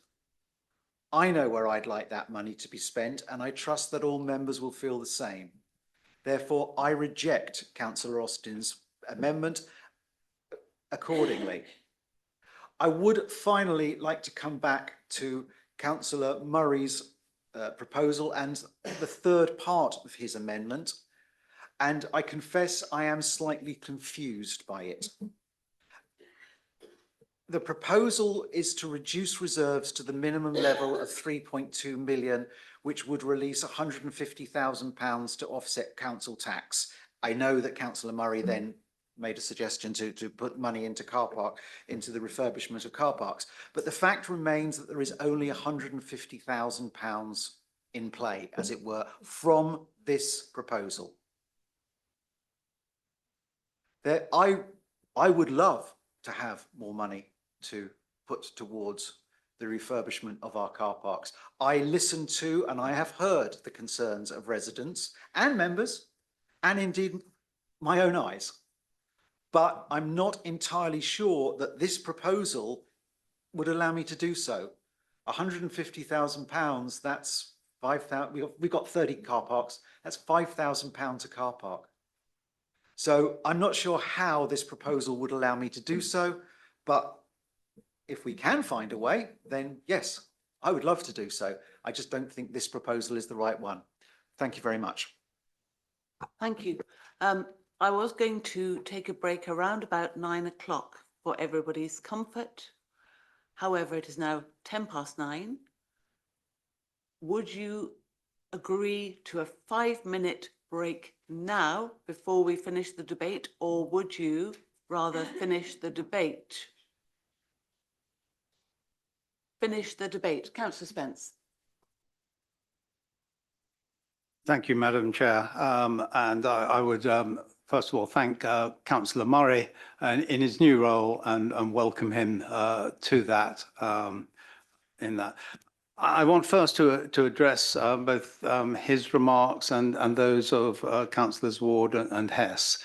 I know where I'd like that money to be spent, and I trust that all members will feel the same. Therefore, I reject Councillor Austin's amendment accordingly. I would finally like to come back to Councillor Murray's proposal and the third part of his amendment, and I confess I am slightly confused by it. The proposal is to reduce reserves to the minimum level of 3.2 million, which would release £150,000 to offset council tax. I know that Councillor Murray then made a suggestion to put money into into the refurbishment of car parks. But the fact remains that there is only £150,000 in play, as it were, from this proposal. I would love to have more money to put towards the refurbishment of our car parks. I listen to and I have heard the concerns of residents and members, and indeed my own eyes. But I'm not entirely sure that this proposal would allow me to do so. £150,000, that's 5,000, we've got 30 car parks, that's £5,000 a car park. So I'm not sure how this proposal would allow me to do so, but if we can find a way, then yes, I would love to do so. I just don't think this proposal is the right one. Thank you very much. Thank you. I was going to take a break around about 9 o'clock for everybody's comfort. However, it is now 9:10. Would you agree to a 5-minute break now before we finish the debate, or would you rather finish the debate? Finish the debate. Councillor Spence. Thank you, Madam Chair. And I would first of all thank Councillor Murray in his new role and welcome him to that. In that, I want first to address both his remarks and those of Councillors Ward and Hess.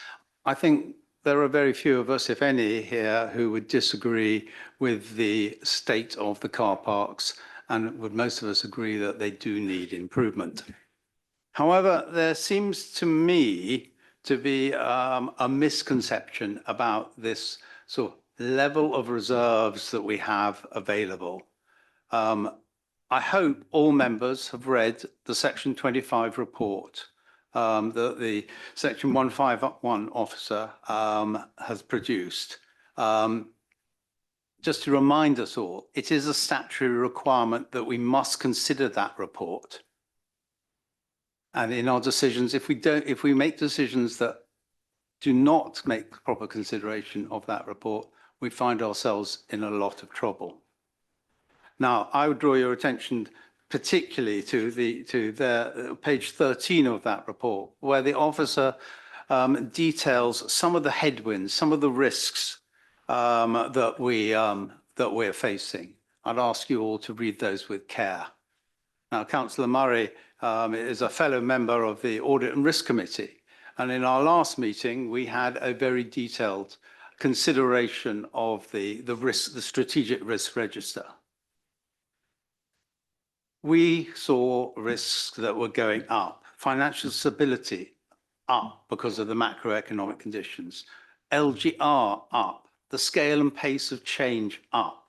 I think there are very few of us, if any, here who would disagree with the state of the car parks, and would most of us agree that they do need improvement. However, there seems to me to be a misconception about this sort of level of reserves that we have available. I hope all members have read the Section 25 report that the Section 151 officer has produced. Just to remind us all, it is a statutory requirement that we must consider that report. And in our decisions, if we make decisions that do not make proper consideration of that report, we find ourselves in a lot of trouble. Now, I would draw your attention particularly to the page 13 of that report, where the officer details some of the headwinds, some of the risks that we're facing. I'd ask you all to read those with care. Now, Councillor Murray is a fellow member of the Audit and Risk Committee, and in our last meeting, we had a very detailed consideration of the strategic risk register. We saw risks that were going up, financial stability up because of the macroeconomic conditions, LGR up, the scale and pace of change up.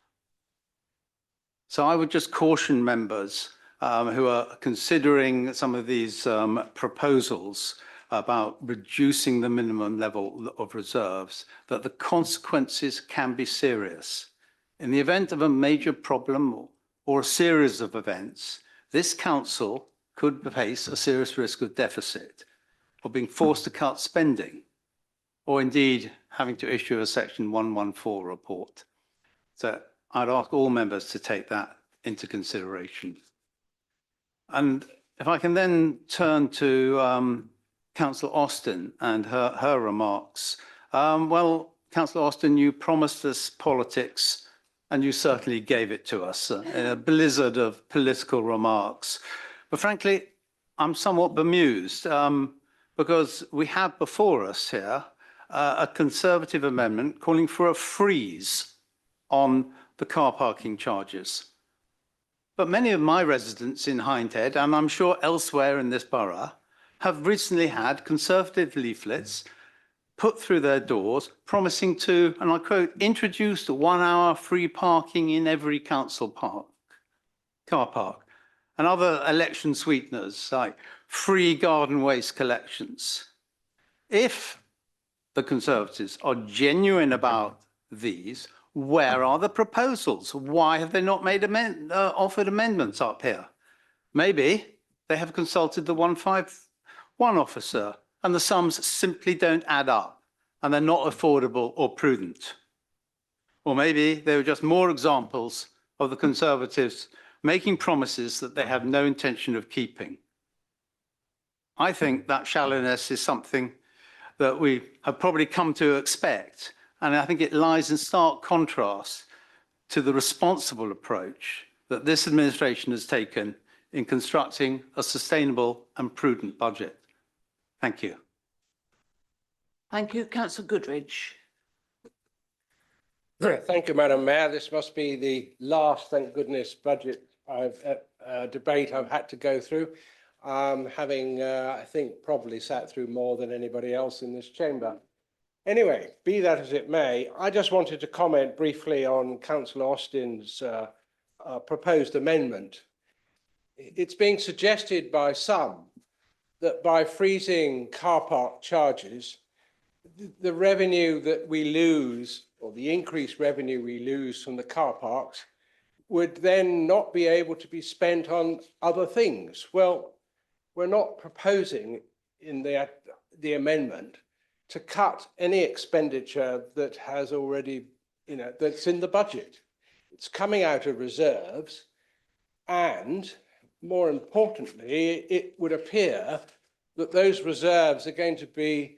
So I would just caution members who are considering some of these proposals about reducing the minimum level of reserves, that the consequences can be serious. In the event of a major problem or a series of events, this council could face a serious risk of deficit, or being forced to cut spending, or indeed having to issue a Section 114 report. So I'd ask all members to take that into consideration. And if I can then turn to Councillor Austin and her remarks. Well, Councillor Austin, you promised us politics and you certainly gave it to us in a blizzard of political remarks. But frankly, I'm somewhat bemused because we have before us here a Conservative amendment calling for a freeze on the car parking charges. But many of my residents in Hindhead, and I'm sure elsewhere in this borough, have recently had Conservative leaflets put through their doors promising to, and I quote, introduce 1 hour free parking in every council car park, and other election sweeteners like free garden waste collections. If the Conservatives are genuine about these, where are the proposals? Why have they not made offered amendments up here? Maybe they have consulted the 151 officer and the sums simply don't add up and they're not affordable or prudent. Or maybe they were just more examples of the Conservatives making promises that they have no intention of keeping. I think that shallowness is something that we have probably come to expect, and I think it lies in stark contrast to the responsible approach that this administration has taken in constructing a sustainable and prudent budget. Thank you. Thank you, Councillor Goodridge. Thank you, Madam Mayor. This must be the last, thank goodness, budget debate I've had to go through, having, I think, probably sat through more than anybody else in this chamber. Anyway, be that as it may, I just wanted to comment briefly on Councillor Austin's proposed amendment. It's being suggested by some that by freezing car park charges, the revenue that we lose, or the increased revenue we lose from the car parks, would then not be able to be spent on other things. Well, we're not proposing in the amendment to cut any expenditure that has already, that's in the budget. It's coming out of reserves, and more importantly, it would appear that those reserves are going to be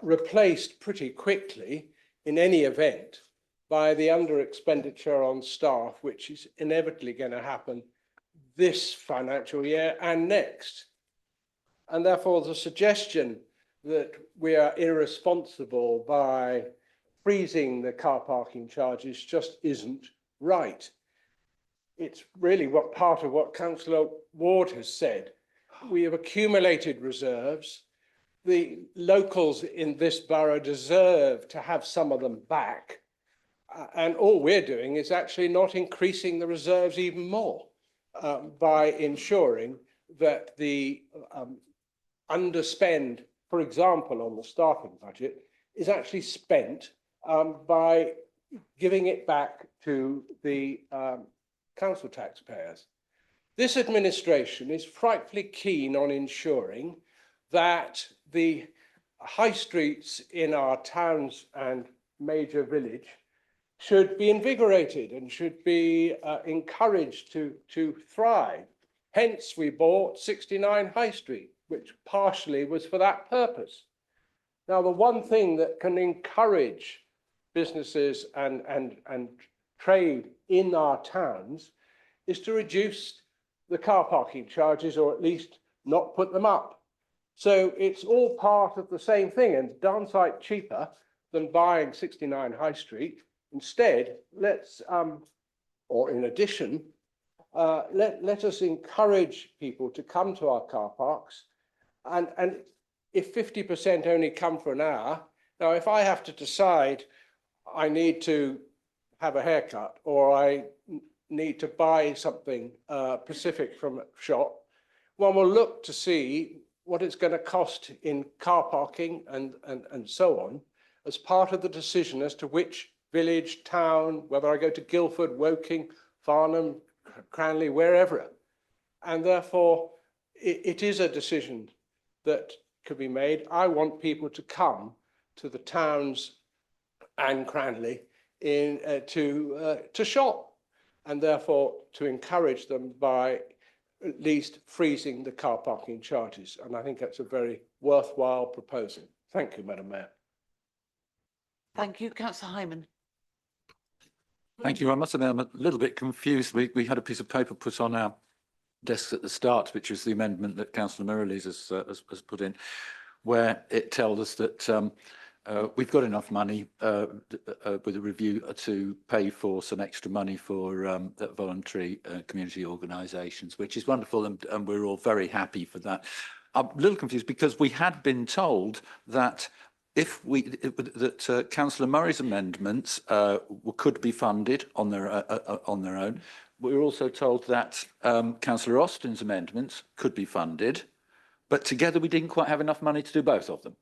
replaced pretty quickly in any event by the under expenditure on staff, which is inevitably going to happen this financial year and next. And therefore the suggestion that we are irresponsible by freezing the car parking charges just isn't right. It's really part of what Councillor Ward has said. We have accumulated reserves. The locals in this borough deserve to have some of them back. And all we're doing is actually not increasing the reserves even more by ensuring that the underspend, for example, on the staffing budget, is actually spent by giving it back to the council taxpayers. This administration is frightfully keen on ensuring that the high streets in our towns and major village should be invigorated and should be encouraged to thrive. Hence, we bought 69 High Street, which partially was for that purpose. Now, the one thing that can encourage businesses and trade in our towns is to reduce the car parking charges, or at least not put them up. So it's all part of the same thing, and darn sight cheaper than buying 69 High Street. Instead, let's, or in addition, let us encourage people to come to our car parks. And if 50% only come for an hour, now if I have to decide I need to have a haircut or I need to buy something specific from a shop, one will look to see what it's going to cost in car parking and so on as part of the decision as to which village, town, whether I go to Guildford, Woking, Farnham, Cranley, wherever. And therefore, it is a decision that could be made. I want people to come to the towns and Cranley to shop, and therefore to encourage them by at least freezing the car parking charges. And I think that's a very worthwhile proposal. Thank you, Madam Mayor. Thank you, Councillor Hyman. Thank you. I must admit, I'm a little bit confused. We had a piece of paper put on our desks at the start, which was the amendment that Councillor Mirrlees has put in, where it tells us that we've got enough money with a review to pay for some extra money for voluntary community organisations, which is wonderful, and we're all very happy for that. I'm a little confused because we had been told that Councillor Murray's amendments could be funded on their own. We were also told that Councillor Austin's amendments could be funded, but together we didn't quite have enough money to do both of them.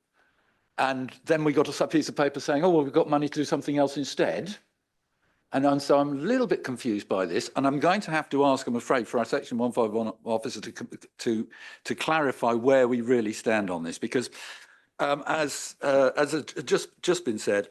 And then we got a piece of paper saying, oh, well, we've got money to do something else instead. And so I'm a little bit confused by this, and I'm going to have to ask, I'm afraid, for our Section 151 officer to clarify where we really stand on this, because as just been said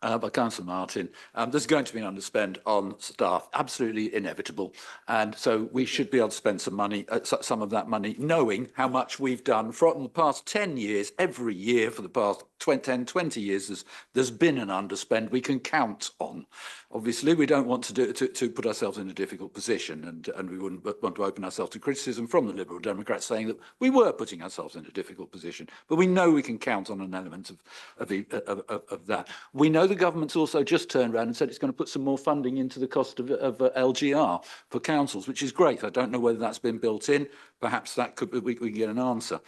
by Councillor Martin, there's going to be an underspend on staff, absolutely inevitable, and so we should be able to spend some money, some of that money, knowing how much we've done from the past 10 years. Every year for the past 20 years, there's been an underspend we can count on. Obviously, we don't want to put ourselves in a difficult position, and we wouldn't want to open ourselves to criticism from the Liberal Democrats saying that we were putting ourselves in a difficult position. But we know we can count on an element of that. We know the government's also just turned around and said it's going to put some more funding into the cost of LGR for councils, which is great. I don't know whether that's been built in. Perhaps that could we can get an answer.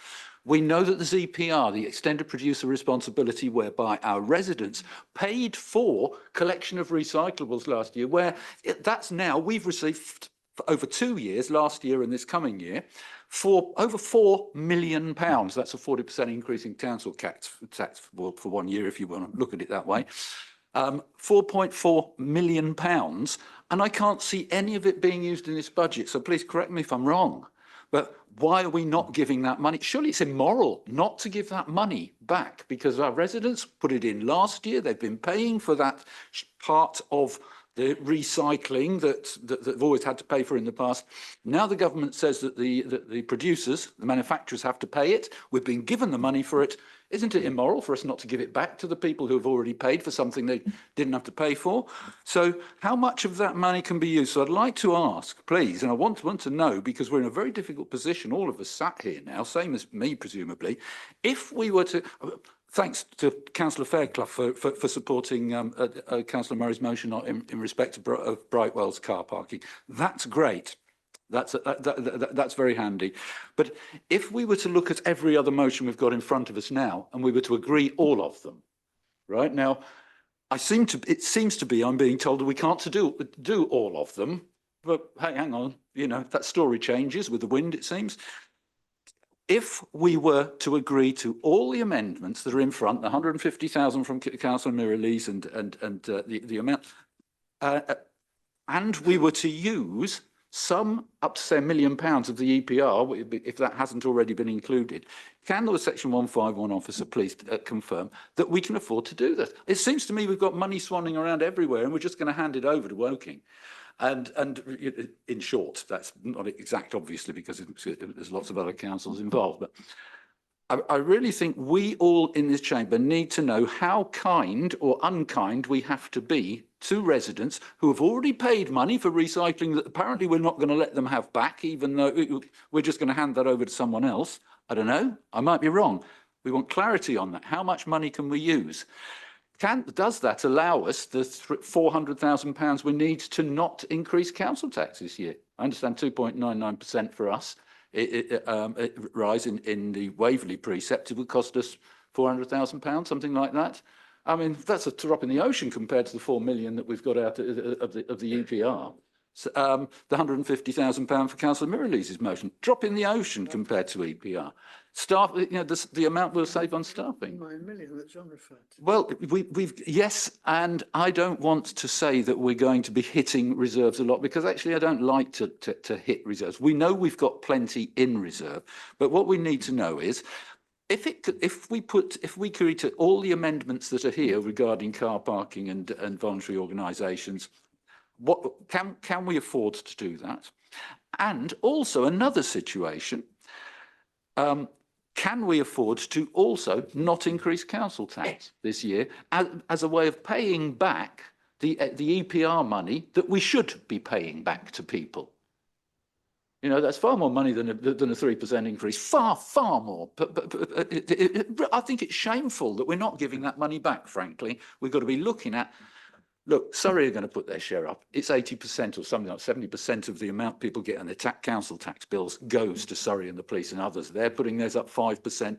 We know that the EPR, the extended producer responsibility, whereby our residents paid for collection of recyclables last year, where that's now we've received for over 2 years, last year and this coming year, for over £4 million. That's a 40% increase in council tax for 1 year, if you want to look at it that way. £4.4 million, and I can't see any of it being used in this budget. So please correct me if I'm wrong. But why are we not giving that money? Surely it's immoral not to give that money back, because our residents put it in last year. They've been paying for that part of the recycling that they've always had to pay for in the past. Now the government says that the producers, the manufacturers, have to pay it. We've been given the money for it. Isn't it immoral for us not to give it back to the people who have already paid for something they didn't have to pay for? So how much of that money can be used? So I'd like to ask, please, and I want to know, because we're in a very difficult position, all of us sat here now, same as me, presumably, if we were to... Thanks to Councillor Fairclough for supporting Councillor Murray's motion in respect of Brightwell's car parking. That's great. That's very handy. But if we were to look at every other motion we've got in front of us now, and we were to agree all of them, right now, it seems to be I'm being told that we can't do all of them. But hey, hang on, that story changes with the wind, it seems. If we were to agree to all the amendments that are in front, the 150,000 from Councillor Mirrlees and the amount, and we were to use some up to say £1 million of the EPR, if that hasn't already been included, can the Section 151 officer please confirm that we can afford to do that? It seems to me we've got money swanning around everywhere, and we're just going to hand it over to Woking. And in short, that's not exact, obviously, because there's lots of other councils involved. But I really think we all in this chamber need to know how kind or unkind we have to be to residents who have already paid money for recycling that apparently we're not going to let them have back, even though we're just going to hand that over to someone else. I don't know. I might be wrong. We want clarity on that. How much money can we use? Does that allow us the £400,000 we need to not increase council tax this year? I understand 2.99% for us. Rise in the Waverley precept, it would cost us £400,000, something like that. I mean, that's a drop in the ocean compared to the 4 million that we've got out of the EPR. So, the £150,000 for Councillor Mirrlees' motion, drop in the ocean compared to EPR. Staff, the amount we'll save on staffing. 9 million that John referred to. Well, yes, and I don't want to say that we're going to be hitting reserves a lot, because actually I don't like to hit reserves. We know we've got plenty in reserve, but what we need to know is if we create all the amendments that are here regarding car parking and voluntary organisations, what can we afford to do that? And also another situation. Can we afford to also not increase council tax this year as a way of paying back the EPR money that we should be paying back to people. You know, that's far more money than a 3% increase, far more. But I think it's shameful that we're not giving that money back, frankly. We've got to be looking at, look, Surrey are going to put their share up. It's 80% or something like 70% of the amount people get on their council tax bills goes to Surrey and the police and others. They're putting theirs up 5%.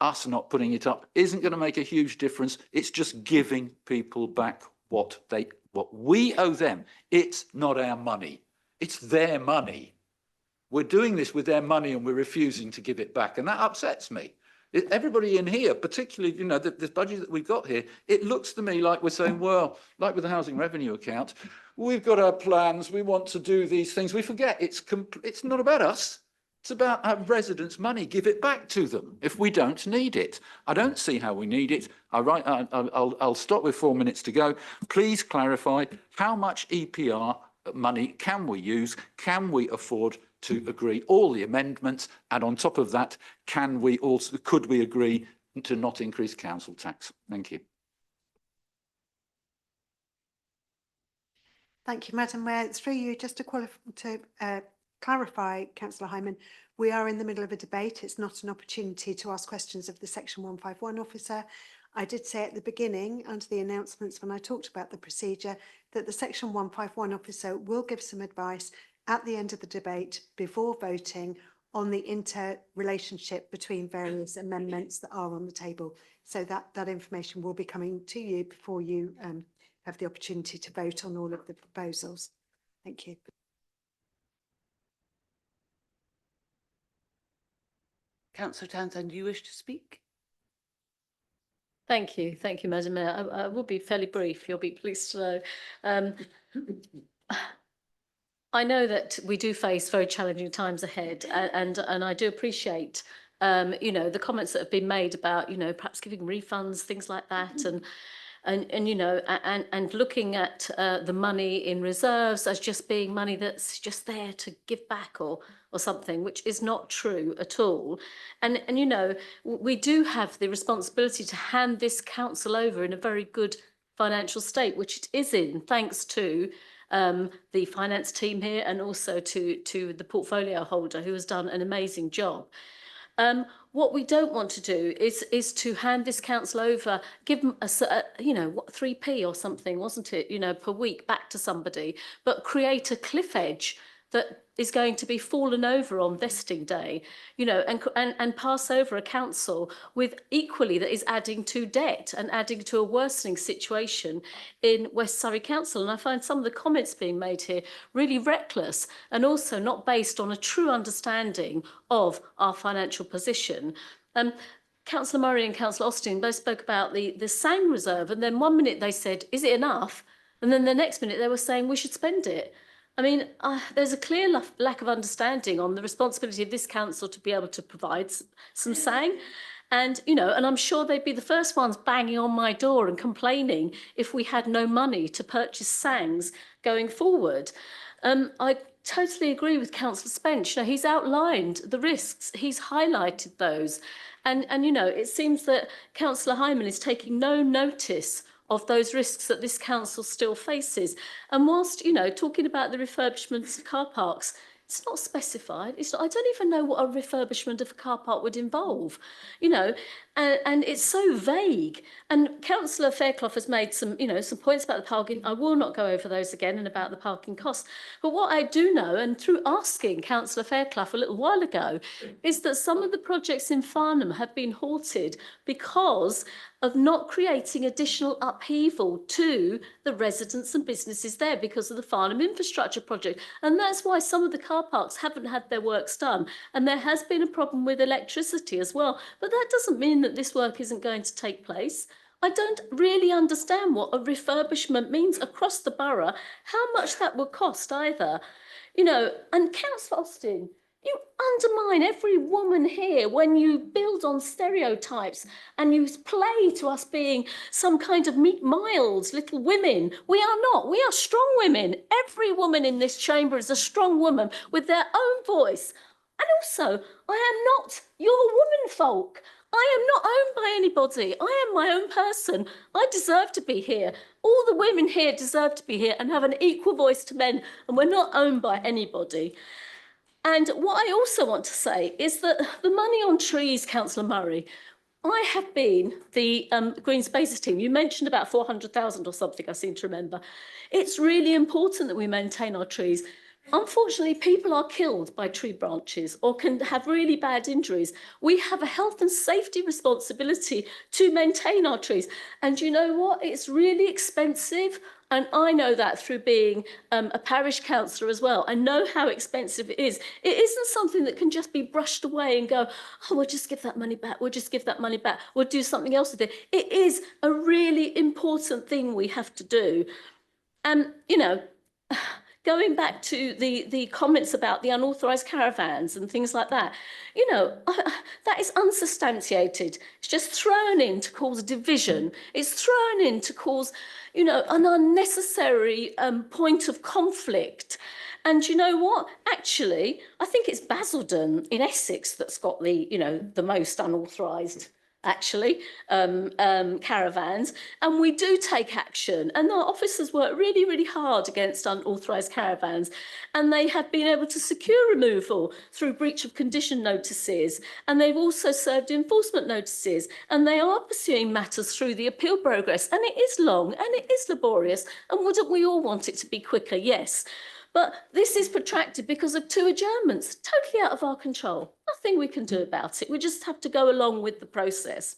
Us not putting it up isn't going to make a huge difference. It's just giving people back what we owe them. It's not our money. It's their money. We're doing this with their money and we're refusing to give it back. And that upsets me. Everybody in here, particularly, you know, this budget that we've got here, it looks to me like we're saying, well, like with the housing revenue account, we've got our plans, we want to do these things. We forget it's not about us. It's about our residents' money. Give it back to them if we don't need it. I don't see how we need it. I'll stop with 4 minutes to go. Please clarify how much EPR money can we use? Can we afford to agree all the amendments? And on top of that, could we agree to not increase council tax? Thank you. Thank you, Madam Mayor. Through you, just to clarify, Councillor Hyman, we are in the middle of a debate. It's not an opportunity to ask questions of the Section 151 officer. I did say at the beginning, under the announcements when I talked about the procedure, that the Section 151 officer will give some advice at the end of the debate before voting on the interrelationship between various amendments that are on the table. So that information will be coming to you before you have the opportunity to vote on all of the proposals. Thank you. Councillor Townsend, do you wish to speak? Thank you, Madam Mayor. I will be fairly brief, you'll be pleased to know. I know that we do face very challenging times ahead, and I do appreciate, you know, the comments that have been made about, you know, perhaps giving refunds, things like that, and you know, and looking at the money in reserves as just being money that's just there to give back or something, which is not true at all. And you know, we do have the responsibility to hand this council over in a very good financial state, which it is in, thanks to the finance team here and also to the portfolio holder who has done an amazing job. What we don't want to do is to hand this council over, give them you know, what, 3p or something, wasn't it, you know, per week back to somebody, but create a cliff edge that is going to be fallen over on vesting day, you know, and pass over a council with equally that is adding to debt and adding to a worsening situation in West Surrey Council. And I find some of the comments being made here really reckless and also not based on a true understanding of our financial position. Councillor Murray and Councillor Austin both spoke about the SANG reserve, and then 1 minute they said, is it enough? And then the next minute they were saying we should spend it. I mean, there's a clear lack of understanding on the responsibility of this council to be able to provide some SANG. And, you know, and I'm sure they'd be the first ones banging on my door and complaining if we had no money to purchase SANGs going forward. I totally agree with Councillor Spence. You know, he's outlined the risks, he's highlighted those. And you know, it seems that Councillor Hyman is taking no notice of those risks that this council still faces. And whilst, you know, talking about the refurbishments of car parks, it's not specified. It's not, I don't even know what a refurbishment of a car park would involve, you know, and it's so vague. And Councillor Fairclough has made some, you know, some points about the parking. I will not go over those again and about the parking costs. But what I do know, and through asking Councillor Fairclough a little while ago, is that some of the projects in Farnham have been halted because of not creating additional upheaval to the residents and businesses there because of the Farnham infrastructure project. And that's why some of the car parks haven't had their works done. And there has been a problem with electricity as well. But that doesn't mean that this work isn't going to take place. I don't really understand what a refurbishment means across the borough, how much that will cost either. You know, and Councillor Austin, you undermine every woman here when you build on stereotypes and you play to us being some kind of meek, mild little women. We are not. We are strong women. Every woman in this chamber is a strong woman with their own voice. And also, I am not your woman folk. I am not owned by anybody. I am my own person. I deserve to be here. All the women here deserve to be here and have an equal voice to men, and we're not owned by anybody. And what I also want to say is that the money on trees, Councillor Murray, I have been the Green Spaces team. You mentioned about 400,000 or something, I seem to remember. It's really important that we maintain our trees. Unfortunately, people are killed by tree branches or can have really bad injuries. We have a health and safety responsibility to maintain our trees. And you know what? It's really expensive. And I know that through being a parish councillor as well. I know how expensive it is. It isn't something that can just be brushed away and go, oh, we'll just give that money back. We'll just give that money back. We'll do something else with it. It is a really important thing we have to do. And, you know, going back to the comments about the unauthorised caravans and things like that, you know, that is unsubstantiated. It's just thrown in to cause division. It's thrown in to cause, you know, an unnecessary point of conflict. And you know what? Actually, I think it's Basildon in Essex that's got the, you know, the most unauthorised caravans, and we do take action, and our officers work really, really hard against unauthorised caravans, and they have been able to secure removal through breach of condition notices, and they've also served enforcement notices, and they are pursuing matters through the appeal progress, and it is long and it is laborious, and wouldn't we all want it to be quicker? Yes. But this is protracted because of 2 adjournments, totally out of our control. Nothing we can do about it. We just have to go along with the process.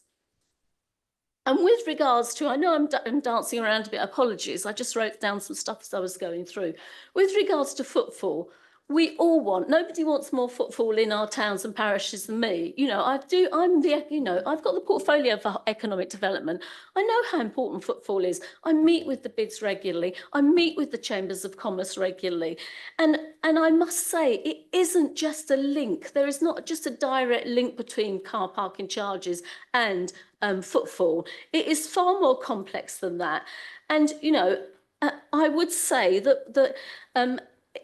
And with regards to, I know I'm dancing around a bit, apologies, I just wrote down some stuff as I was going through. With regards to footfall, we all want, nobody wants more footfall in our towns and parishes than me. You know, I've got the portfolio for economic development. I know how important footfall is. I meet with the bids regularly. I meet with the chambers of commerce regularly. And I must say, it isn't just a link. There is not just a direct link between car parking charges and footfall. It is far more complex than that. And, you know, I would say that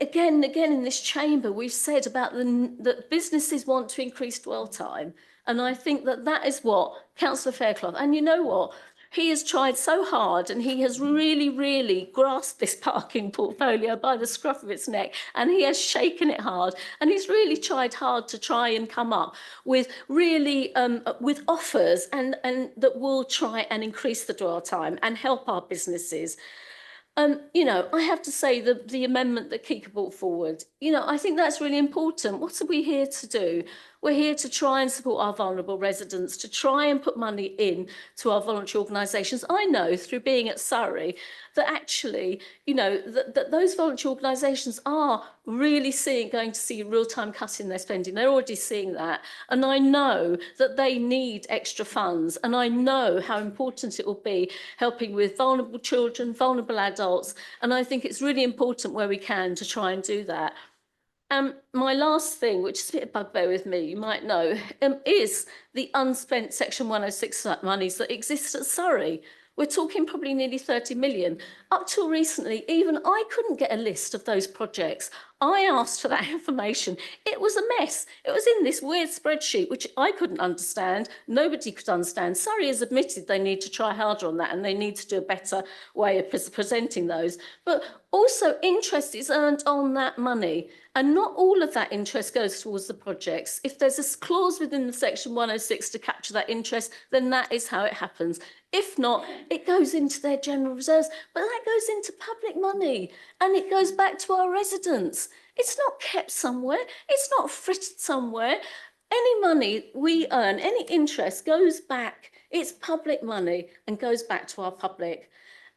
again and again in this chamber, we've said about that businesses want to increase dwell time. And I think that is what Councillor Fairclough, and you know what, he has tried so hard and he has really, really grasped this parking portfolio by the scruff of its neck, and he has shaken it hard, and he's really tried hard to try and come up with really with offers and that will try and increase the dwell time and help our businesses. You know, I have to say the amendment that Kika brought forward, you know, I think that's really important. What are we here to do? We're here to try and support our vulnerable residents, to try and put money in to our voluntary organisations. I know through being at Surrey that actually, you know, that those voluntary organisations are really going to see real-time cut in their spending. They're already seeing that. And I know that they need extra funds. And I know how important it will be helping with vulnerable children, vulnerable adults. And I think it's really important where we can to try and do that. My last thing, which is a bit of bugbear with me, you might know, is the unspent Section 106 monies that exist at Surrey. We're talking probably nearly 30 million. Up till recently, even I couldn't get a list of those projects. I asked for that information. It was a mess. It was in this weird spreadsheet, which I couldn't understand. Nobody could understand. Surrey has admitted they need to try harder on that and they need to do a better way of presenting those. But also interest is earned on that money. And not all of that interest goes towards the projects. If there's a clause within the Section 106 to capture that interest, then that is how it happens. If not, it goes into their general reserves, but that goes into public money and it goes back to our residents. It's not kept somewhere. It's not frittered somewhere. Any money we earn, any interest goes back. It's public money and goes back to our public.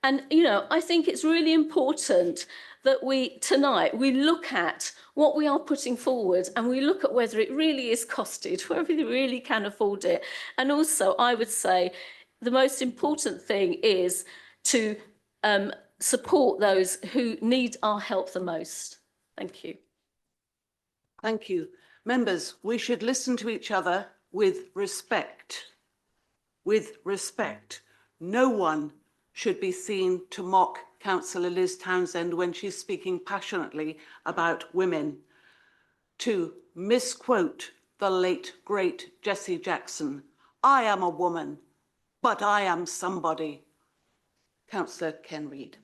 And, you know, I think it's really important that tonight we look at what we are putting forward and we look at whether it really is costed, whether we really can afford it. And also, I would say the most important thing is to support those who need our help the most. Thank you. Thank you. Members, we should listen to each other with respect. With respect. No one should be seen to mock Councillor Liz Townsend when she's speaking passionately about women, to misquote the late, great Jessie Jackson. I am a woman, but I am somebody. Councillor Ken Reid.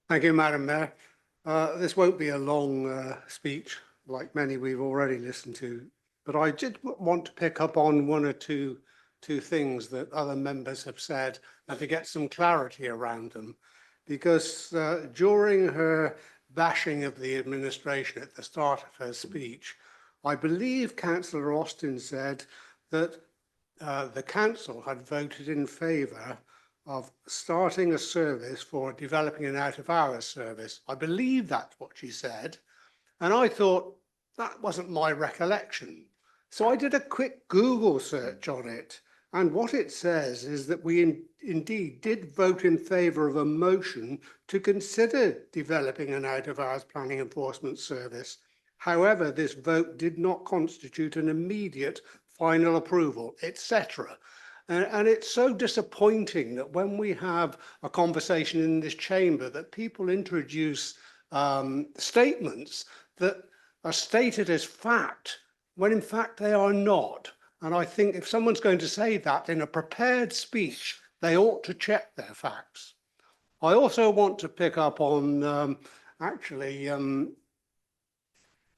Thank you, Madam Mayor. This won't be a long speech like many we've already listened to, but I did want to pick up on one or two things that other members have said and to get some clarity around them. Because during her bashing of the administration at the start of her speech, I believe Councillor Austin said that the council had voted in favour of starting a service for developing an out-of-hours service. I believe that's what she said. And I thought that wasn't my recollection. So I did a quick Google search on it. And what it says is that we indeed did vote in favour of a motion to consider developing an out-of-hours planning enforcement service. However, this vote did not constitute an immediate final approval, etc. And it's so disappointing that when we have a conversation in this chamber that people introduce statements that are stated as fact, when in fact they are not. And I think if someone's going to say that in a prepared speech, they ought to check their facts. I also want to pick up on,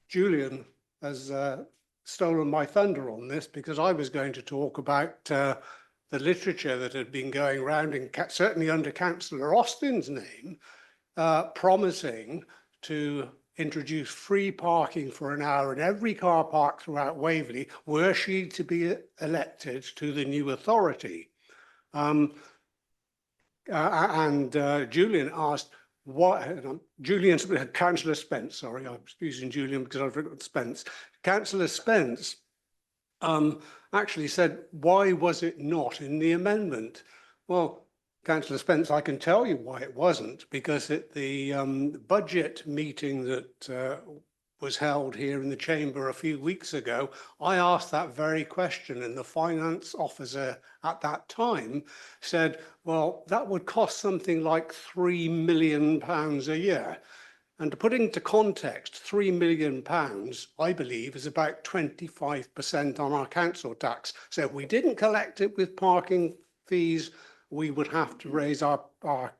Julian has stolen my thunder on this, because I was going to talk about the literature that had been going around, certainly under Councillor Austin's name, promising to introduce free parking for an hour in every car park throughout Waverley were she to be elected to the new authority. Julian asked, Councillor Spence, sorry, I'm using Julian because I've written Spence. Councillor Spence actually said, why was it not in the amendment? Well, Councillor Spence, I can tell you why it wasn't, because at the budget meeting that was held here in the chamber a few weeks ago, I asked that very question, and the finance officer at that time said, well, that would cost something like £3 million a year. And to put into context, £3 million, I believe, is about 25% on our council tax. So if we didn't collect it with parking fees, we would have to raise our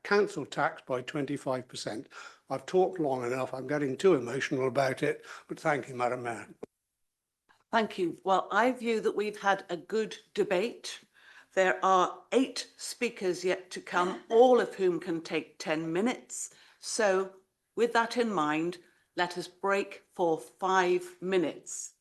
council tax by 25%. I've talked long enough. I'm getting too emotional about it, but thank you, Madam Mayor. Thank you. Well, I view that we've had a good debate. There are 8 speakers yet to come, all of whom can take 10 minutes. So with that in mind, let us break for 5 minutes.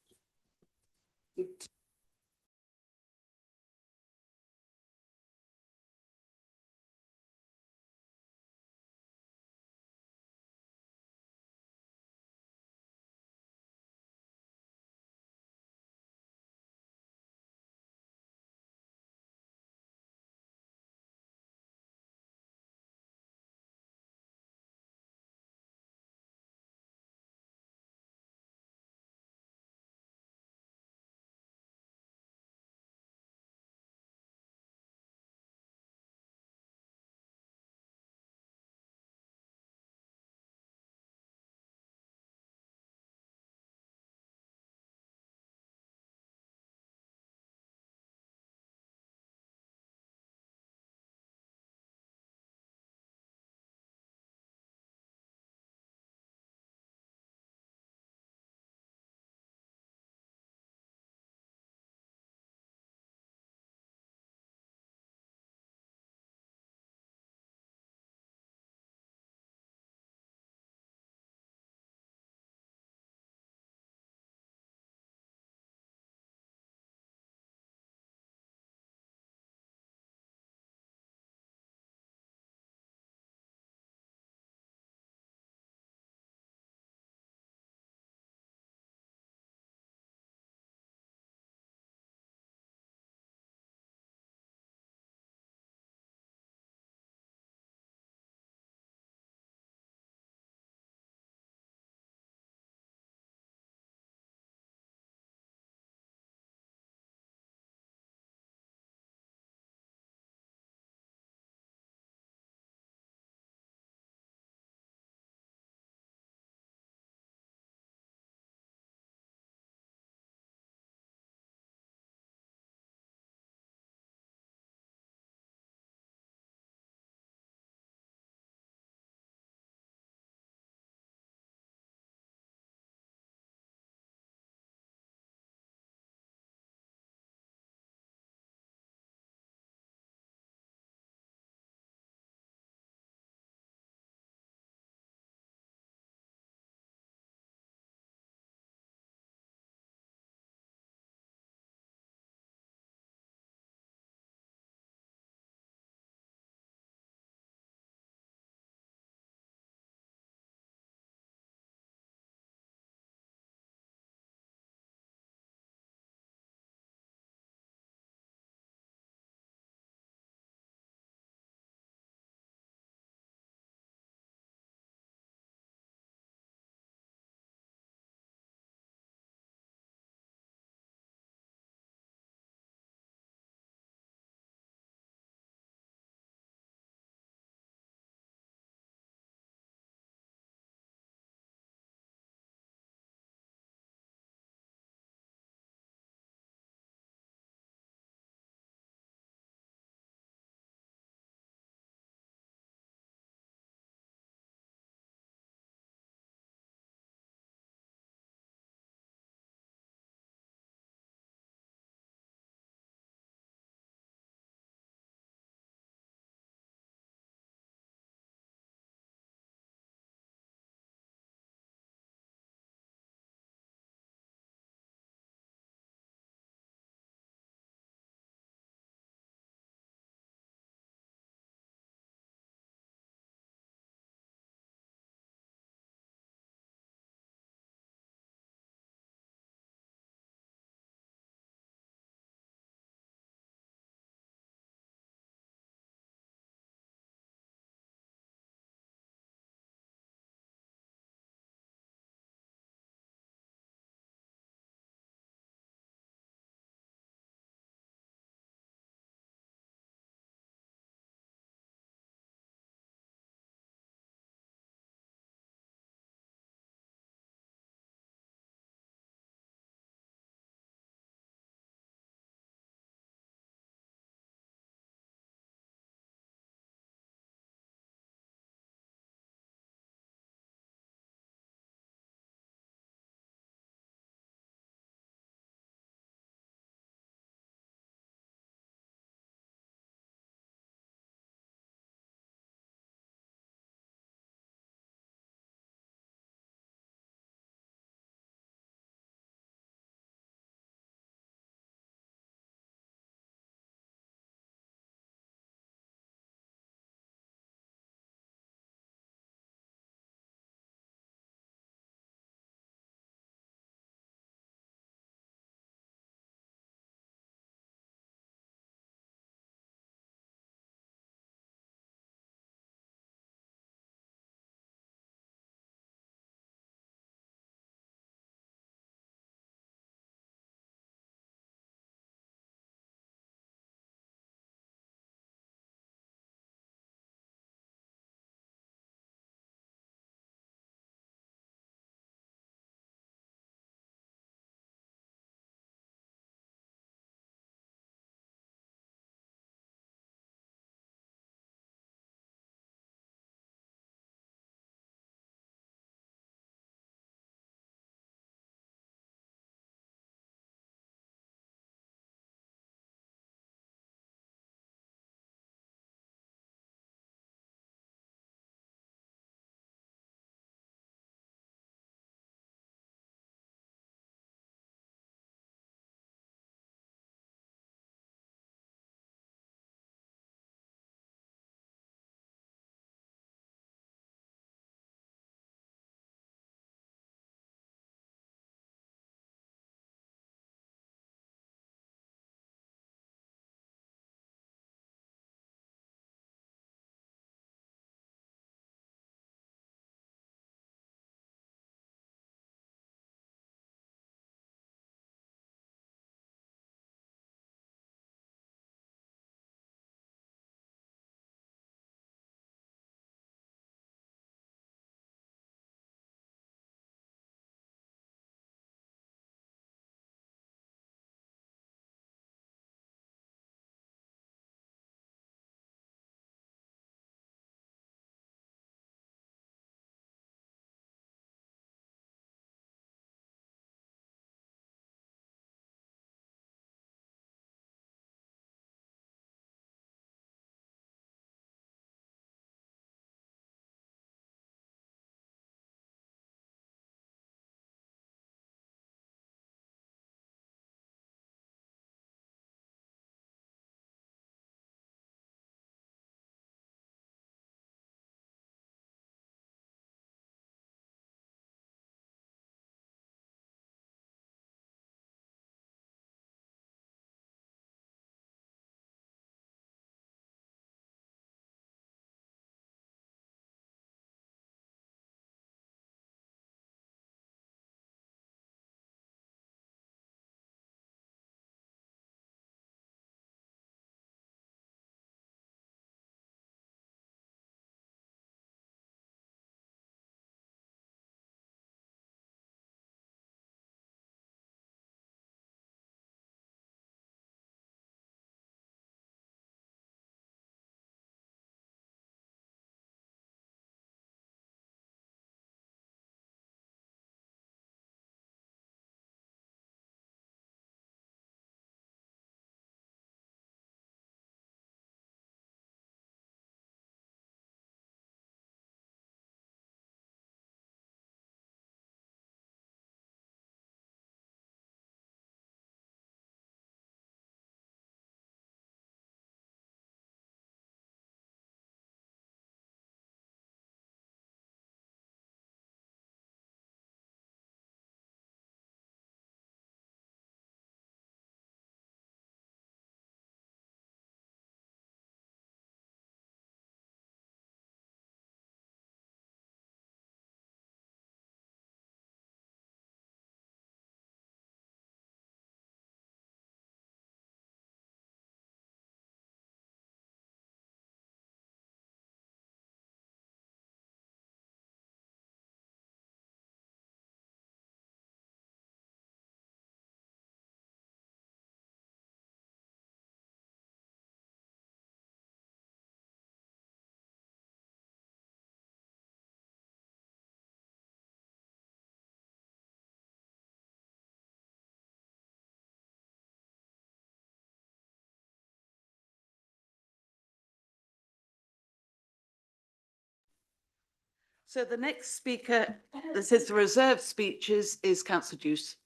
So the next speaker, this is the reserved speeches, is Councillor Deuce.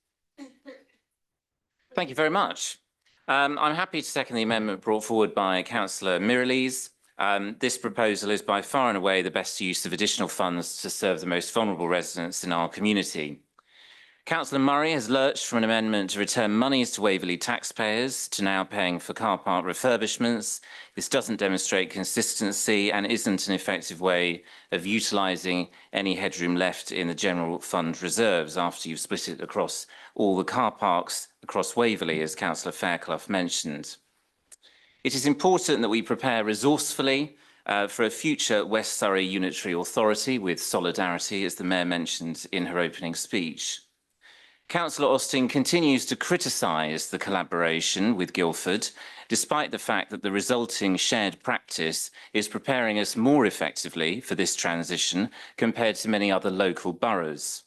Thank you very much. I'm happy to second the amendment brought forward by Councillor Mirrlees. This proposal is by far and away the best use of additional funds to serve the most vulnerable residents in our community. Councillor Murray has lurched from an amendment to return monies to Waverley taxpayers to now paying for car park refurbishments. This doesn't demonstrate consistency and isn't an effective way of utilising any headroom left in the general fund reserves after you've split it across all the car parks across Waverley, as Councillor Fairclough mentioned. It is important that we prepare resourcefully for a future West Surrey Unitary Authority with solidarity, as the Mayor mentioned in her opening speech. Councillor Austin continues to criticise the collaboration with Guildford, despite the fact that the resulting shared practice is preparing us more effectively for this transition compared to many other local boroughs.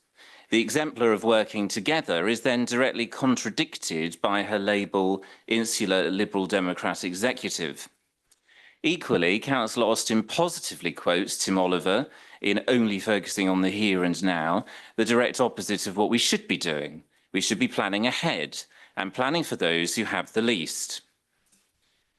The exemplar of working together is then directly contradicted by her label Insular Liberal Democrat Executive. Equally, Councillor Austin positively quotes Tim Oliver in only focusing on the here and now, the direct opposite of what we should be doing. We should be planning ahead and planning for those who have the least.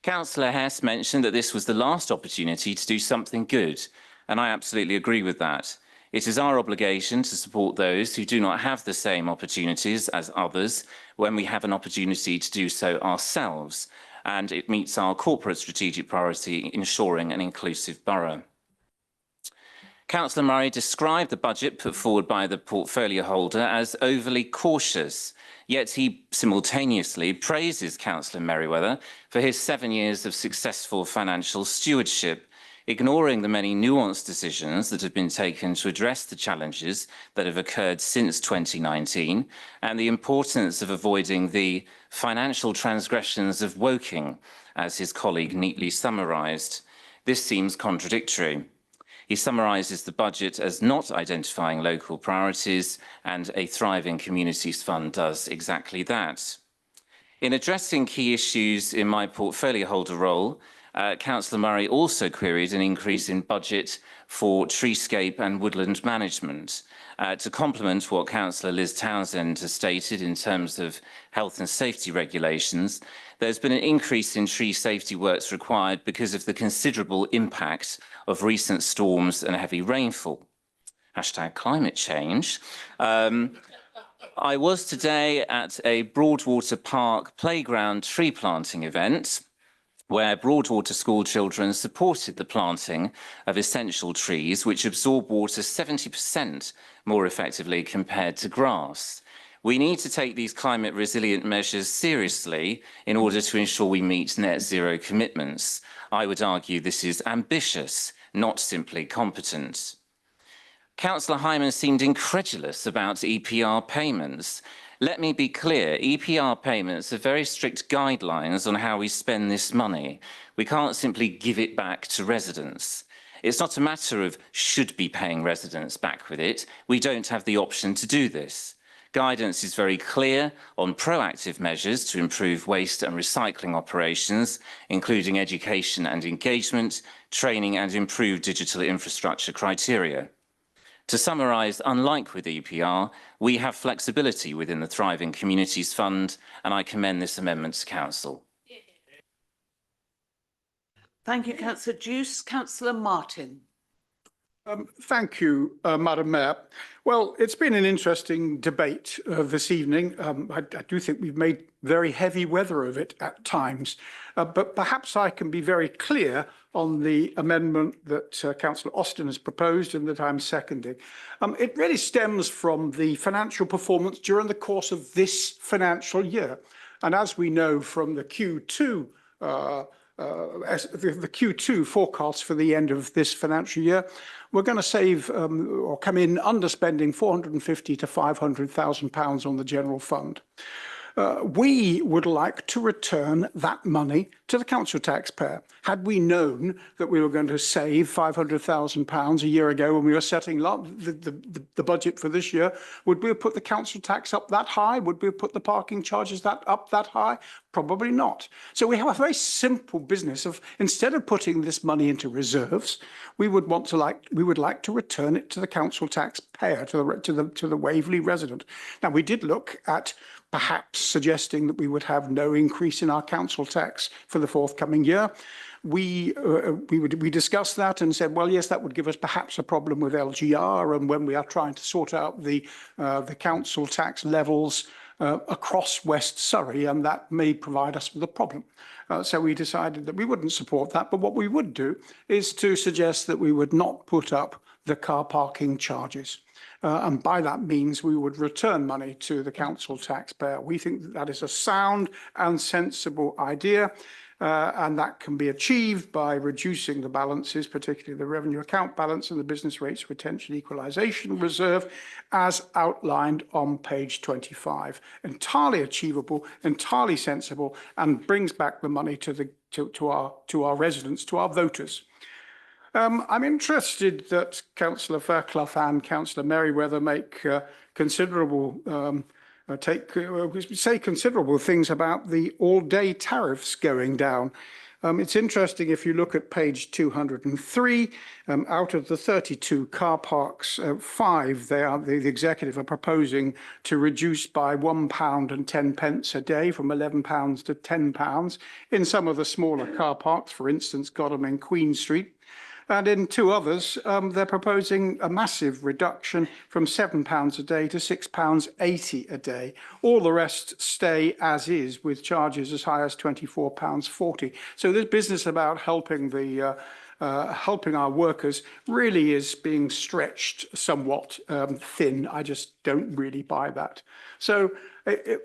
Councillor Hess mentioned that this was the last opportunity to do something good, and I absolutely agree with that. It is our obligation to support those who do not have the same opportunities as others when we have an opportunity to do so ourselves, and it meets our corporate strategic priority ensuring an inclusive borough. Councillor Murray described the budget put forward by the portfolio holder as overly cautious, yet he simultaneously praises Councillor Merriweather for his 7 years of successful financial stewardship, ignoring the many nuanced decisions that have been taken to address the challenges that have occurred since 2019 and the importance of avoiding the financial transgressions of Woking, as his colleague neatly summarised. This seems contradictory. He summarises the budget as not identifying local priorities, and a thriving communities fund does exactly that. In addressing key issues in my portfolio holder role, Councillor Murray also queried an increase in budget for treescape and woodland management. To complement what Councillor Liz Townsend has stated in terms of health and safety regulations, there's been an increase in tree safety works required because of the considerable impact of recent storms and heavy rainfall. Hashtag climate change. I was today at a Broadwater Park playground tree planting event where Broadwater school children supported the planting of essential trees which absorb water 70% more effectively compared to grass. We need to take these climate resilient measures seriously in order to ensure we meet net zero commitments. I would argue this is ambitious, not simply competent. Councillor Hyman seemed incredulous about EPR payments. Let me be clear, EPR payments are very strict guidelines on how we spend this money. We can't simply give it back to residents. It's not a matter of should be paying residents back with it. We don't have the option to do this. Guidance is very clear on proactive measures to improve waste and recycling operations, including education and engagement, training and improved digital infrastructure criteria. To summarise, unlike with EPR, we have flexibility within the Thriving Communities Fund, and I commend this amendment to Council. Thank you, Councillor Deuce. Councillor Martin. Thank you, Madam Mayor. Well, it's been an interesting debate this evening. I do think we've made very heavy weather of it at times, but perhaps I can be very clear on the amendment that Councillor Austin has proposed and that I'm seconding. It really stems from the financial performance during the course of this financial year. And as we know from the Q2 the Q2 forecast for the end of this financial year, we're going to save or come in underspending £450,000 to £500,000 on the general fund. We would like to return that money to the council taxpayer. Had we known that we were going to save £500,000 a year ago when we were setting up the budget for this year, would we have put the council tax up that high? Would we have put the parking charges up that high? Probably not. So we have a very simple business of, instead of putting this money into reserves, we would like to return it to the council taxpayer, to the Waverley resident. Now, we did look at perhaps suggesting that we would have no increase in our council tax for the forthcoming year. We discussed that and said, well, yes, that would give us perhaps a problem with LGR, and when we are trying to sort out the council tax levels across West Surrey, and that may provide us with a problem. So we decided that we wouldn't support that, but what we would do is to suggest that we would not put up the car parking charges. And by that means, we would return money to the council taxpayer. We think that that is a sound and sensible idea. And that can be achieved by reducing the balances, particularly the revenue account balance and the business rates retention equalisation reserve, as outlined on page 25. Entirely achievable, entirely sensible, and brings back the money to our residents, to our voters. I'm interested that Councillor Fairclough and Councillor Merriweather make say considerable things about the all-day tariffs going down. It's interesting if you look at page 203, out of the 32 car parks, 5 the executive are proposing to reduce by £1.10 a day, from £11 to £10. In some of the smaller car parks, for instance, Godalming Queen Street. And in 2 others, they're proposing a massive reduction from £7 a day to £6.80 a day. All the rest stay as is, with charges as high as £24.40. So this business about helping our workers really is being stretched somewhat thin. I just don't really buy that. So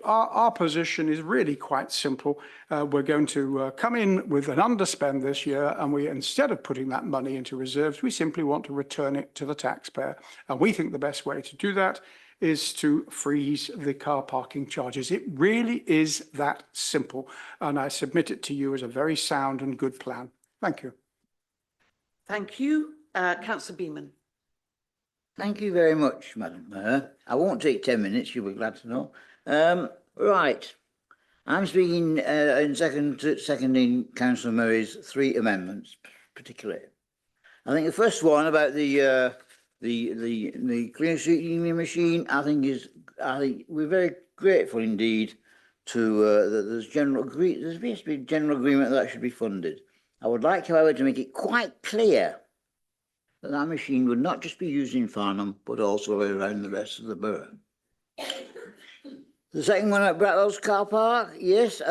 our position is really quite simple. We're going to come in with an underspend this year, and instead of putting that money into reserves, we simply want to return it to the taxpayer. And we think the best way to do that is to freeze the car parking charges. It really is that simple. And I submit it to you as a very sound and good plan. Thank you. Thank you. Councillor Beeman. Thank you very much, Madam Mayor. I won't take 10 minutes, you'll be glad to know. Right. I'm speaking seconding Councillor Murray's 3 amendments, particularly. I think the first one about the clean sheeting machine, I think we're very grateful indeed to that there's basically general agreement that should be funded. I would like, however, to make it quite clear that that machine would not just be used in Farnham, but also around the rest of the borough. The second one at Bratwell's car park, yes,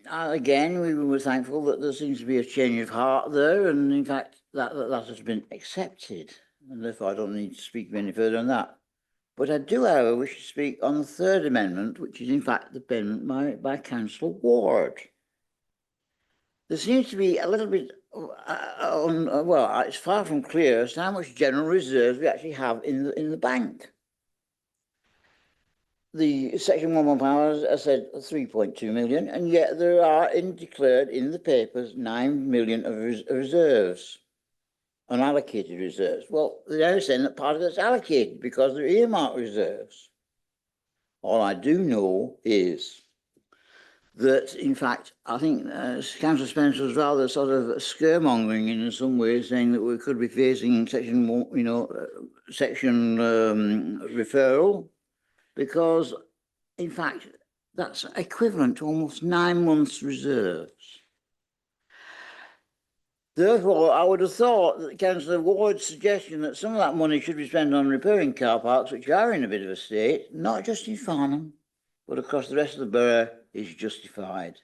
again, we were thankful that there seems to be a change of heart there, and in fact, that has been accepted, and therefore I don't need to speak any further on that. But I do, however, wish to speak on the 3rd amendment, which is in fact the amendment by Councillor Ward. There seems to be a little bit, well, it's far from clear as to how much general reserves we actually have in the bank. The Section 115 has said 3.2 million, and yet there are declared in the papers 9 million of reserves, unallocated reserves. Well, they're now saying that part of it's allocated because they're earmarked reserves. All I do know is that, in fact, I think Councillor Spencer was rather sort of scaremongering in some ways, saying that we could be facing section referral, because, in fact, that's equivalent to almost 9 months' reserves. Therefore, I would have thought that Councillor Ward's suggestion that some of that money should be spent on repairing car parks, which are in a bit of a state, not just in Farnham, but across the rest of the borough, is justified.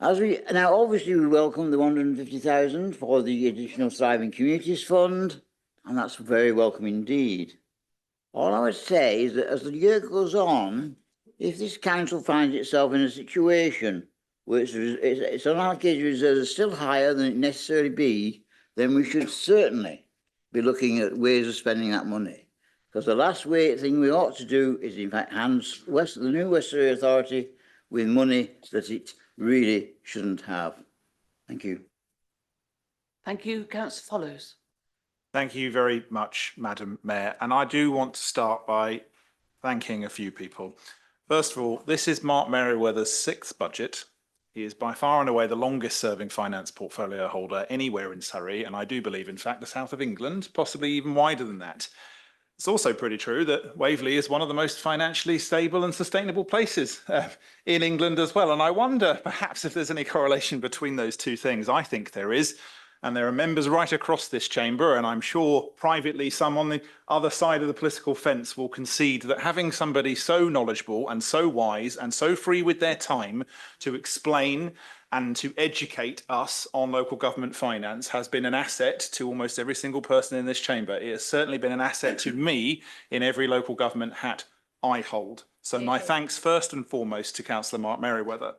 Now, obviously, we welcome the 150,000 for the additional Thriving Communities Fund, and that's very welcome indeed. All I would say is that as the year goes on, if this council finds itself in a situation where its unallocated reserves are still higher than it necessarily be, then we should certainly be looking at ways of spending that money. Because the last thing we ought to do is, in fact, hand the new West Surrey Authority with money that it really shouldn't have. Thank you. Thank you. Councillor Follows. Thank you very much, Madam Mayor. And I do want to start by thanking a few people. First of all, this is Mark Merriweather's 6th budget. He is by far and away the longest serving finance portfolio holder anywhere in Surrey, and I do believe, in fact, the south of England, possibly even wider than that. It's also pretty true that Waverley is one of the most financially stable and sustainable places in England as well. And I wonder perhaps if there's any correlation between those two things. I think there is. And there are members right across this chamber, and I'm sure privately some on the other side of the political fence will concede that having somebody so knowledgeable and so wise and so free with their time to explain and to educate us on local government finance has been an asset to almost every single person in this chamber. It has certainly been an asset to me in every local government hat I hold. So my thanks first and foremost to Councillor Mark Merriweather.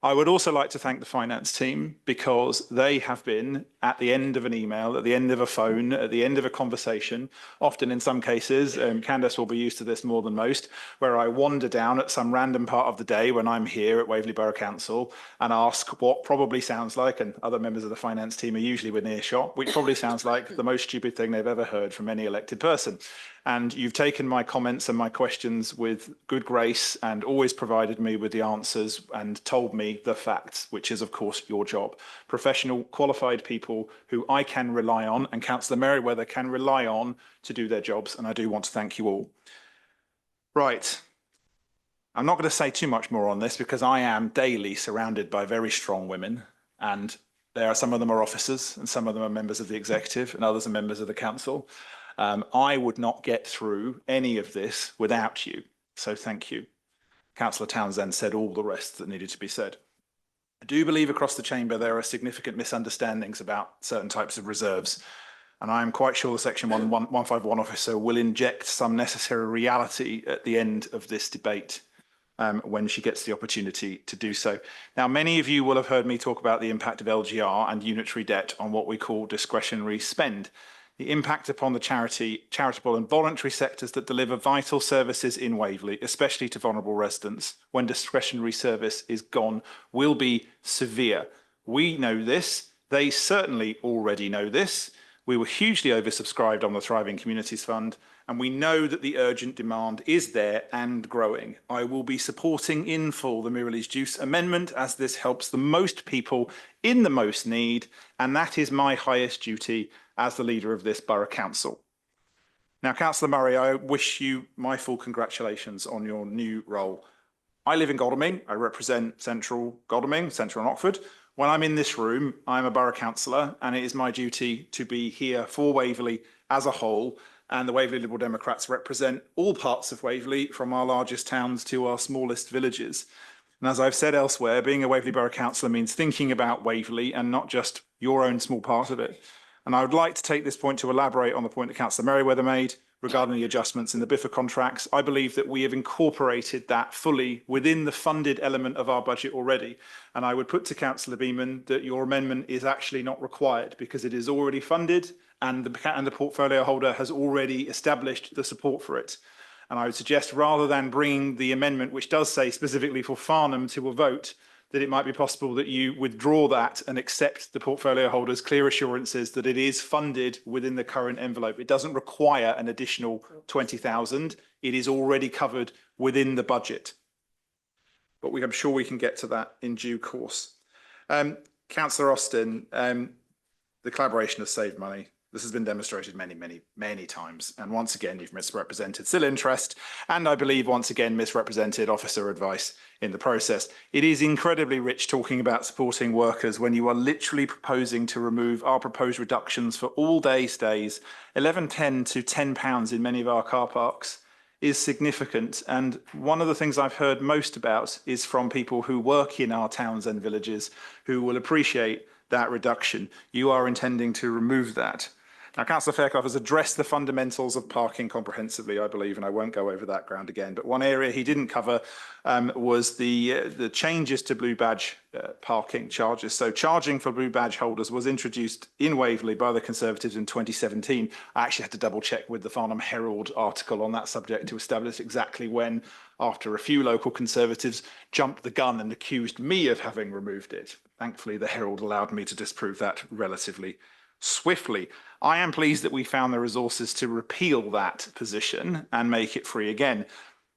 I would also like to thank the finance team because they have been at the end of an email, at the end of a phone, at the end of a conversation, often in some cases, Candace will be used to this more than most, where I wander down at some random part of the day when I'm here at Waverley Borough Council and ask what probably sounds like, and other members of the finance team are usually within earshot, which probably sounds like the most stupid thing they've ever heard from any elected person. And you've taken my comments and my questions with good grace and always provided me with the answers and told me the facts, which is, of course, your job. Professional, qualified people who I can rely on and Councillor Merriweather can rely on to do their jobs. And I do want to thank you all. Right. I'm not going to say too much more on this because I am daily surrounded by very strong women, and some of them are officers and some of them are members of the executive and others are members of the council. I would not get through any of this without you. So thank you. Councillor Townsend said all the rest that needed to be said. I do believe across the chamber there are significant misunderstandings about certain types of reserves. And I am quite sure the Section 151 officer will inject some necessary reality at the end of this debate when she gets the opportunity to do so. Now, many of you will have heard me talk about the impact of LGR and unitary debt on what we call discretionary spend. The impact upon the charitable and voluntary sectors that deliver vital services in Waverley, especially to vulnerable residents, when discretionary service is gone, will be severe. We know this. They certainly already know this. We were hugely oversubscribed on the Thriving Communities Fund, and we know that the urgent demand is there and growing. I will be supporting in full the Mirrlees Juice amendment as this helps the most people in the most need, and that is my highest duty as the leader of this borough council. Now, Councillor Murray, I wish you my full congratulations on your new role. I live in Godalming. I represent Central Godalming, Central and Oxford. When I'm in this room, I'm a borough councillor, and it is my duty to be here for Waverley as a whole. And the Waverley Liberal Democrats represent all parts of Waverley, from our largest towns to our smallest villages. And as I've said elsewhere, being a Waverley Borough Councillor means thinking about Waverley and not just your own small part of it. And I would like to take this point to elaborate on the point that Councillor Merriweather made regarding the adjustments in the BIFA contracts. I believe that we have incorporated that fully within the funded element of our budget already. And I would put to Councillor Beeman that your amendment is actually not required because it is already funded and the portfolio holder has already established the support for it. And I would suggest, rather than bringing the amendment, which does say specifically for Farnham, to a vote, that it might be possible that you withdraw that and accept the portfolio holder's clear assurances that it is funded within the current envelope. It doesn't require an additional 20,000. It is already covered within the budget. But I'm sure we can get to that in due course. Councillor Austin, the collaboration has saved money. This has been demonstrated many times. And once again, you've misrepresented civil interest and I believe once again misrepresented officer advice in the process. It is incredibly rich talking about supporting workers when you are literally proposing to remove our proposed reductions for all day stays. 11.10 to £10 in many of our car parks is significant. And one of the things I've heard most about is from people who work in our towns and villages who will appreciate that reduction. You are intending to remove that. Now, Councillor Fairclough has addressed the fundamentals of parking comprehensively, I believe, and I won't go over that ground again. But one area he didn't cover was the changes to blue badge parking charges. So charging for blue badge holders was introduced in Waverley by the Conservatives in 2017. I actually had to double check with the Farnham Herald article on that subject to establish exactly when, after a few local Conservatives jumped the gun and accused me of having removed it. Thankfully, the Herald allowed me to disprove that relatively swiftly. I am pleased that we found the resources to repeal that position and make it free again.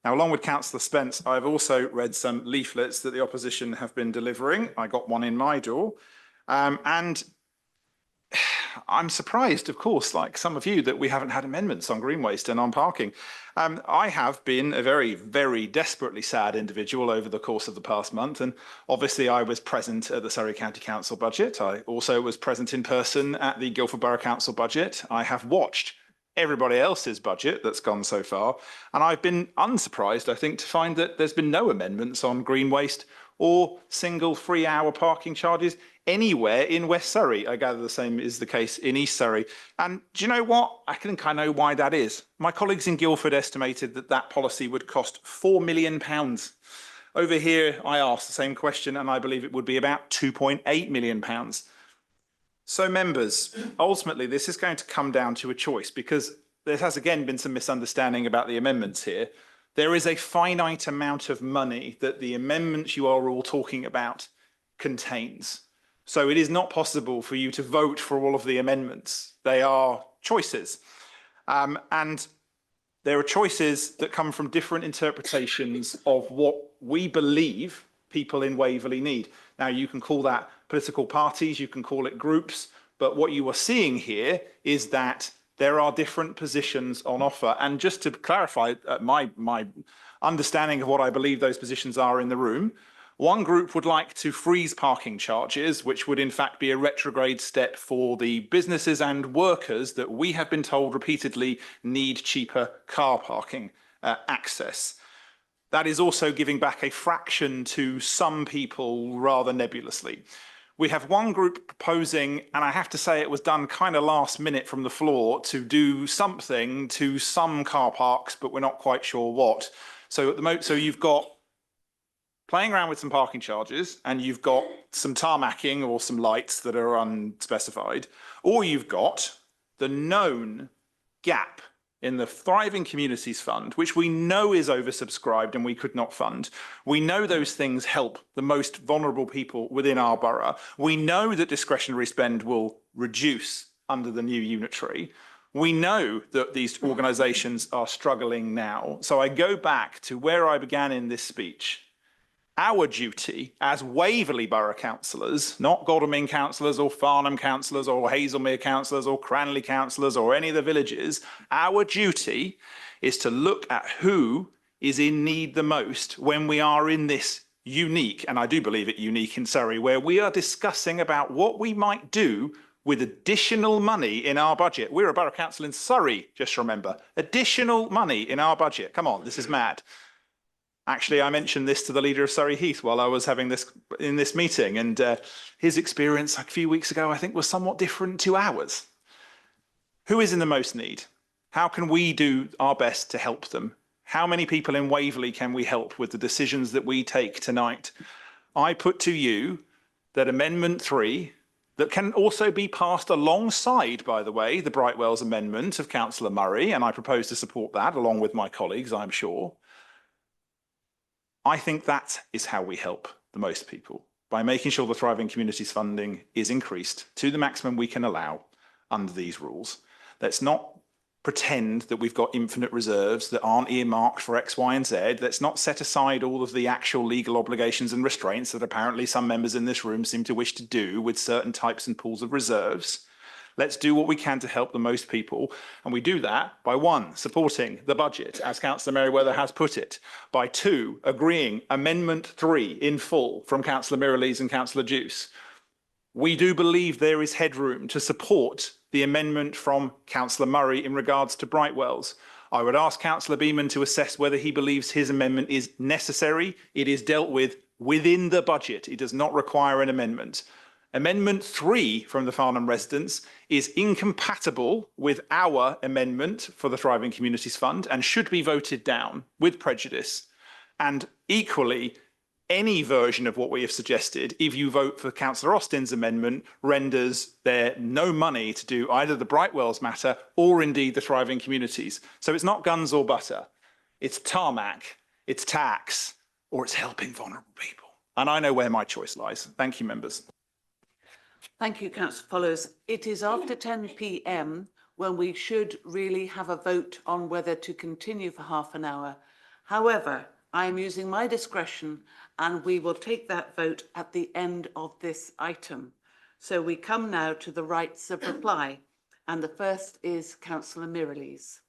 Now, along with Councillor Spence, I've also read some leaflets that the opposition have been delivering. I got one in my door. And I'm surprised, of course, like some of you, that we haven't had amendments on green waste and on parking. I have been a very, very desperately sad individual over the course of the past month. And obviously I was present at the Surrey County Council budget. I also was present in person at the Guildford Borough Council budget. I have watched everybody else's budget that's gone so far. And I've been unsurprised, I think, to find that there's been no amendments on green waste or single 3-hour parking charges anywhere in West Surrey. I gather the same is the case in East Surrey. And do you know what? I think I know why that is. My colleagues in Guildford estimated that that policy would cost £4 million. Over here, I asked the same question, and I believe it would be about £2.8 million. So members, ultimately, this is going to come down to a choice, because there has again been some misunderstanding about the amendments here. There is a finite amount of money that the amendments you are all talking about contains. So it is not possible for you to vote for all of the amendments. They are choices. And there are choices that come from different interpretations of what we believe people in Waverley need. Now, you can call that political parties, you can call it groups, but what you are seeing here is that there are different positions on offer. And just to clarify my understanding of what I believe those positions are in the room, one group would like to freeze parking charges, which would in fact be a retrograde step for the businesses and workers that we have been told repeatedly need cheaper car parking access. That is also giving back a fraction to some people rather nebulously. We have one group proposing, and I have to say it was done kind of last minute from the floor, to do something to some car parks, but we're not quite sure what. So at the moment, so you've got playing around with some parking charges, and you've got some tarmacking or some lights that are unspecified, or you've got the known gap in the Thriving Communities Fund, which we know is oversubscribed and we could not fund. We know those things help the most vulnerable people within our borough. We know that discretionary spend will reduce under the new unitary. We know that these organisations are struggling now. So I go back to where I began in this speech. Our duty as Waverley Borough councillors, not Godalming councillors or Farnham councillors or Hazelmere councillors or Cranley councillors or any of the villages, our duty is to look at who is in need the most when we are in this unique, and I do believe it unique in Surrey, where we are discussing about what we might do with additional money in our budget. We're a borough council in Surrey, just remember. Additional money in our budget. Come on, this is mad. Actually, I mentioned this to the leader of Surrey Heath while I was having this in this meeting, and his experience a few weeks ago, I think, was somewhat different to ours. Who is in the most need? How can we do our best to help them? How many people in Waverley can we help with the decisions that we take tonight? I put to you that Amendment 3, that can also be passed alongside, by the way, the Brightwells amendment of Councillor Murray, and I propose to support that along with my colleagues, I'm sure. I think that is how we help the most people, by making sure the Thriving Communities funding is increased to the maximum we can allow under these rules. Let's not pretend that we've got infinite reserves that aren't earmarked for X, Y, and Z. Let's not set aside all of the actual legal obligations and restraints that apparently some members in this room seem to wish to do with certain types and pools of reserves. Let's do what we can to help the most people. And we do that by 1, supporting the budget, as Councillor Merriweather has put it. By 2, agreeing Amendment 3 in full from Councillor Mirrlees and Councillor Juice. We do believe there is headroom to support the amendment from Councillor Murray in regards to Brightwells. I would ask Councillor Beaman to assess whether he believes his amendment is necessary. It is dealt with within the budget. It does not require an amendment. Amendment 3 from the Farnham residents is incompatible with our amendment for the Thriving Communities Fund and should be voted down with prejudice. And equally, any version of what we have suggested, if you vote for Councillor Austin's amendment, renders there no money to do either the Brightwells matter or indeed the Thriving Communities. So it's not guns or butter. It's tarmac, it's tax, or it's helping vulnerable people. And I know where my choice lies. Thank you, members. Thank you, Councillor Follows. It is after 10 p.m. when we should really have a vote on whether to continue for half an hour. However, I am using my discretion and we will take that vote at the end of this item. So we come now to the rights of reply. And the first is Councillor Mirrlees.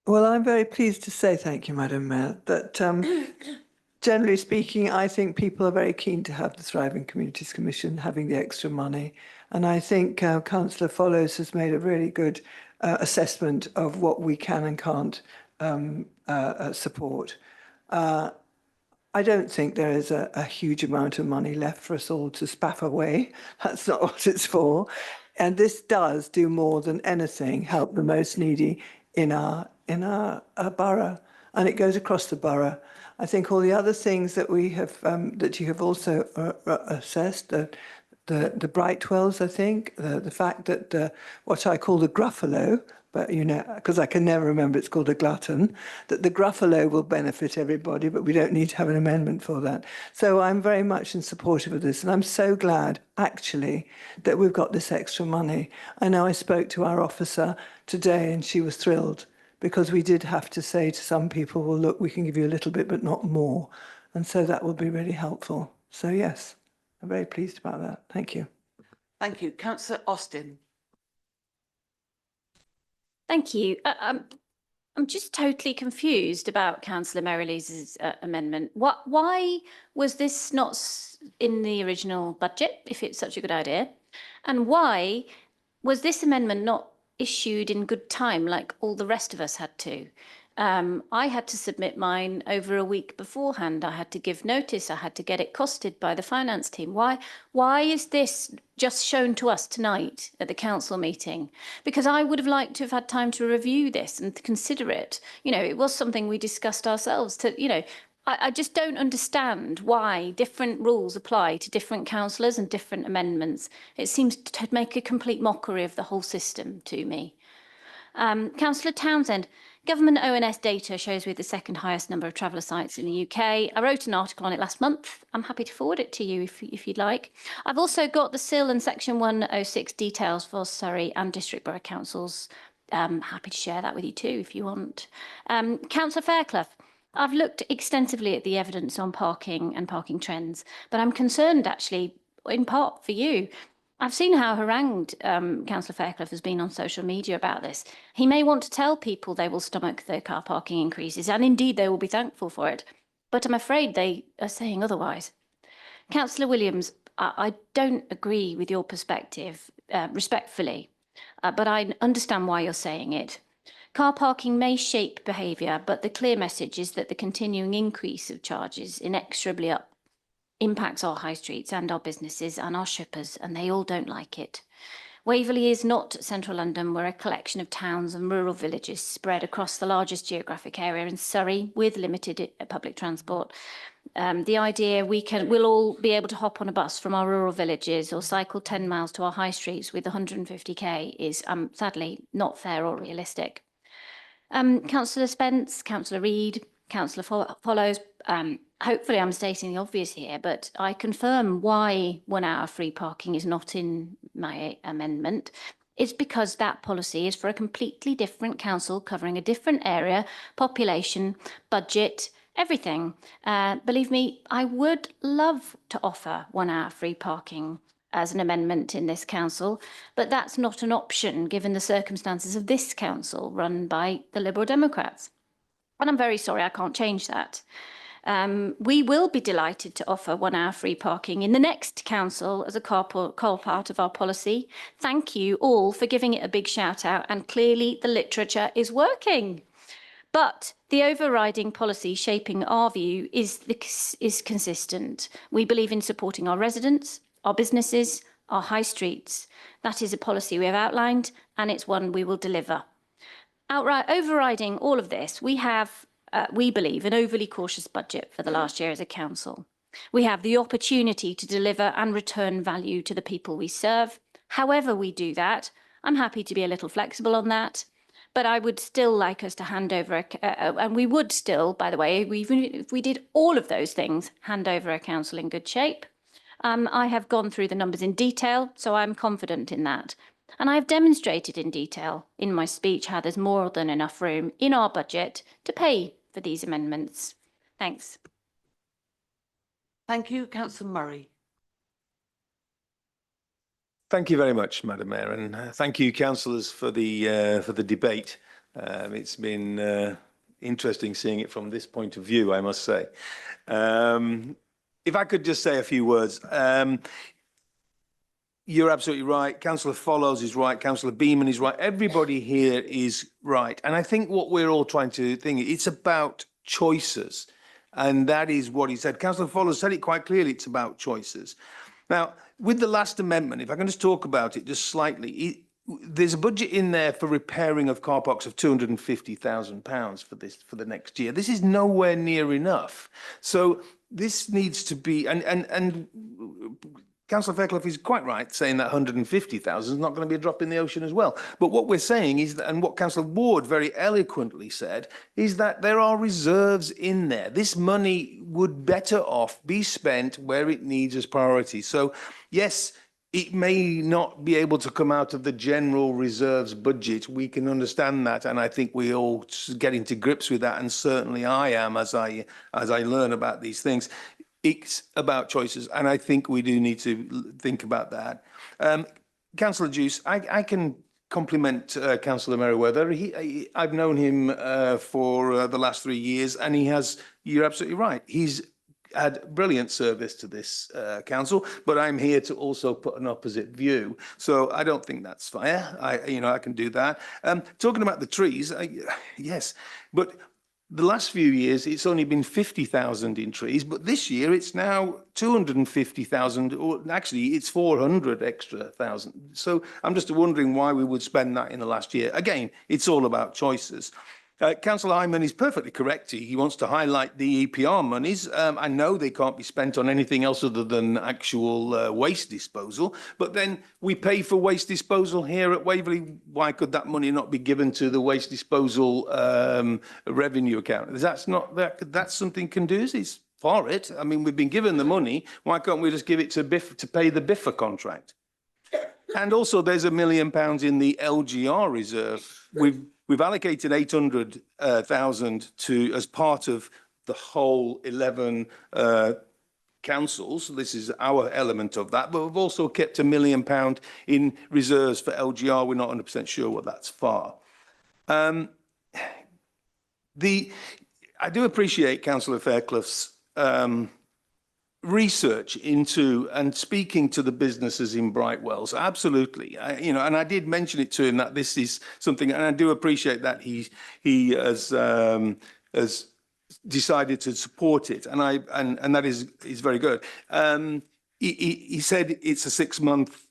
Well, I'm very pleased to say thank you, Madam Mayor, that generally speaking, I think people are very keen to have the Thriving Communities Commission having the extra money. And I think Councillor Follows has made a really good assessment of what we can and can't support. I don't think there is a huge amount of money left for us all to spaff away. That's not what it's for. And this does do more than anything help the most needy in our borough, and it goes across the borough. I think all the other things that we have that you have also assessed, the Brightwells, I think, the fact that what I call the Gruffalo, but you know, because I can never remember, it's called a glutton, that the Gruffalo will benefit everybody, but we don't need to have an amendment for that. So I'm very much in support of this, and I'm so glad, actually, that we've got this extra money. I know I spoke to our officer today, and she was thrilled, because we did have to say to some people, well, look, we can give you a little bit, but not more. And so that will be really helpful. So yes, I'm very pleased about that. Thank you. Thank you. Councillor Austin. Thank you. I'm just totally confused about Councillor Merrilees' amendment. Why was this not in the original budget, if it's such a good idea? And why was this amendment not issued in good time, like all the rest of us had to? I had to submit mine over a week beforehand. I had to give notice. I had to get it costed by the finance team. Why is this just shown to us tonight at the council meeting? Because I would have liked to have had time to review this and to consider it. You know, it was something we discussed ourselves to, you know, I just don't understand why different rules apply to different councillors and different amendments. It seems to make a complete mockery of the whole system to me. Councillor Townsend, government ONS data shows we're the second highest number of traveller sites in the UK. I wrote an article on it last month. I'm happy to forward it to you if you'd like. I've also got the SIL and Section 106 details for Surrey and District Borough Councils. Happy to share that with you too if you want. Councillor Fairclough, I've looked extensively at the evidence on parking and parking trends, but I'm concerned actually in part for you. I've seen how harangued Councillor Fairclough has been on social media about this. He may want to tell people they will stomach the car parking increases, and indeed they will be thankful for it, but I'm afraid they are saying otherwise. Councillor Williams, I don't agree with your perspective, respectfully, but I understand why you're saying it. Car parking may shape behaviour, but the clear message is that the continuing increase of charges inexorably impacts our high streets and our businesses and our shippers, and they all don't like it. Waverley is not central London. We're a collection of towns and rural villages spread across the largest geographic area in Surrey with limited public transport. The idea we'll all be able to hop on a bus from our rural villages or cycle 10 miles to our high streets with 150k is sadly not fair or realistic. Councillor Spence, Councillor Reid, Councillor Follows, hopefully I'm stating the obvious here, but I confirm why 1 hour free parking is not in my amendment. It's because that policy is for a completely different council covering a different area, population, budget, everything. Believe me, I would love to offer 1 hour free parking as an amendment in this council, but that's not an option given the circumstances of this council run by the Liberal Democrats. And I'm very sorry, I can't change that. We will be delighted to offer 1 hour free parking in the next council as a core part of our policy. Thank you all for giving it a big shout out, and clearly the literature is working. But the overriding policy shaping our view is consistent. We believe in supporting our residents, our businesses, our high streets. That is a policy we have outlined, and it's one we will deliver. Overriding all of this, we have, we believe, an overly cautious budget for the last year as a council. We have the opportunity to deliver and return value to the people we serve. However we do that, I'm happy to be a little flexible on that, but I would still like us to hand over, and we would still, by the way, even if we did all of those things, hand over a council in good shape. I have gone through the numbers in detail, so I'm confident in that. And I've demonstrated in detail in my speech how there's more than enough room in our budget to pay for these amendments. Thanks. Thank you, Councillor Murray. Thank you very much, Madam Mayor, and thank you, councillors, for the debate. It's been interesting seeing it from this point of view, I must say. If I could just say a few words. You're absolutely right. Councillor Follows is right. Councillor Beeman is right. Everybody here is right. And I think what we're all trying to think, it's about choices. And that is what he said. Councillor Follows said it quite clearly. It's about choices. Now, with the last amendment, if I can just talk about it just slightly, there's a budget in there for repairing of car parks of £250,000 for the next year. This is nowhere near enough. So this needs to be, and Councillor Fairclough is quite right saying that 150,000 is not going to be a drop in the ocean as well. But what we're saying is that, and what Councillor Ward very eloquently said, is that there are reserves in there. This money would better off be spent where it needs as priority. So yes, it may not be able to come out of the general reserves budget. We can understand that, and I think we all get into grips with that, and certainly I am as I learn about these things. It's about choices, and I think we do need to think about that. Councillor Juice, I can compliment Councillor Merriweather. I've known him for the last 3 years, and he has, you're absolutely right, he's had brilliant service to this council, but I'm here to also put an opposite view. So I don't think that's fair. I can do that. Talking about the trees, yes, but the last few years, it's only been 50,000 in trees, but this year it's now 250,000, or actually it's 400 extra thousand. So I'm just wondering why we would spend that in the last year. Again, it's all about choices. Councillor Hyman is perfectly correct. He wants to highlight the EPR monies. I know they can't be spent on anything else other than actual waste disposal, but then we pay for waste disposal here at Waverley. Why could that money not be given to the waste disposal revenue account? That's something Conduci's for it. I mean, we've been given the money. Why can't we just give it to BIF to pay the BIFA contract? And also, there's £1 million in the LGR reserve. We've allocated 800,000 to as part of the whole 11 councils. This is our element of that, but we've also kept £1 million in reserves for LGR. We're not 100% sure what that's for. I do appreciate Councillor Fairclough's research into and speaking to the businesses in Brightwells. Absolutely. And I did mention it to him that this is something, and I do appreciate that he has decided to support it, and that is very good. He said it's a 6-month.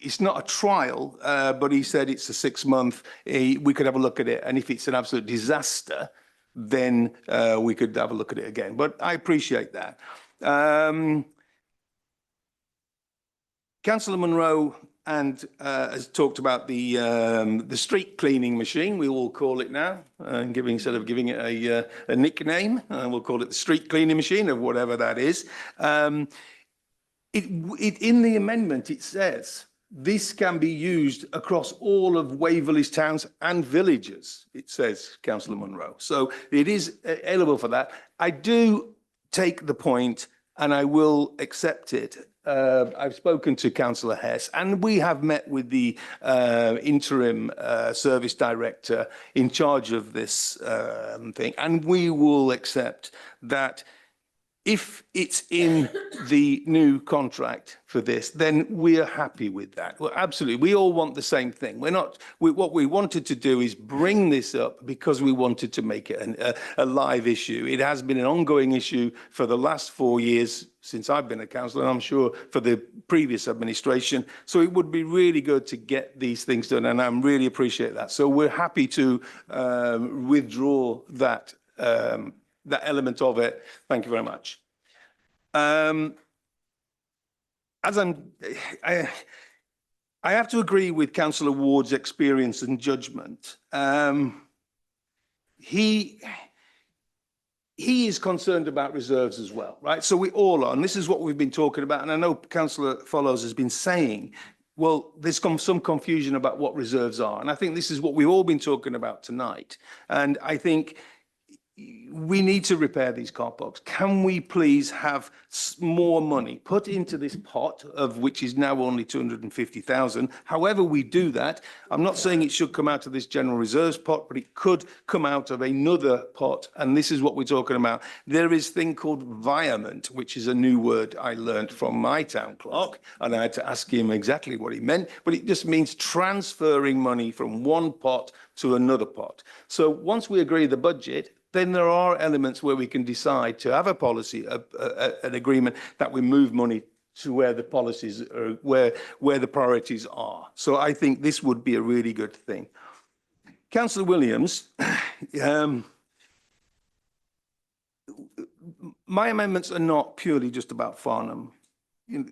It's not a trial, but he said it's a 6-month. We could have a look at it, and if it's an absolute disaster, then we could have a look at it again. But I appreciate that. Councillor Munro has talked about the street cleaning machine, we will call it now, instead of giving it a nickname, we'll call it the street cleaning machine, or whatever that is. In the amendment, it says this can be used across all of Waverley's towns and villages, it says, Councillor Munro. So it is eligible for that. I do take the point, and I will accept it. I've spoken to Councillor Hess, and we have met with the interim service director in charge of this thing, and we will accept that if it's in the new contract for this, then we're happy with that. Well, absolutely. We all want the same thing. What we wanted to do is bring this up because we wanted to make it a live issue. It has been an ongoing issue for the last 4 years since I've been a councillor, and I'm sure for the previous administration. So it would be really good to get these things done, and I really appreciate that. So we're happy to withdraw that that element of it. Thank you very much. I have to agree with Councillor Ward's experience and judgment. He is concerned about reserves as well, right? So we all are, and this is what we've been talking about. And I know Councillor Follows has been saying, well, there's some confusion about what reserves are. And I think this is what we've all been talking about tonight. And I think we need to repair these car parks. Can we please have more money put into this pot, of which is now only 250,000? However we do that, I'm not saying it should come out of this general reserves pot, but it could come out of another pot. And this is what we're talking about. There is a thing called viament, which is a new word I learned from my town clerk, and I had to ask him exactly what he meant, but it just means transferring money from one pot to another pot. So once we agree the budget, then there are elements where we can decide to have a policy, an agreement that we move money to where the policies are, where the priorities are. So I think this would be a really good thing. Councillor Williams, my amendments are not purely just about Farnham.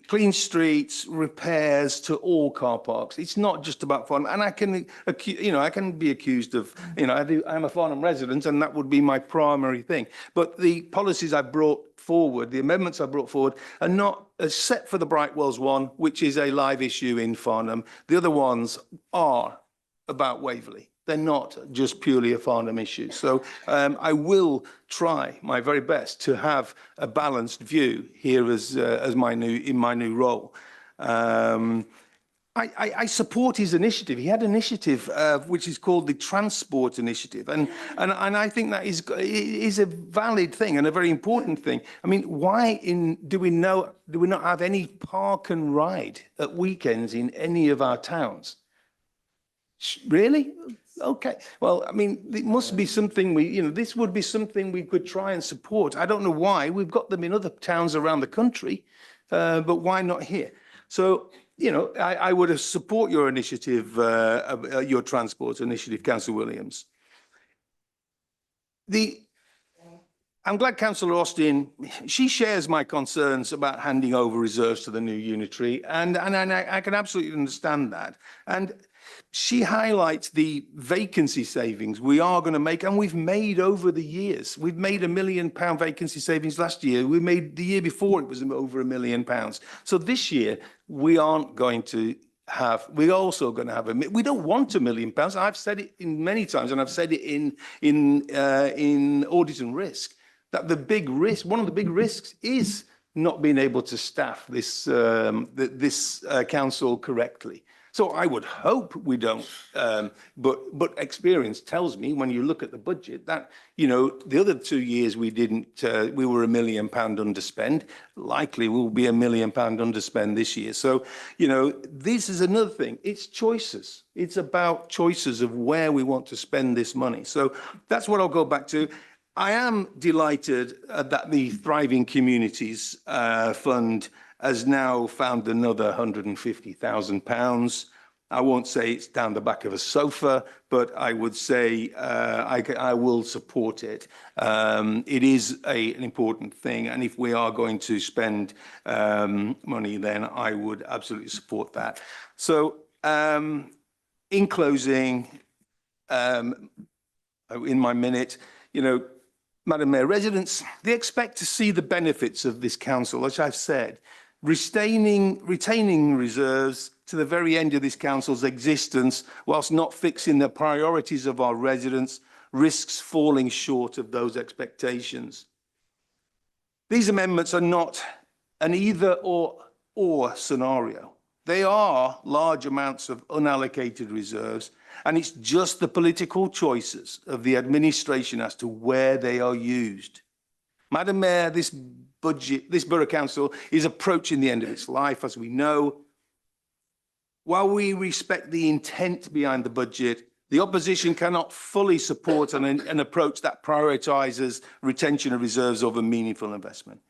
Clean streets, repairs to all car parks. It's not just about Farnham. And I can, I can be accused of, I'm a Farnham resident and that would be my primary thing. But the policies I brought forward, the amendments I brought forward are not set for the Brightwells one, which is a live issue in Farnham. The other ones are about Waverley. They're not just purely a Farnham issue. So I will try my very best to have a balanced view here as my new role. I support his initiative. He had an initiative which is called the Transport Initiative, and I think that is a valid thing and a very important thing. I mean, why do we not have any park and ride at weekends in any of our towns? Really? Okay. Well, I mean, it must be something this would be something we could try and support. I don't know why. We've got them in other towns around the country, but why not here? So, I would support your initiative, your transport initiative, Councillor Williams. I'm glad Councillor Austin, she shares my concerns about handing over reserves to the new unitary, and I can absolutely understand that. And she highlights the vacancy savings we are going to make, and we've made over the years. We've made £1 million vacancy savings last year. We made the year before it was over £1 million. So this year we aren't going to have. We're also going to have we don't want £1 million. I've said it in many times, and I've said it in audit and risk, that the big risk, one of the big risks, is not being able to staff this council correctly. So I would hope we don't, but experience tells me when you look at the budget that, the other 2 years we didn't, we were £1 million underspend, likely we'll be £1 million underspend this year. So, this is another thing. It's choices. It's about choices of where we want to spend this money. So that's what I'll go back to. I am delighted that the Thriving Communities Fund has now found another £150,000. I won't say it's down the back of a sofa, but I would say I will support it. It is an important thing, and if we are going to spend money, then I would absolutely support that. So, in closing, in my minute, Madam Mayor, residents, they expect to see the benefits of this council, as I've said. Retaining reserves to the very end of this council's existence, whilst not fixing the priorities of our residents, risks falling short of those expectations. These amendments are not an either or scenario. They are large amounts of unallocated reserves, and it's just the political choices of the administration as to where they are used. Madam Mayor, this Borough Council is approaching the end of its life, as we know. While we respect the intent behind the budget, the opposition cannot fully support an approach that prioritises retention of reserves over meaningful investment.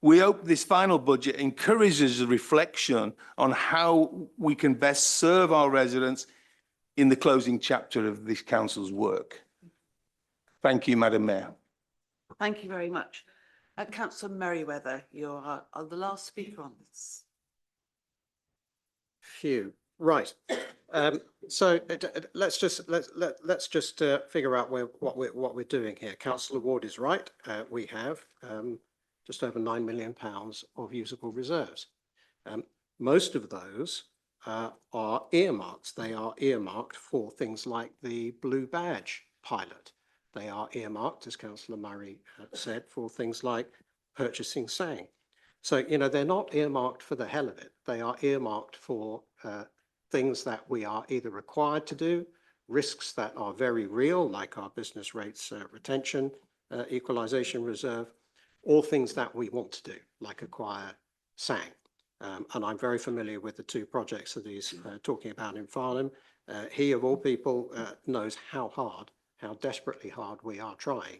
We hope this final budget encourages a reflection on how we can best serve our residents in the closing chapter of this council's work. Thank you, Madam Mayor. Thank you very much. Councillor Merriweather, you're the last speaker on this. Phew. Right. So let's just figure out what we're doing here. Councillor Ward is right. We have just over £9 million of usable reserves. Most of those are earmarked. They are earmarked for things like the Blue Badge pilot. They are earmarked, as Councillor Murray said, for things like purchasing SANG. So, you know, they're not earmarked for the hell of it. They are earmarked for things that we are either required to do, risks that are very real, like our business rates retention, equalisation reserve, or things that we want to do, like acquire SANG. And I'm very familiar with the two projects that he's talking about in Farnham. He, of all people, knows how desperately hard we are trying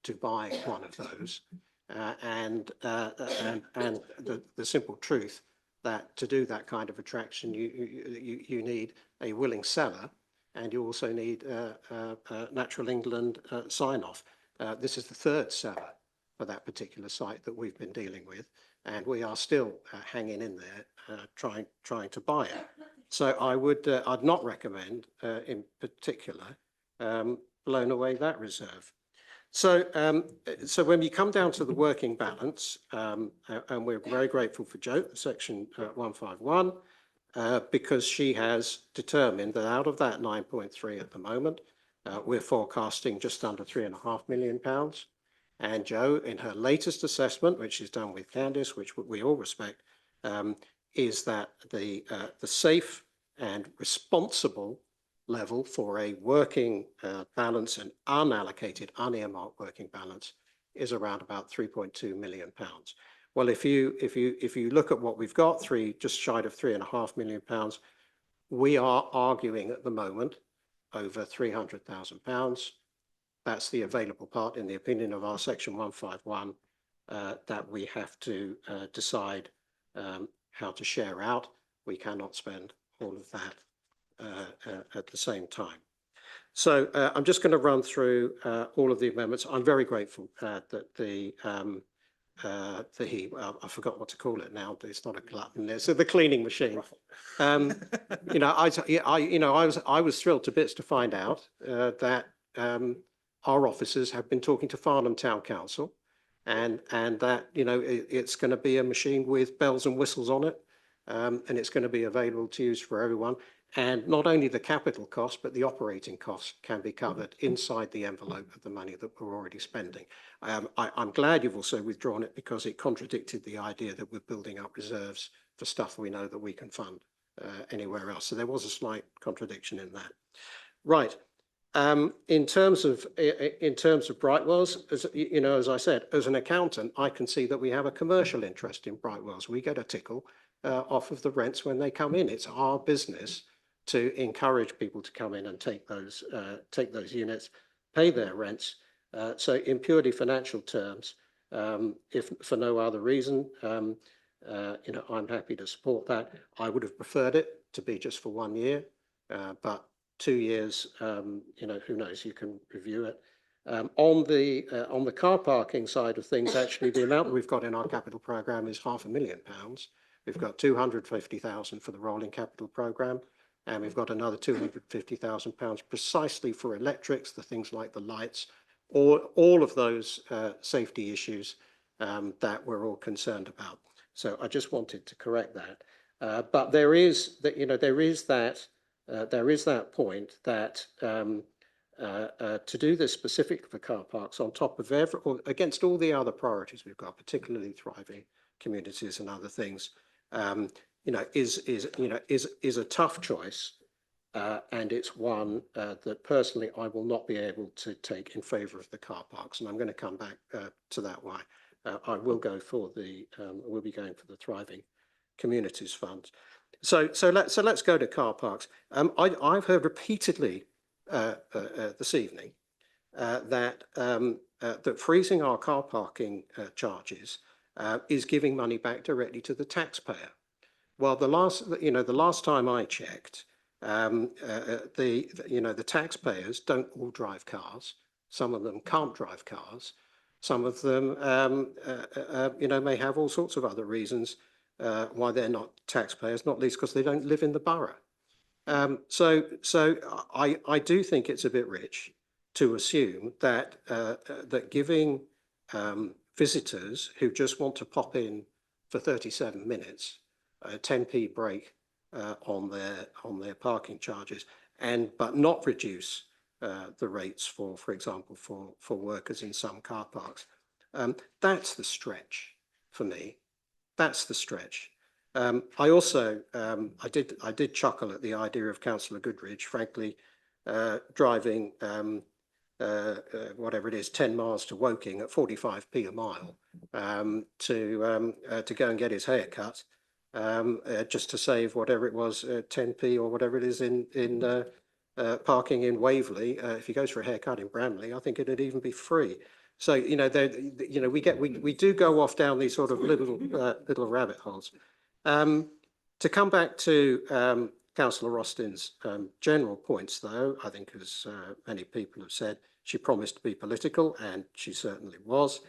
to buy one of those. And the simple truth that to do that kind of attraction, you need a willing seller, and you also need Natural England sign-off. This is the third seller for that particular site that we've been dealing with, and we are still hanging in there, trying to buy it. So I'd not recommend, in particular, blowing away that reserve. So when you come down to the working balance, and we're very grateful for Jo, section 151, because she has determined that out of that 9.3 at the moment, we're forecasting just under £3.5 million. And Jo, in her latest assessment, which is done with Candice, which we all respect, is that the safe and responsible level for a working balance and unallocated, unearmarked working balance is around about £3.2 million. Well, if you look at what we've got, just shy of £3.5 million, we are arguing at the moment over £300,000. That's the available part, in the opinion of our section 151, that we have to decide how to share out. We cannot spend all of that at the same time. So I'm just going to run through all of the amendments. I'm very grateful that I forgot what to call it now. It's not a glutton. It's the cleaning machine. You know, I was thrilled to bits to find out that our officers have been talking to Farnham Town Council, and that, you know, it's going to be a machine with bells and whistles on it, and it's going to be available to use for everyone. And not only the capital cost, but the operating costs can be covered inside the envelope of the money that we're already spending. I'm glad you've also withdrawn it, because it contradicted the idea that we're building up reserves for stuff we know that we can fund anywhere else. So there was a slight contradiction in that. Right. In terms of Brightwells, as you know, as I said, as an accountant, I can see that we have a commercial interest in Brightwells. We get a tickle off of the rents when they come in. It's our business to encourage people to come in and take those units, pay their rents. So in purely financial terms, if for no other reason, you know, I'm happy to support that. I would have preferred it to be just for 1 year, but 2 years, you know, who knows, you can review it. On the car parking side of things, actually, the amount that we've got in our capital programme is £500,000. We've got 250,000 for the rolling capital programme, and we've got another £250,000 precisely for electrics, the things like the lights, all of those safety issues that we're all concerned about. So I just wanted to correct that. But there is that, you know, there is that point that to do this specifically for car parks on top of against all the other priorities we've got, particularly thriving communities and other things, you know, is a tough choice, and it's one that personally I will not be able to take in favour of the car parks, and I'm going to come back to that why. I will go for we'll be going for the Thriving Communities Fund. So let's go to car parks. I've heard repeatedly this evening that freezing our car parking charges is giving money back directly to the taxpayer. Well, the last time I checked, the taxpayers don't all drive cars. Some of them can't drive cars. Some of them, you know, may have all sorts of other reasons why they're not taxpayers, not least because they don't live in the borough. So I do think it's a bit rich to assume that that giving visitors who just want to pop in for 37 minutes, a 10p break on their parking charges, but not reduce the rates for example, for workers in some car parks. That's the stretch for me. That's the stretch. I also, I did chuckle at the idea of Councillor Goodridge, frankly, driving whatever it is, 10 miles to Woking at 45p a mile to go and get his hair cut, just to save whatever it was, 10p or whatever it is in parking in Waverley. If he goes for a haircut in Bramley, I think it'd even be free. So, you know, we do go off down these sort of little rabbit holes. To come back to Councillor Austin's general points, though, I think as many people have said, she promised to be political, and she certainly was.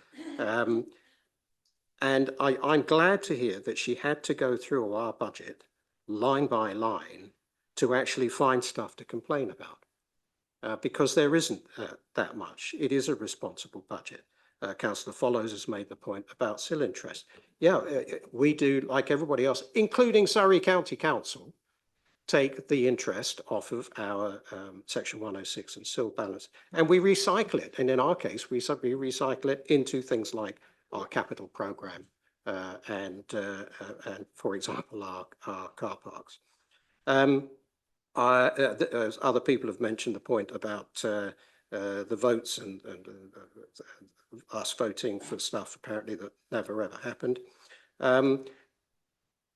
And I'm glad to hear that she had to go through our budget line by line to actually find stuff to complain about, because there isn't that much. It is a responsible budget. Councillor Follows has made the point about SIL interest. Yeah, we do, like everybody else, including Surrey County Council, take the interest off of our Section 106 and SIL balance, and we recycle it. And in our case, we recycle it into things like our capital programme and for example, our car parks. As other people have mentioned the point about the votes and us voting for stuff apparently that never ever happened.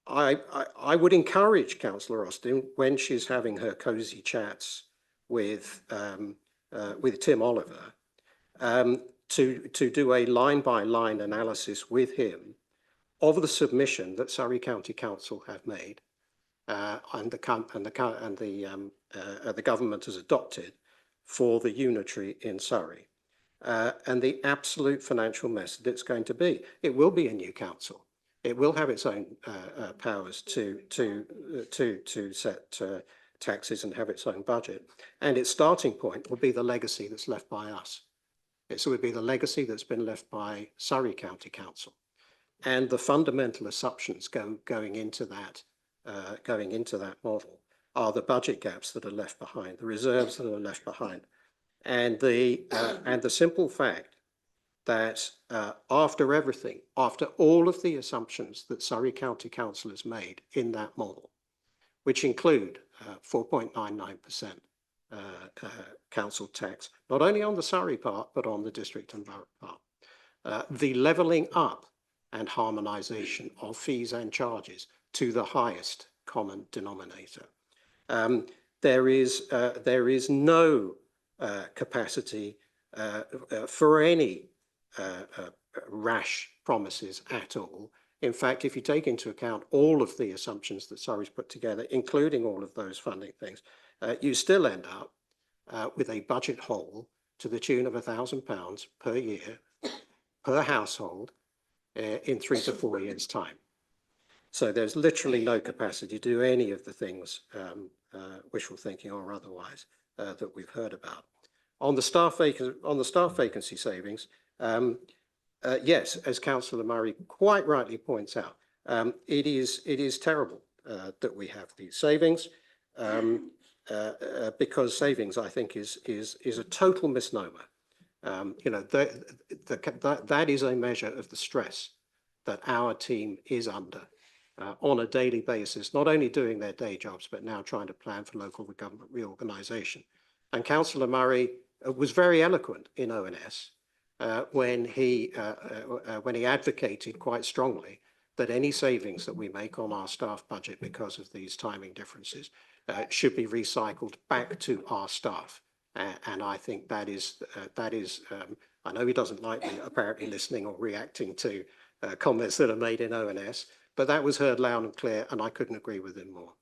I would encourage Councillor Austin, when she's having her cosy chats with Tim Oliver, to do a line-by-line analysis with him of the submission that Surrey County Council have made and the government has adopted for the unitary in Surrey, and the absolute financial mess that it's going to be. It will be a new council. It will have its own powers to set taxes and have its own budget. And its starting point will be the legacy that's left by us. It would be the legacy that's been left by Surrey County Council. And the fundamental assumptions going into that model are the budget gaps that are left behind, the reserves that are left behind, and the simple fact that after everything, after all of the assumptions that Surrey County Council has made in that model, which include 4.99% council tax, not only on the Surrey part, but on the district and borough part, the levelling up and harmonisation of fees and charges to the highest common denominator. There is no capacity for any rash promises at all. In fact, if you take into account all of the assumptions that Surrey's put together, including all of those funding things, you still end up with a budget hole to the tune of £1,000 per year per household in 3 to 4 years' time. So there's literally no capacity to do any of the things, wishful thinking or otherwise, that we've heard about. On the staff vacancy savings, yes, as Councillor Murray quite rightly points out, it is terrible that we have these savings, because savings, I think, is a total misnomer. You know, that is a measure of the stress that our team is under on a daily basis, not only doing their day jobs, but now trying to plan for local government reorganisation. And Councillor Murray was very eloquent in ONS when he advocated quite strongly that any savings that we make on our staff budget because of these timing differences should be recycled back to our staff. And I think that is, I know he doesn't like me apparently listening or reacting to comments that are made in ONS, but that was heard loud and clear, and I couldn't agree with him more.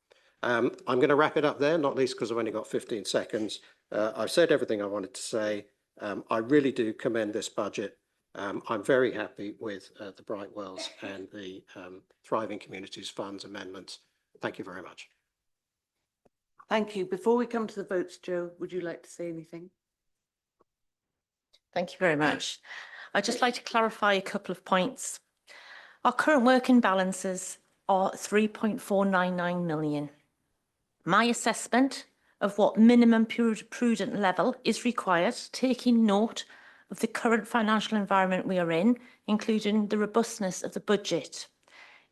I'm going to wrap it up there, not least because I've only got 15 seconds. I've said everything I wanted to say. I really do commend this budget. I'm very happy with the Brightwells and the Thriving Communities Funds amendments. Thank you very much. Thank you. Before we come to the votes, Jo, would you like to say anything? Thank you very much. I'd just like to clarify a couple of points. Our current working balances or 3.499 million. My assessment of what minimum prudent level is required, taking note of the current financial environment we are in, including the robustness of the budget,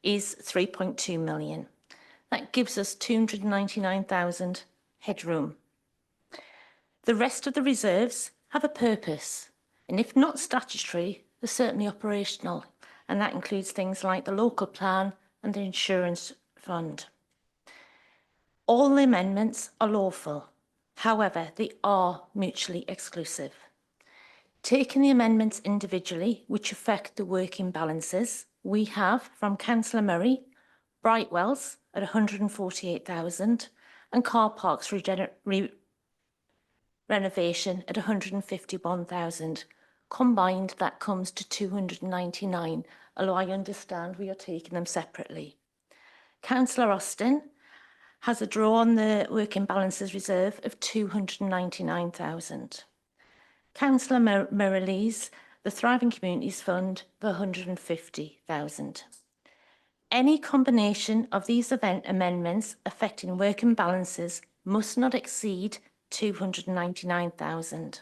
is 3.2 million. That gives us 299,000 headroom. The rest of the reserves have a purpose, and if not statutory, they're certainly operational, and that includes things like the local plan and the insurance fund. All the amendments are lawful. However, they are mutually exclusive. Taking the amendments individually, which affect the working balances, we have from Councillor Murray, Brightwells at 148,000 and car parks renovation at 151,000. Combined, that comes to 299, although I understand we are taking them separately. Councillor Austin has a draw on the working balances reserve of 299,000. Councillor Mirrlees, the Thriving Communities Fund, for 150,000. Any combination of these amendments affecting working balances must not exceed 299,000.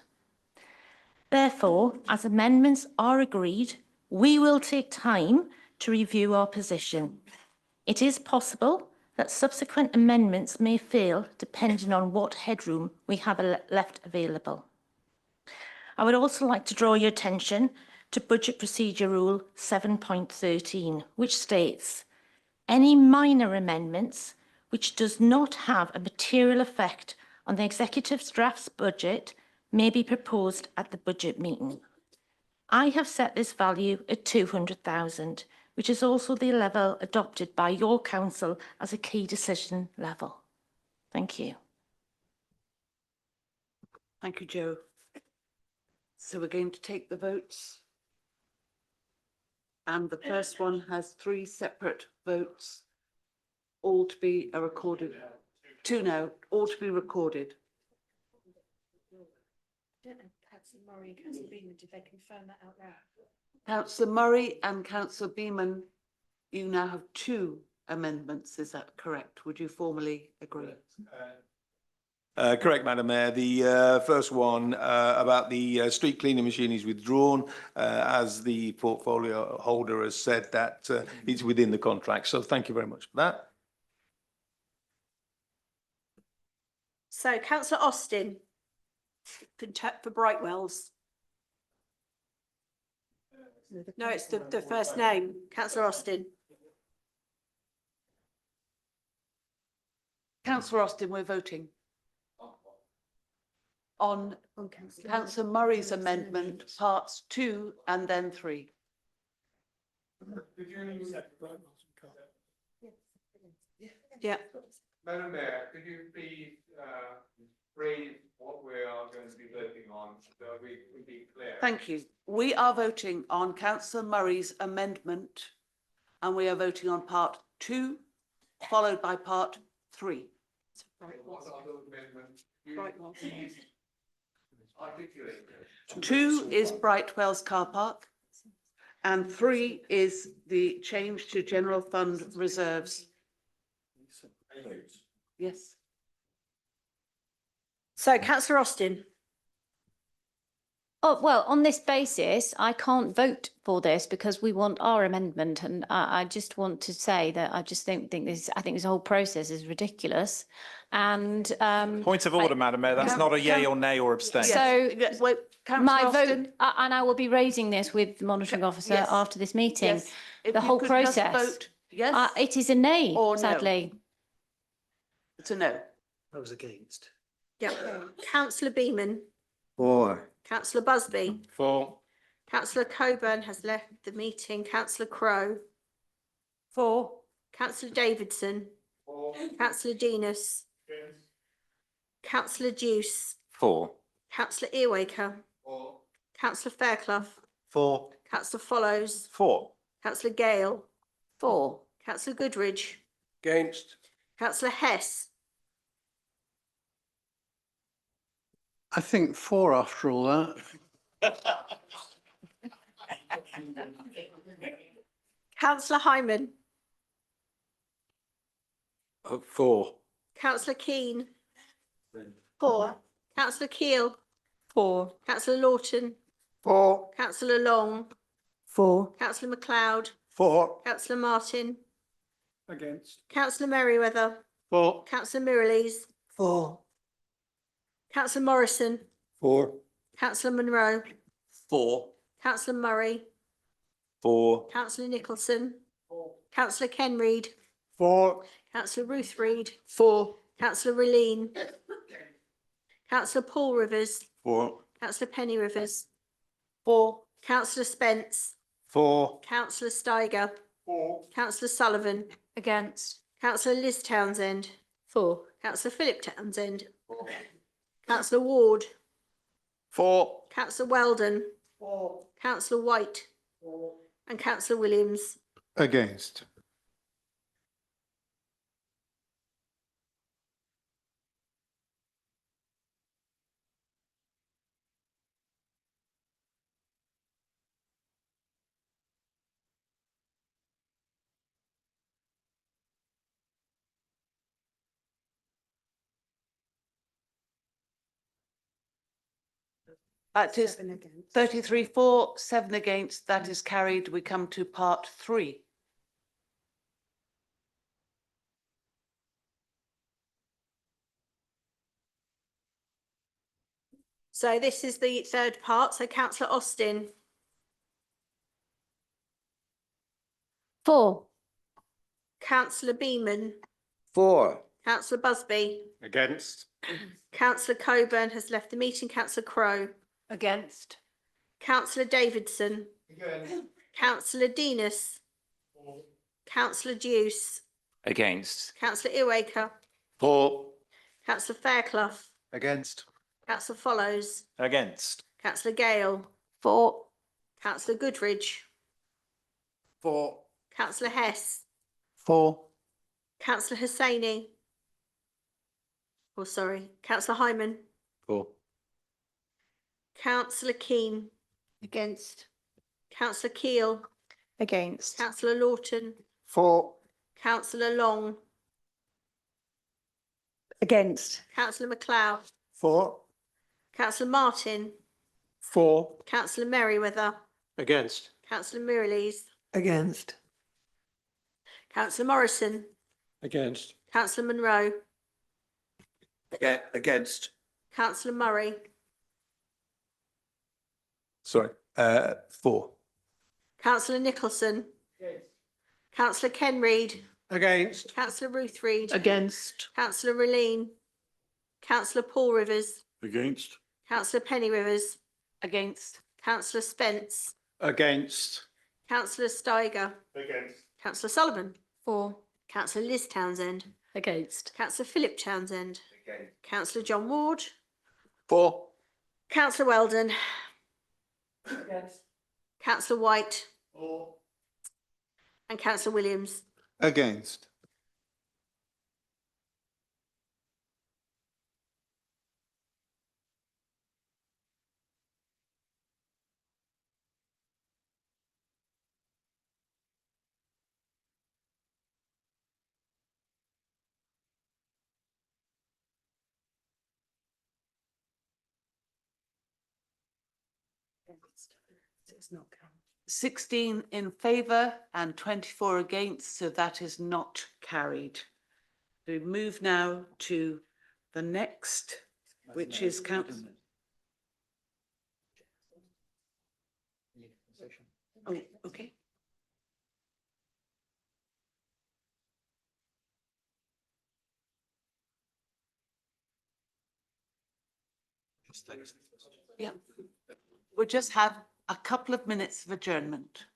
Therefore, as amendments are agreed, we will take time to review our position. It is possible that subsequent amendments may fail depending on what headroom we have left available. I would also like to draw your attention to Budget Procedure Rule 7.13, which states, any minor amendments which does not have a material effect on the Executive's draft budget may be proposed at the budget meeting. I have set this value at 200,000, which is also the level adopted by your council as a key decision level. Thank you. Thank you, Jo. So we're going to take the votes. And the first one has 3 separate votes, all to be recorded. 2 no, all to be recorded. I don't know, Councillor Murray and Councillor Beaman, did they confirm that out loud? Councillor Murray and Councillor Beaman, you now have 2 amendments, is that correct? Would you formally agree? Correct, Madam Mayor. The first one about the street cleaning machine is withdrawn, as the portfolio holder has said that it's within the contract. So thank you very much for that. So Councillor Austin for Brightwells. No, it's the first name, Councillor Austin. Councillor Austin, we're voting on Councillor Murray's amendment, parts 2 and then 3. Yeah. Madam Mayor, could you please read what we are going to be voting on so we can be clear? Thank you. We are voting on Councillor Murray's amendment and we are voting on part 2, followed by part 3. What other amendments? Articulate. 2 is Brightwells car park and 3 is the change to general fund reserves. Yes. So Councillor Austin. Oh, well, on this basis, I can't vote for this because we want our amendment. And I just want to say that I just think this, I think this whole process is ridiculous. And Point of order, Madam Mayor, that's not a yay or nay or abstain. So my Austin? vote, and I will be raising this with the monitoring officer Yes. after this meeting. Yes. If The you whole could just process. vote yes It is a nay, or no. sadly. It's a no. I was against. Yeah. Councillor Beaman. 4. Councillor Busby. 4. Councillor Coburn has left the meeting. Councillor Crowe. 4. Councillor Davidson. 4. Councillor Denis. Councillor Deuce. 4. Councillor Earwaker. 4. Councillor Fairclough. 4. Councillor Follows. 4. Councillor Gale. 4. Councillor Goodridge. Against. Councillor Hess. I think 4 after all that. Councillor Hyman. 4. Councillor Keane. 4. Councillor Keel. 4. Councillor Lawton. 4. Councillor Long. 4. Councillor MacLeod. 4. Councillor Martin. Against. Councillor Merriweather. 4. Councillor Mirrlees. 4. Councillor Morrison. 4. Councillor Munro. 4. Councillor Murray. 4. Councillor Nicholson. Councillor Ken Reid. 4. Councillor Ruth Reid. 4. Councillor Raleen. Councillor Paul Rivers. 4. Councillor Penny Rivers. 4. Councillor Spence. 4. Councillor Steiger. 4. Councillor Sullivan. Against. Councillor Liz Townsend. 4. Councillor Philip Townsend. Councillor Ward. 4. Councillor Weldon. 4. Councillor White. And Councillor Williams. Against. That is 33 for, 7 against. That is carried. We come to part 3. So this is the third part. So Councillor Austin. 4. Councillor Beeman. 4. Councillor Busby. Against. Councillor Coburn has left the meeting. Councillor Crowe. Against. Councillor Davidson. Councillor Denis. Councillor Deuce. Against. Councillor Earwaker. 4. Councillor Fairclough. Against. Councillor Follows. Against. Councillor Gale. 4. Councillor Goodridge. 4. Councillor Hess. 4. Councillor Hussaini. Oh, sorry. Councillor Hyman. 4. Councillor Keane. Against. Councillor Keel. Against. Councillor Lawton. 4. Councillor Long. Against. Councillor MacLeod. 4. Councillor Martin. 4. Councillor Merriweather. Against. Councillor Mirrlees. Against. Councillor Morrison. Against. Councillor Munro. Against. Councillor Murray. Sorry. 4. Councillor Nicholson. Councillor Ken Reid. Against. Councillor Ruth Reid. Against. Councillor Raleen. Councillor Paul Rivers. Against. Councillor Penny Rivers. Against. Councillor Spence. Against. Councillor Steiger. Against. Councillor Sullivan. 4. Councillor Liz Townsend. Against. Councillor Philip Townsend. Against. Councillor John Ward. 4. Councillor Weldon. Councillor White. 4. And Councillor Williams. Against. It's not carried. 16 in favour and 24 against, so that is not carried. We move now to the next, which is council. Oh, okay. Yeah. We'll just have a couple of minutes of adjournment.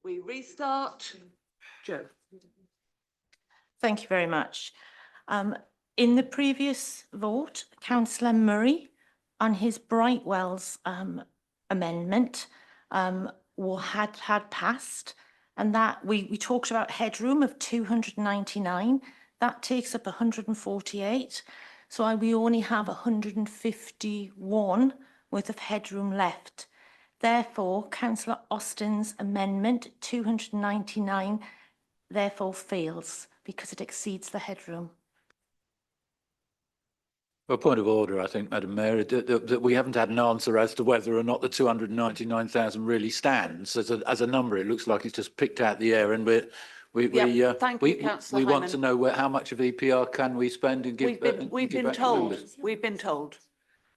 We restart. Joe. Thank you very much. In the previous vote, Councillor Murray on his Brightwells amendment had passed, and that we talked about headroom of 299. That takes up 148. So we only have 151 worth of headroom left. Therefore, Councillor Austin's amendment 299 therefore fails because it exceeds the headroom. A point of order, I think, Madam Mayor, that we haven't had an answer as to whether or not the 299,000 really stands as a number. It looks like it's just picked out the air, and Thank you, Councillor we want Hyman. to know how much of EPR can we spend and give. We've been back to told. members. We've been told.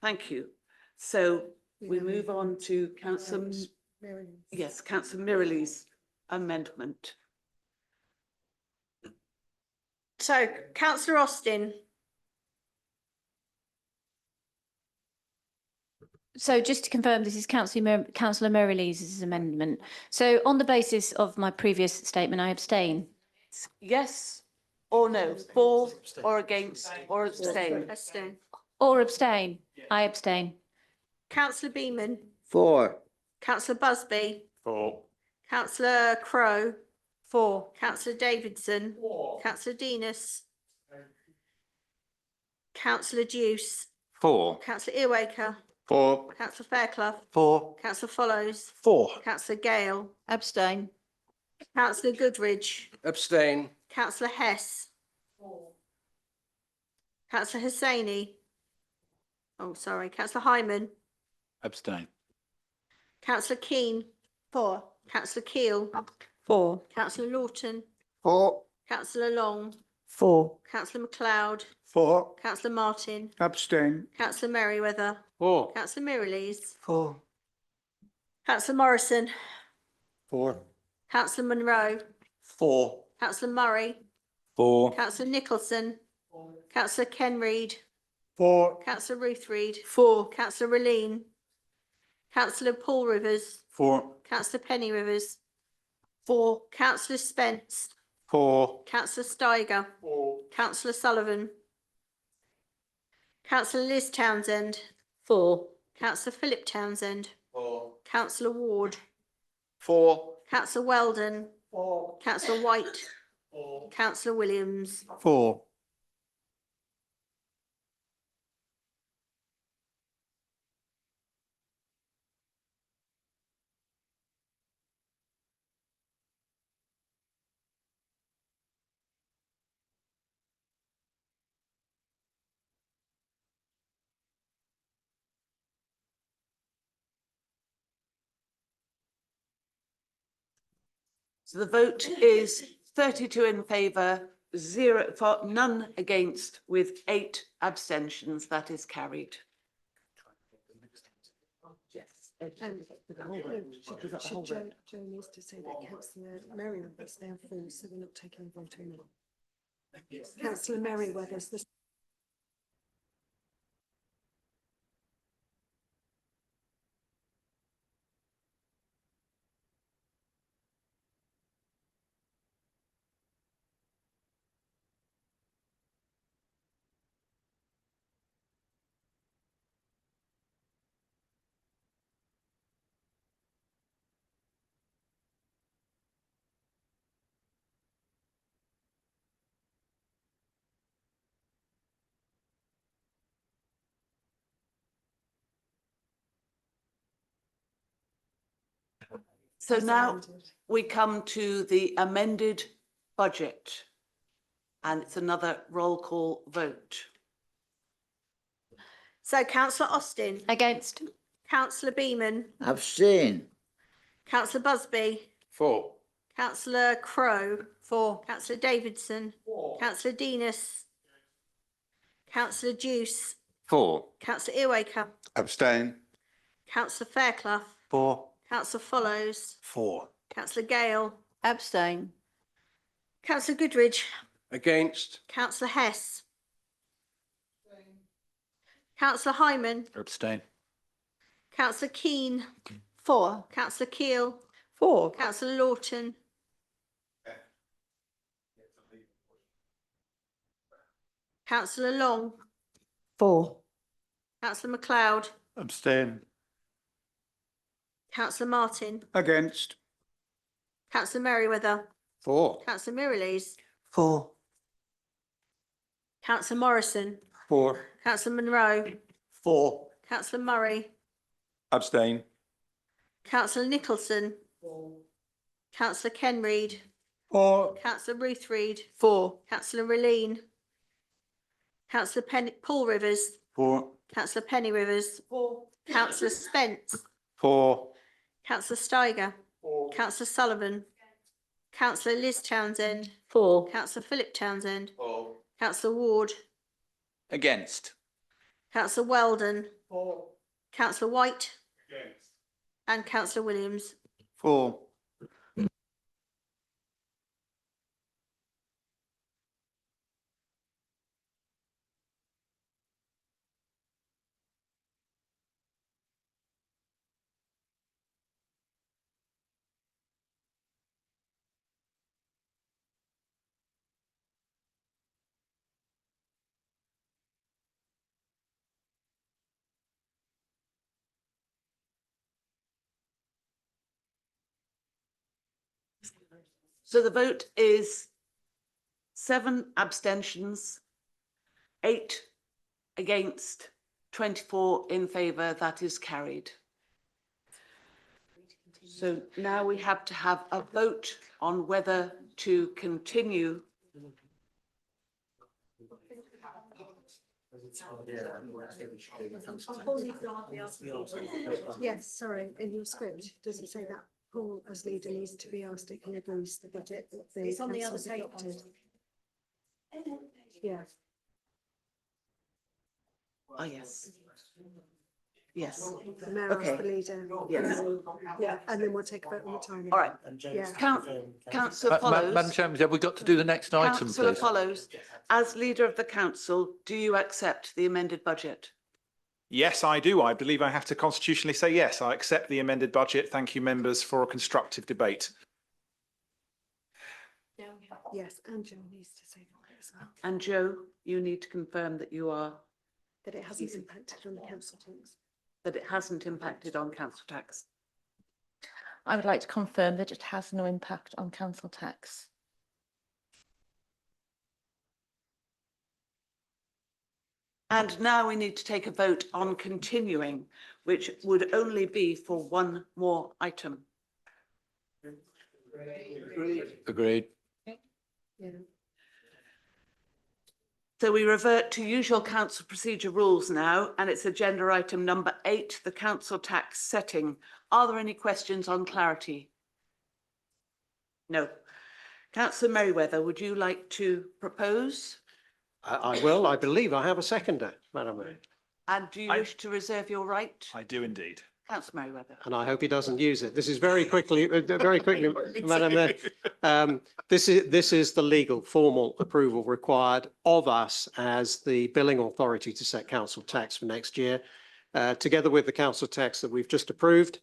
Thank you. So we move on to Councillor Mirrelly's amendment. So councillor Austin. So just to confirm, this is councillor Merrilees' amendment. So on the basis of my previous statement, I abstain. Yes or no? For or against or abstain? Abstain. Or abstain? I abstain. Councillor Beeman. For. Councillor Busby. For. Councillor Crowe. For. Councillor Davidson. Councillor Denis. Councillor Deuce. For. Councillor Earwaker. For. Councillor Fairclough. For. Councillor Follows. For. Councillor Gale. Abstain. Councillor Goodridge. Abstain. Councillor Hess. Councillor Hussaini. Oh, sorry. Councillor Hyman. Abstain. Councillor Keane. For. Councillor Keel. For. Councillor Lawton. For. Councillor Long. For. Councillor MacLeod. For. Councillor Martin. Abstain. Councillor Merriweather. For. Councillor Mirrellees. For. Councillor Morrison. For. Councillor Monroe. For. Councillor Murray. For. Councillor Nicholson. Councillor Ken Reid. For. Councillor Ruth Reid. For. Councillor Raleen. Councillor Paul Rivers. For. Councillor Penny Rivers. For. Councillor Spence. For. Councillor Steiger. For. Councillor Sullivan. Councillor Liz Townsend. For. Councillor Philip Townsend. For. Councillor Ward. For. Councillor Weldon. For. Councillor White. For. Councillor Williams. For. So the vote is 32 in favour, none against, with 8 abstentions. That is carried. Yes. Joe needs to say that councillor Merriweather's now full, so we're not taking a vote anymore. Councillor Merriweather's the So now we come to the amended budget. And it's another roll call vote. So councillor Austin. Against. Councillor Beeman. Abstain. Councillor Busby. For. Councillor Crowe. For. Councillor Davidson. For. Councillor Denis. Councillor Deuce. For. Councillor Earwaker. Abstain. Councillor Fairclough. For. Councillor Follows. For. Councillor Gale. Abstain. Councillor Goodridge. Against. Councillor Hess. Councillor Hyman. Abstain. Councillor Keane. For. Councillor Keel. 4. Councillor Lawton, Councillor Long, 4. Councillor MacLeod, Abstain. Councillor Martin, Against. Councillor Merriweather, 4. Councillor Mirrlees, 4. Councillor Morrison, 4. Councillor Monroe, 4. Councillor Murray, Abstain. Councillor Nicholson, Councillor Ken Reid, 4. Councillor Ruth Reid, 4. Councillor Raleen, Councillor Paul Rivers, 4. Councillor Penny Rivers, Councillor Spence, 4. Councillor Steiger, Councillor Sullivan, Councillor Liz Townsend, 4. Councillor Philip Townsend, Councillor Ward, Against. Councillor Weldon, Councillor White, and Councillor Williams. 4. So the vote is 7 abstentions, 8 against, 24 in favour. That is carried. So now we have to have a vote on whether to continue. Yes, sorry, in your script, does it say that Paul as leader needs to be asked if he agrees the budget that the It's on the council's other page. adopted? Yeah. Oh, yes. Yes. The mayor asks Okay. the leader. Yes. Yeah, and then we'll take a vote on the timing. All right. Yeah. Councillor Madam Follows. Chairman, have we got to do the next item, Councillor please? Follows, as leader of the council, do you accept the amended budget? Yes, I do. I believe I have to constitutionally say yes. I accept the amended budget. Thank you, members, for a constructive debate. Yes, and Joe needs to say that as well, And Joe, you need to confirm that you are, that it hasn't impacted on the council tax. that it hasn't impacted on council tax. I would like to confirm that it has no impact on council tax. And now we need to take a vote on continuing, which would only be for one more item. Agreed. Yeah. So we revert to usual council procedure rules now, and it's agenda item number 8, the council tax setting. Are there any questions on clarity? No. Councillor Merriweather, would you like to propose? I will. I believe I have a seconder, Madam Mayor. And do you wish to reserve your right? I do indeed. Councillor Merriweather. And I hope he doesn't use it. This is very quickly, Madam Mayor. This is the legal formal approval required of us as the billing authority to set council tax for next year. Together with the council tax that we've just approved,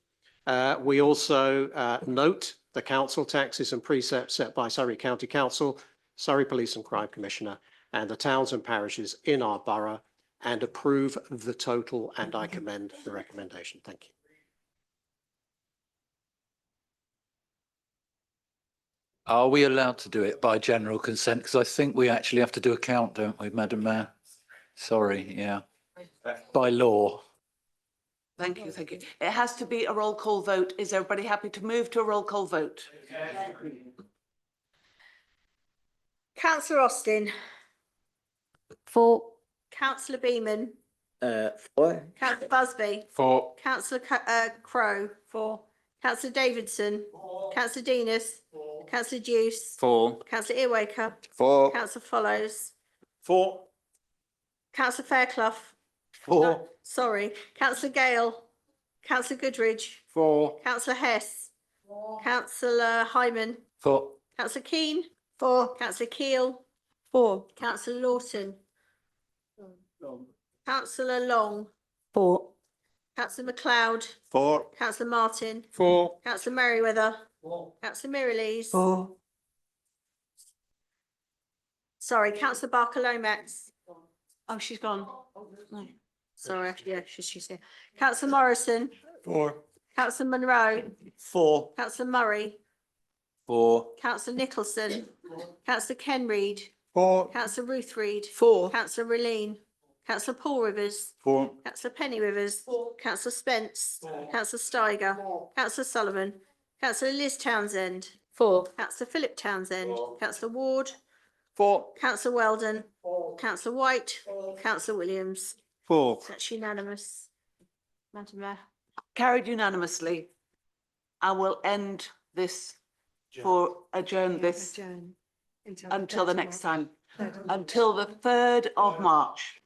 we also note the council taxes and precepts set by Surrey County Council, Surrey Police and Crime Commissioner, and the towns and parishes in our borough, and approve the total, and I commend the recommendation. Thank you. Are we allowed to do it by general consent? Because I think we actually have to do a count, don't we, Madam Mayor? Sorry, yeah. By law. Thank you, thank you. It has to be a roll call vote. Is everybody happy to move to a roll call vote? Councillor Austin, 4. Councillor Beeman, 4. Councillor Busby, 4. Councillor Crowe, 4. Councillor Davidson, Councillor Denis, Councillor Deuce, 4. Councillor Earwaker, 4. Councillor Follows, 4. Councillor Fairclough, 4. sorry, Councillor Gale, Councillor Goodridge, 4. Councillor Hess, Councillor Hyman, 4. Councillor Keane, 4. Councillor Keel, 4. Councillor Lawton, Councillor Long, 4. Councillor MacLeod, 4. Councillor Martin, 4. Councillor Merriweather, Councillor Mirrlees. 4, Sorry, councillor Barker-Lomax. Oh, she's gone. No. Sorry, yeah, she's here. Councillor Morrison. 4. Councillor Monroe. 4. Councillor Murray. 4. Councillor Nicholson. Councillor Ken Reid. 4. Councillor Ruth Reid. 4, Councillor Raleen. Councillor Paul Rivers. 4. Councillor Penny Rivers. Councillor Spence. Councillor Steiger. Councillor Sullivan. Councillor Liz Townsend. 4. Councillor Philip Townsend. Councillor Ward. 4. Councillor Weldon. Councillor White. Councillor Williams. 4. That's unanimous. Madam Mayor. Carried unanimously. I will end this adjourn this Adjourn until the third of next March. time, until the 3rd of March.